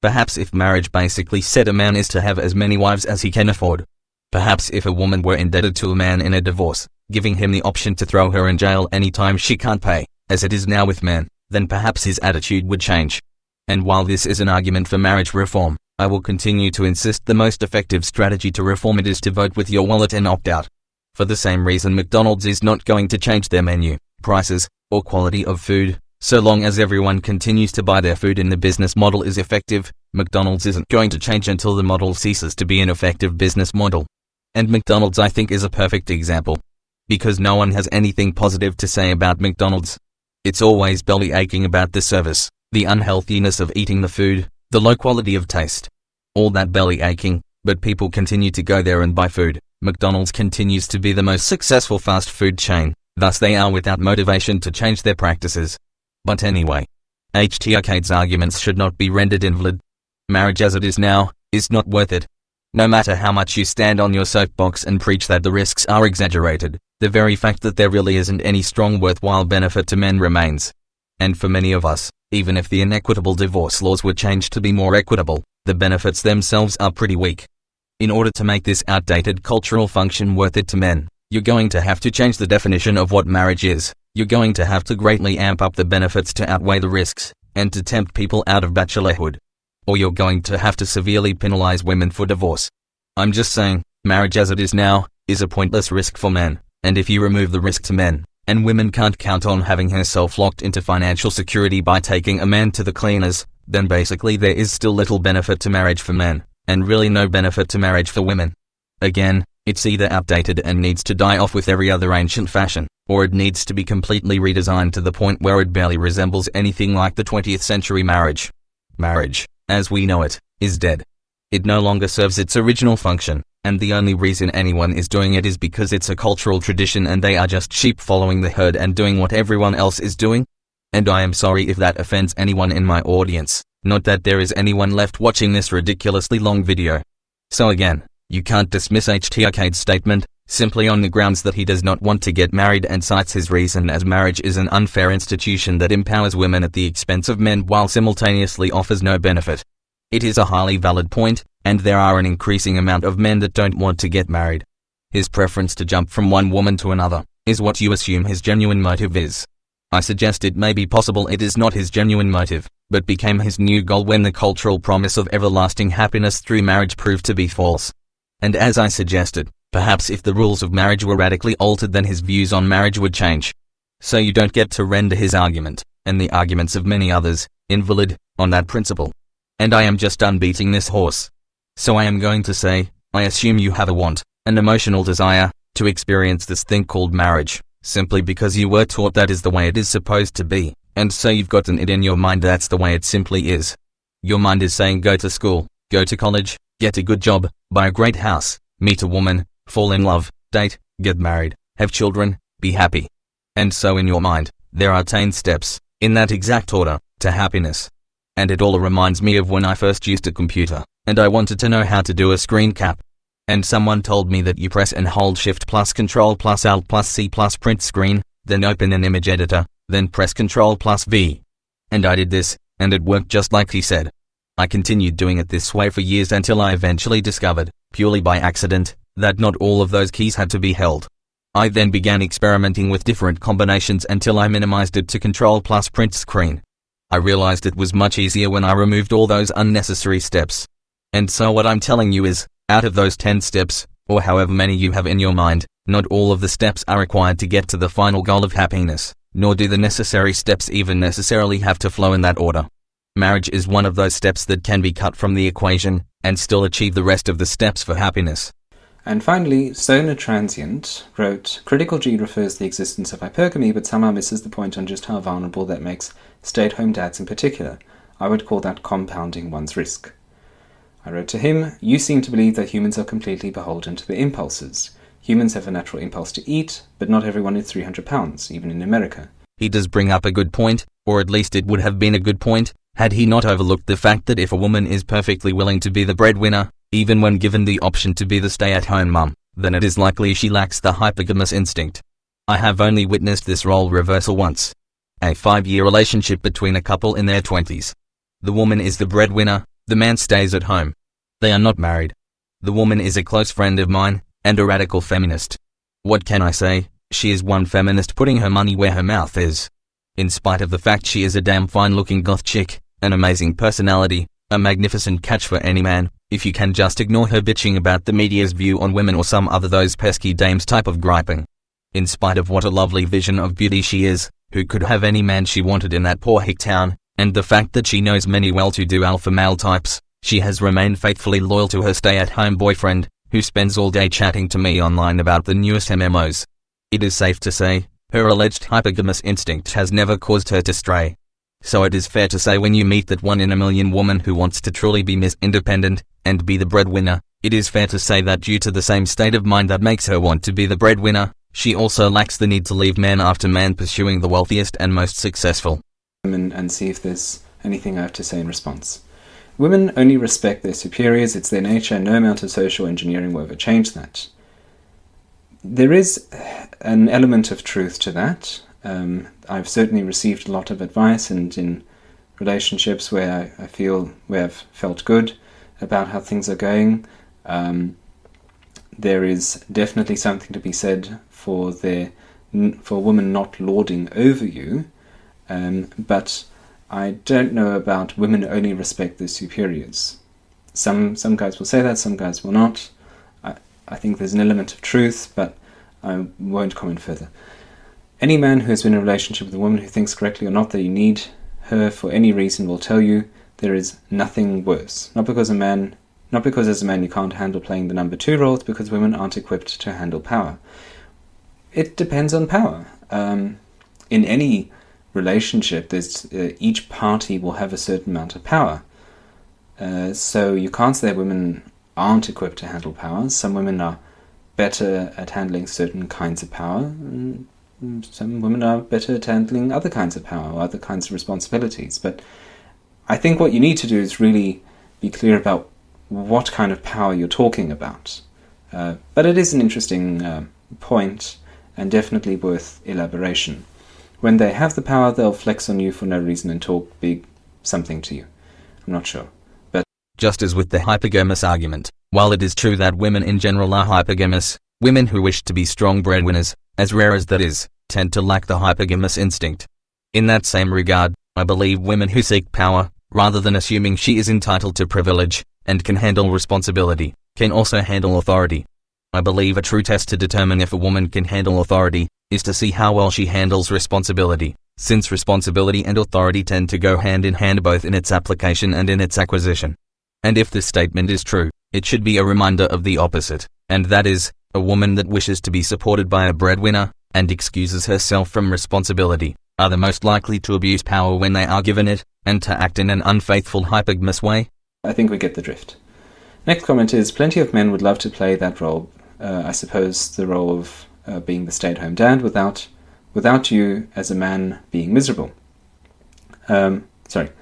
Perhaps if marriage basically said a man is to have as many wives as he can afford? Perhaps if a woman were indebted to a man in a divorce, giving him the option to throw her in jail any time she can't pay, as it is now with men, then perhaps his attitude would change. And while this is an argument for marriage reform, I will continue to insist the most effective strategy to reform it is to vote with your wallet and opt out. For the same reason McDonald's is not going to change their menu, prices, or quality of food. So long as everyone continues to buy their food and the business model is effective, McDonald's isn't going to change until the model ceases to be an effective business model. And McDonald's, I think, is a perfect example. Because no one has anything positive to say about McDonald's. It's always belly aching about the service, the unhealthiness of eating the food, the low quality of taste. All that belly aching, but people continue to go there and buy food. McDonald's continues to be the most successful fast food chain, thus they are without motivation to change their practices. But anyway, HT Arcade's arguments should not be rendered invalid. Marriage as it is now, is not worth it. No matter how much you stand on your soapbox and preach that the risks are exaggerated, the very fact that there really isn't any strong worthwhile benefit to men remains. And for many of us, even if the inequitable divorce laws were changed to be more equitable, the benefits themselves are pretty weak. In order to make this outdated cultural function worth it to men, you're going to have to change the definition of what marriage is. You're going to have to greatly amp up the benefits to outweigh the risks, and to tempt people out of bachelorhood. Or you're going to have to severely penalize women for divorce. I'm just saying, marriage as it is now, is a pointless risk for men, and if you remove the risk to men, and women can't count on having herself locked into financial security by taking a man to the cleaners, then basically there is still little benefit to marriage for men, and really no benefit to marriage for women. Again, it's either outdated and needs to die off with every other ancient fashion, or it needs to be completely redesigned to the point where it barely resembles anything like the 20th century marriage. Marriage, as we know it, is dead. It no longer serves its original function, and the only reason anyone is doing it is because it's a cultural tradition and they are just sheep following the herd and doing what everyone else is doing. And I am sorry if that offends anyone in my audience, not that there is anyone left watching this ridiculously long video. So again, you can't dismiss TheCriticalG's statement, simply on the grounds that he does not want to get married and cites his reason as marriage is an unfair institution that empowers women at the expense of men while simultaneously offers no benefit. It is a highly valid point, and there are an increasing amount of men that don't want to get married. His preference to jump from one woman to another is what you assume his genuine motive is. I suggest it may be possible it is not his genuine motive, but became his new goal when the cultural promise of everlasting happiness through marriage proved to be false. And as I suggested, perhaps if the rules of marriage were radically altered then his views on marriage would change. So you don't get to render his argument, and the arguments of many others, invalid, on that principle. And I am just done beating this horse. So I am going to say, I assume you have a want, an emotional desire, to experience this thing called marriage, simply because you were taught that is the way it is supposed to be, and so you've gotten it in your mind that's the way it simply is. Your mind is saying go to school, go to college, get a good job, buy a great house, meet a woman, fall in love, date, get married, have children, be happy. And so in your mind, there are 10 steps, in that exact order, to happiness. And it all reminds me of when I first used a computer, and I wanted to know how to do a screen cap. And someone told me that you press and hold Shift plus Control plus Alt plus C plus print screen, then open an image editor, then press Control plus V. And I did this, and it worked just like he said. I continued doing it this way for years until I eventually discovered, purely by accident, that not all of those keys had to be held. I then began experimenting with different combinations until I minimized it to Control plus print screen. I realized it was much easier when I removed all those unnecessary steps. And so what I'm telling you is, out of those 10 steps, or however many you have in your mind, not all of the steps are required to get to the final goal of happiness, nor do the necessary steps even necessarily have to flow in that order. Marriage is one of those steps that can be cut from the equation, and still achieve the rest of the steps for happiness. And finally, Solar Transient wrote, Critical G refers to the existence of hypergamy, but somehow misses the point on just how vulnerable that makes stay-at-home dads in particular. I would call that compounding one's risk. I wrote to him, you seem to believe that humans are completely beholden to their impulses. Humans have a natural impulse to eat, but not everyone is 300 pounds, even in America. He does bring up a good point, or at least it would have been a good point, had he not overlooked the fact that if a woman is perfectly willing to be the breadwinner, even when given the option to be the stay-at-home mum, then it is likely she lacks the hypergamous instinct. I have only witnessed this role reversal once. A 5-year relationship between a couple in their 20s. The woman is the breadwinner, the man stays at home. They are not married. The woman is a close friend of mine, and a radical feminist. What can I say? She is one feminist putting her money where her mouth is. In spite of the fact she is a damn fine-looking goth chick, an amazing personality, a magnificent catch for any man, if you can just ignore her bitching about the media's view on women or some other those pesky dames type of griping. In spite of what a lovely vision of beauty she is, who could have any man she wanted in that poor hick town, and the fact that she knows many well-to-do alpha male types, she has remained faithfully loyal to her stay-at-home boyfriend, who spends all day chatting to me online about the newest MMOs. It is safe to say, her alleged hypergamous instinct has never caused her to stray. So it is fair to say when you meet that 1 in a million woman who wants to truly be Miss Independent, and be the breadwinner, it is fair to say that due to the same state of mind that makes her want to be the breadwinner, she also lacks the need to leave man after man pursuing the wealthiest and most successful. And see if there's anything I have to say in response. Women only respect their superiors, it's their nature, and no amount of social engineering will ever change that. There is an element of truth to that. I've certainly received a lot of advice, and in relationships where I've felt good, about how things are going. There is definitely something to be said for women not lording over you, but I don't know about women only respect their superiors. Some guys will say that, some guys will not. I think there's an element of truth, but I won't comment further. Any man who has been in a relationship with a woman who thinks correctly or not that you need her for any reason will tell you there is nothing worse. Not because as a man you can't handle playing the number 2 role, it's because women aren't equipped to handle power. It depends on power. In any relationship, there's each party will have a certain amount of power. So you can't say women aren't equipped to handle power. Some women are better at handling certain kinds of power, and some women are better at handling other kinds of power or other kinds of responsibilities. But I think what you need to do is really be clear about what kind of power you're talking about. But it is an interesting point, and definitely worth elaboration. When they have the power, they'll flex on you for no reason and talk big something to you. I'm not sure. Just as with the hypergamous argument, while it is true that women in general are hypergamous, women who wish to be strong breadwinners, as rare as that is, tend to lack the hypergamous instinct. In that same regard, I believe women who seek power, rather than assuming she is entitled to privilege, and can handle responsibility, can also handle authority. I believe a true test to determine if a woman can handle authority, is to see how well she handles responsibility, since responsibility and authority tend to go hand in hand both in its application and in its acquisition. And if this statement is true, it should be a reminder of the opposite, and that is, a woman that wishes to be supported by a breadwinner, and excuses herself from responsibility, are the most likely to abuse power when they are given it, and to act in an unfaithful hypergamous way. I think we get the drift. Next comment is, plenty of men would love to play that role, I suppose the role of being the stay-at-home dad without you as a man being miserable. Plenty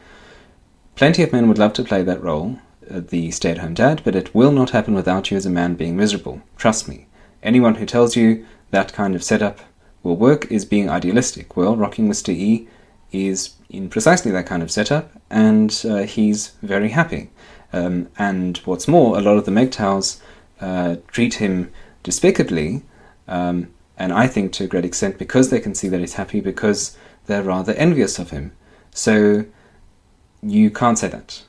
of men would love to play that role, the stay-at-home dad, but it will not happen without you as a man being miserable. Trust me. Anyone who tells you that kind of setup will work is being idealistic. Well, Rocking Mr. E is in precisely that kind of setup, and he's very happy. And what's more, a lot of the MGTOWs treat him despicably, and I think to a great extent because they can see that he's happy, because they're rather envious of him. So you can't say that.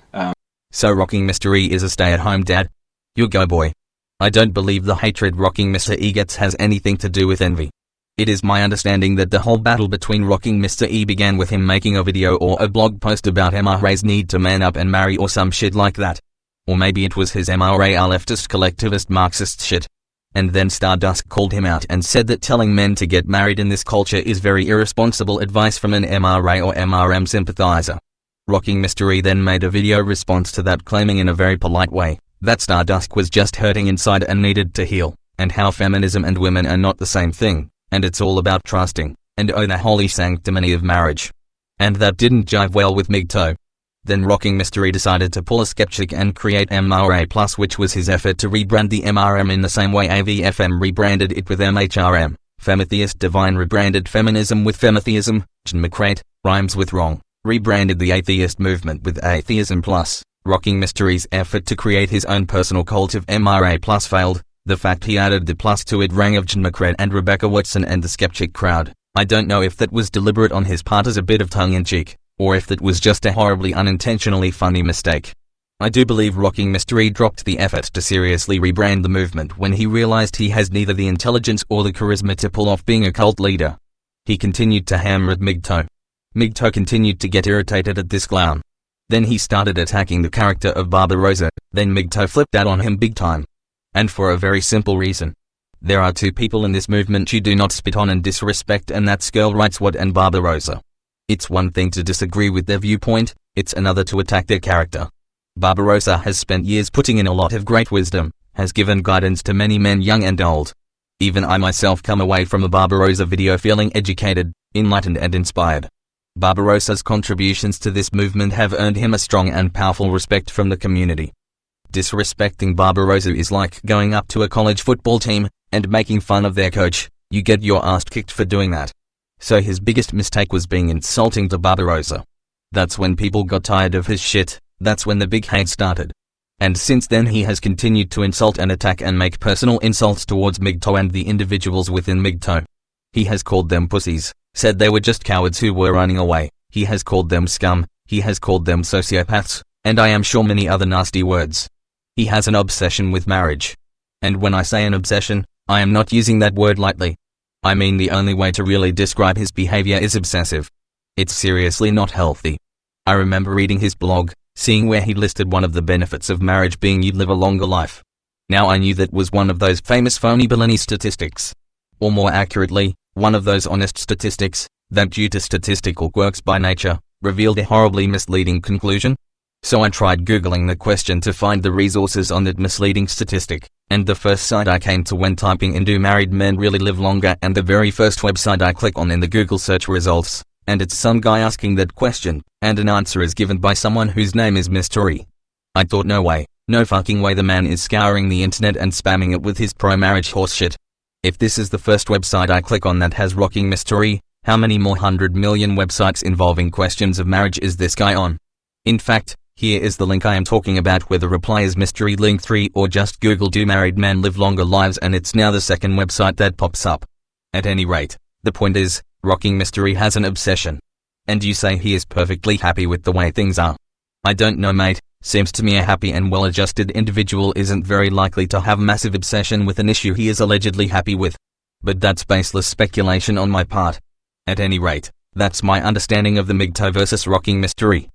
So Rocking Mr. E is a stay-at-home dad? You go, boy. I don't believe the hatred Rocking Mr. E gets has anything to do with envy. It is my understanding that the whole battle between Rocking Mr. E began with him making a video or a blog post about MRA's need to man up and marry or some shit like that. Or maybe it was his MRA leftist collectivist Marxist shit. And then Stardust called him out and said that telling men to get married in this culture is very irresponsible advice from an MRA or MRM sympathizer. Rocking Mr. E then made a video response to that, claiming in a very polite way that Stardust was just hurting inside and needed to heal, and how feminism and women are not the same thing, and it's all about trusting, and oh the holy sanctimony of marriage. And that didn't jive well with MGTOW. Then Rocking Mr. E decided to pull a skeptic and create MRA+, which was his effort to rebrand the MRM in the same way AVFM rebranded it with MHRM. Femitheist Divine rebranded feminism with femitheism. John McCrate, rhymes with wrong, rebranded the atheist movement with Atheism Plus. Rocking Mr. E's effort to create his own personal cult of MRA+ failed. The fact he added the plus to it rang of John McCrate and Rebecca Watson and the skeptic crowd. I don't know if that was deliberate on his part as a bit of tongue-in-cheek, or if that was just a horribly unintentionally funny mistake. I do believe Rocking Mr. E dropped the effort to seriously rebrand the movement when he realized he has neither the intelligence or the charisma to pull off being a cult leader. He continued to hammer at MGTOW. MGTOW continued to get irritated at this clown. Then he started attacking the character of Barbarossa, then MGTOW flipped out on him big time. And for a very simple reason. There are two people in this movement you do not spit on and disrespect, and that's Girl Rights Watch and Barbarossa. It's one thing to disagree with their viewpoint, it's another to attack their character. Barbarossa has spent years putting in a lot of great wisdom, has given guidance to many men young and old. Even I myself come away from a Barbarossa video feeling educated, enlightened and inspired. Barbarossa's contributions to this movement have earned him a strong and powerful respect from the community. Disrespecting Barbarossa is like going up to a college football team and making fun of their coach. You get your ass kicked for doing that. So his biggest mistake was being insulting to Barbarossa. That's when people got tired of his shit, that's when the big hate started. And since then he has continued to insult and attack and make personal insults towards MGTOW and the individuals within MGTOW. He has called them pussies, said they were just cowards who were running away, he has called them scum, he has called them sociopaths, and I am sure many other nasty words. He has an obsession with marriage. And when I say an obsession, I am not using that word lightly. I mean the only way to really describe his behavior is obsessive. It's seriously not healthy. I remember reading his blog, seeing where he listed one of the benefits of marriage being you'd live a longer life. Now I knew that was one of those famous phony baloney statistics. Or more accurately, one of those honest statistics, that due to statistical quirks by nature, revealed a horribly misleading conclusion. So I tried Googling the question to find the resources on that misleading statistic, and the first site I came to when typing in "do married men really live longer?" and the very first website I click on in the Google search results, and it's some guy asking that question, and an answer is given by someone whose name is Mystery. I thought no way, no fucking way the man is scouring the internet and spamming it with his pro-marriage horseshit. If this is the first website I click on that has rocking mystery, how many more 100 million websites involving questions of marriage is this guy on? In fact, here is the link I am talking about where the reply is mystery link 3 or just Google "do married men live longer lives" and it's now the second website that pops up. At any rate, the point is, Rocking Mystery has an obsession. And you say he is perfectly happy with the way things are. I don't know mate, seems to me a happy and well-adjusted individual isn't very likely to have massive obsession with an issue he is allegedly happy with. But that's baseless speculation on my part. At any rate, that's my understanding of the MGTOW versus Rocking Mystery.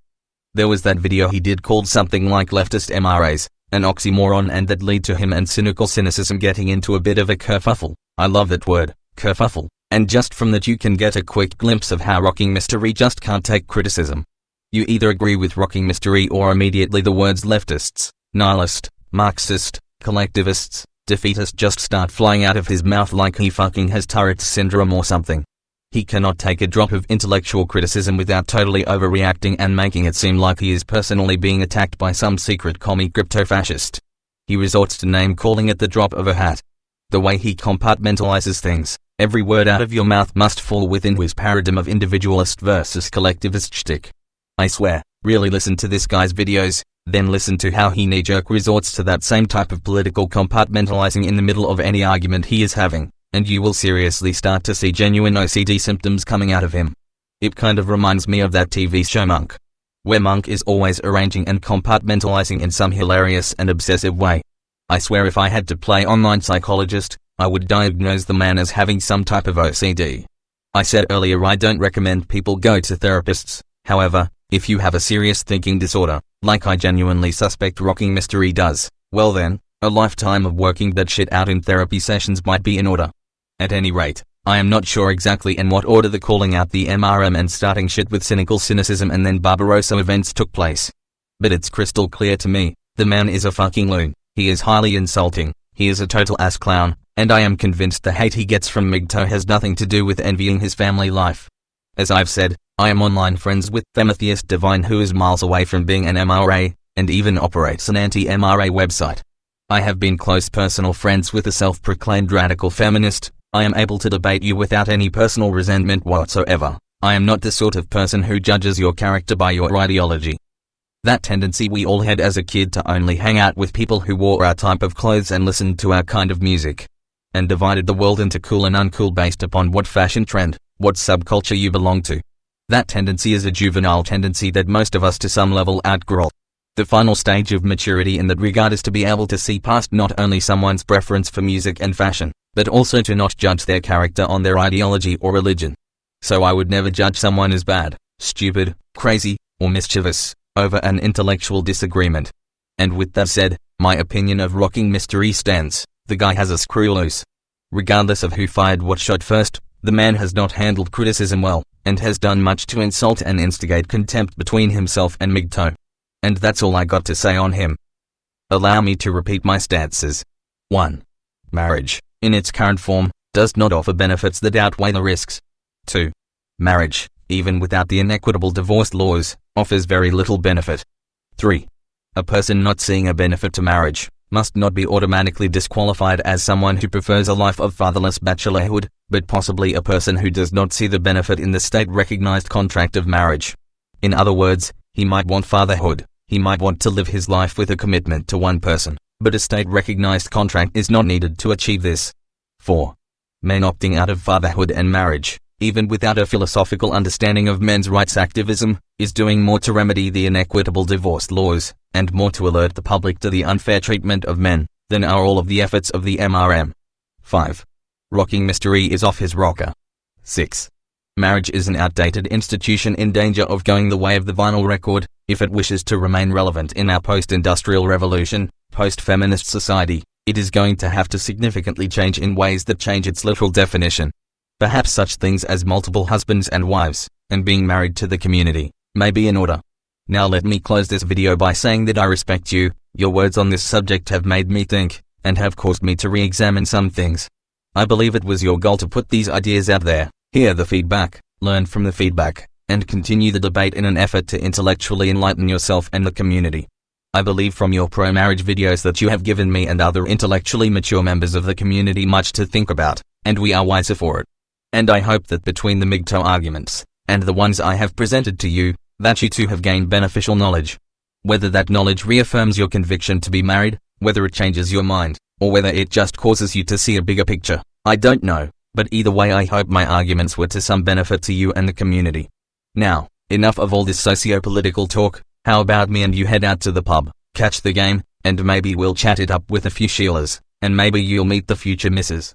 There was that video he did called something like leftist MRAs, an oxymoron, and that lead to him and cynical cynicism getting into a bit of a kerfuffle. I love that word, kerfuffle. And just from that you can get a quick glimpse of how Rocking Mystery just can't take criticism. You either agree with Rocking Mystery or immediately the words leftists, nihilist, Marxist, collectivists, defeatist just start flying out of his mouth like he fucking has Tourette's syndrome or something. He cannot take a drop of intellectual criticism without totally overreacting and making it seem like he is personally being attacked by some secret commie crypto-fascist. He resorts to name-calling at the drop of a hat. The way he compartmentalizes things, every word out of your mouth must fall within his paradigm of individualist versus collectivist shtick. I swear, really listen to this guy's videos, then listen to how he knee-jerk resorts to that same type of political compartmentalizing in the middle of any argument he is having, and you will seriously start to see genuine OCD symptoms coming out of him. It kind of reminds me of that TV show Monk, where Monk is always arranging and compartmentalizing in some hilarious and obsessive way. I swear if I had to play online psychologist, I would diagnose the man as having some type of OCD. I said earlier I don't recommend people go to therapists, however, if you have a serious thinking disorder, like I genuinely suspect Rocking Mystery does, well then, a lifetime of working that shit out in therapy sessions might be in order. At any rate, I am not sure exactly in what order the calling out the MRM and starting shit with cynical cynicism and then Barbarossa events took place. But it's crystal clear to me, the man is a fucking loon, he is highly insulting, he is a total ass clown, and I am convinced the hate he gets from MGTOW has nothing to do with envying his family life. As I've said, I am online friends with Themathias Divine who is miles away from being an MRA, and even operates an anti-MRA website. I have been close personal friends with a self-proclaimed radical feminist. I am able to debate you without any personal resentment whatsoever. I am not the sort of person who judges your character by your ideology. That tendency we all had as a kid to only hang out with people who wore our type of clothes and listened to our kind of music, and divided the world into cool and uncool based upon what fashion trend, what subculture you belong to. That tendency is a juvenile tendency that most of us to some level outgrow. The final stage of maturity in that regard is to be able to see past not only someone's preference for music and fashion, but also to not judge their character on their ideology or religion. So I would never judge someone as bad, stupid, crazy, or mischievous, over an intellectual disagreement. And with that said, my opinion of Rocking Mystery stands, the guy has a screw loose. Regardless of who fired what shot first, the man has not handled criticism well, and has done much to insult and instigate contempt between himself and MGTOW. And that's all I got to say on him. Allow me to repeat my stances. 1. Marriage, in its current form, does not offer benefits that outweigh the risks. 2. Marriage, even without the inequitable divorce laws, offers very little benefit. 3. A person not seeing a benefit to marriage must not be automatically disqualified as someone who prefers a life of fatherless bachelorhood, but possibly a person who does not see the benefit in the state-recognized contract of marriage. In other words, he might want fatherhood, He might want to live his life with a commitment to one person, but a state-recognized contract is not needed to achieve this. 4. Men opting out of fatherhood and marriage, even without a philosophical understanding of men's rights activism, is doing more to remedy the inequitable divorce laws, and more to alert the public to the unfair treatment of men, than are all of the efforts of the MRM. 5. Rocking Mr. E is off his rocker. 6. Marriage is an outdated institution in danger of going the way of the vinyl record, if it wishes to remain relevant in our post-industrial revolution, post-feminist society. It is going to have to significantly change in ways that change its literal definition. Perhaps such things as multiple husbands and wives, and being married to the community, may be in order. Now let me close this video by saying that I respect you. Your words on this subject have made me think, and have caused me to re-examine some things. I believe it was your goal to put these ideas out there, hear the feedback, learn from the feedback, and continue the debate in an effort to intellectually enlighten yourself and the community. I believe from your pro-marriage videos that you have given me and other intellectually mature members of the community much to think about, and we are wiser for it. And I hope that between the MGTOW arguments, and the ones I have presented to you, that you too have gained beneficial knowledge. Whether that knowledge reaffirms your conviction to be married, whether it changes your mind, or whether it just causes you to see a bigger picture, I don't know, but either way I hope my arguments were to some benefit to you and the community. Now, enough of all this socio-political talk. How about me and you head out to the pub, catch the game, and maybe we'll chat it up with a few Sheilas, and maybe you'll meet the future missus.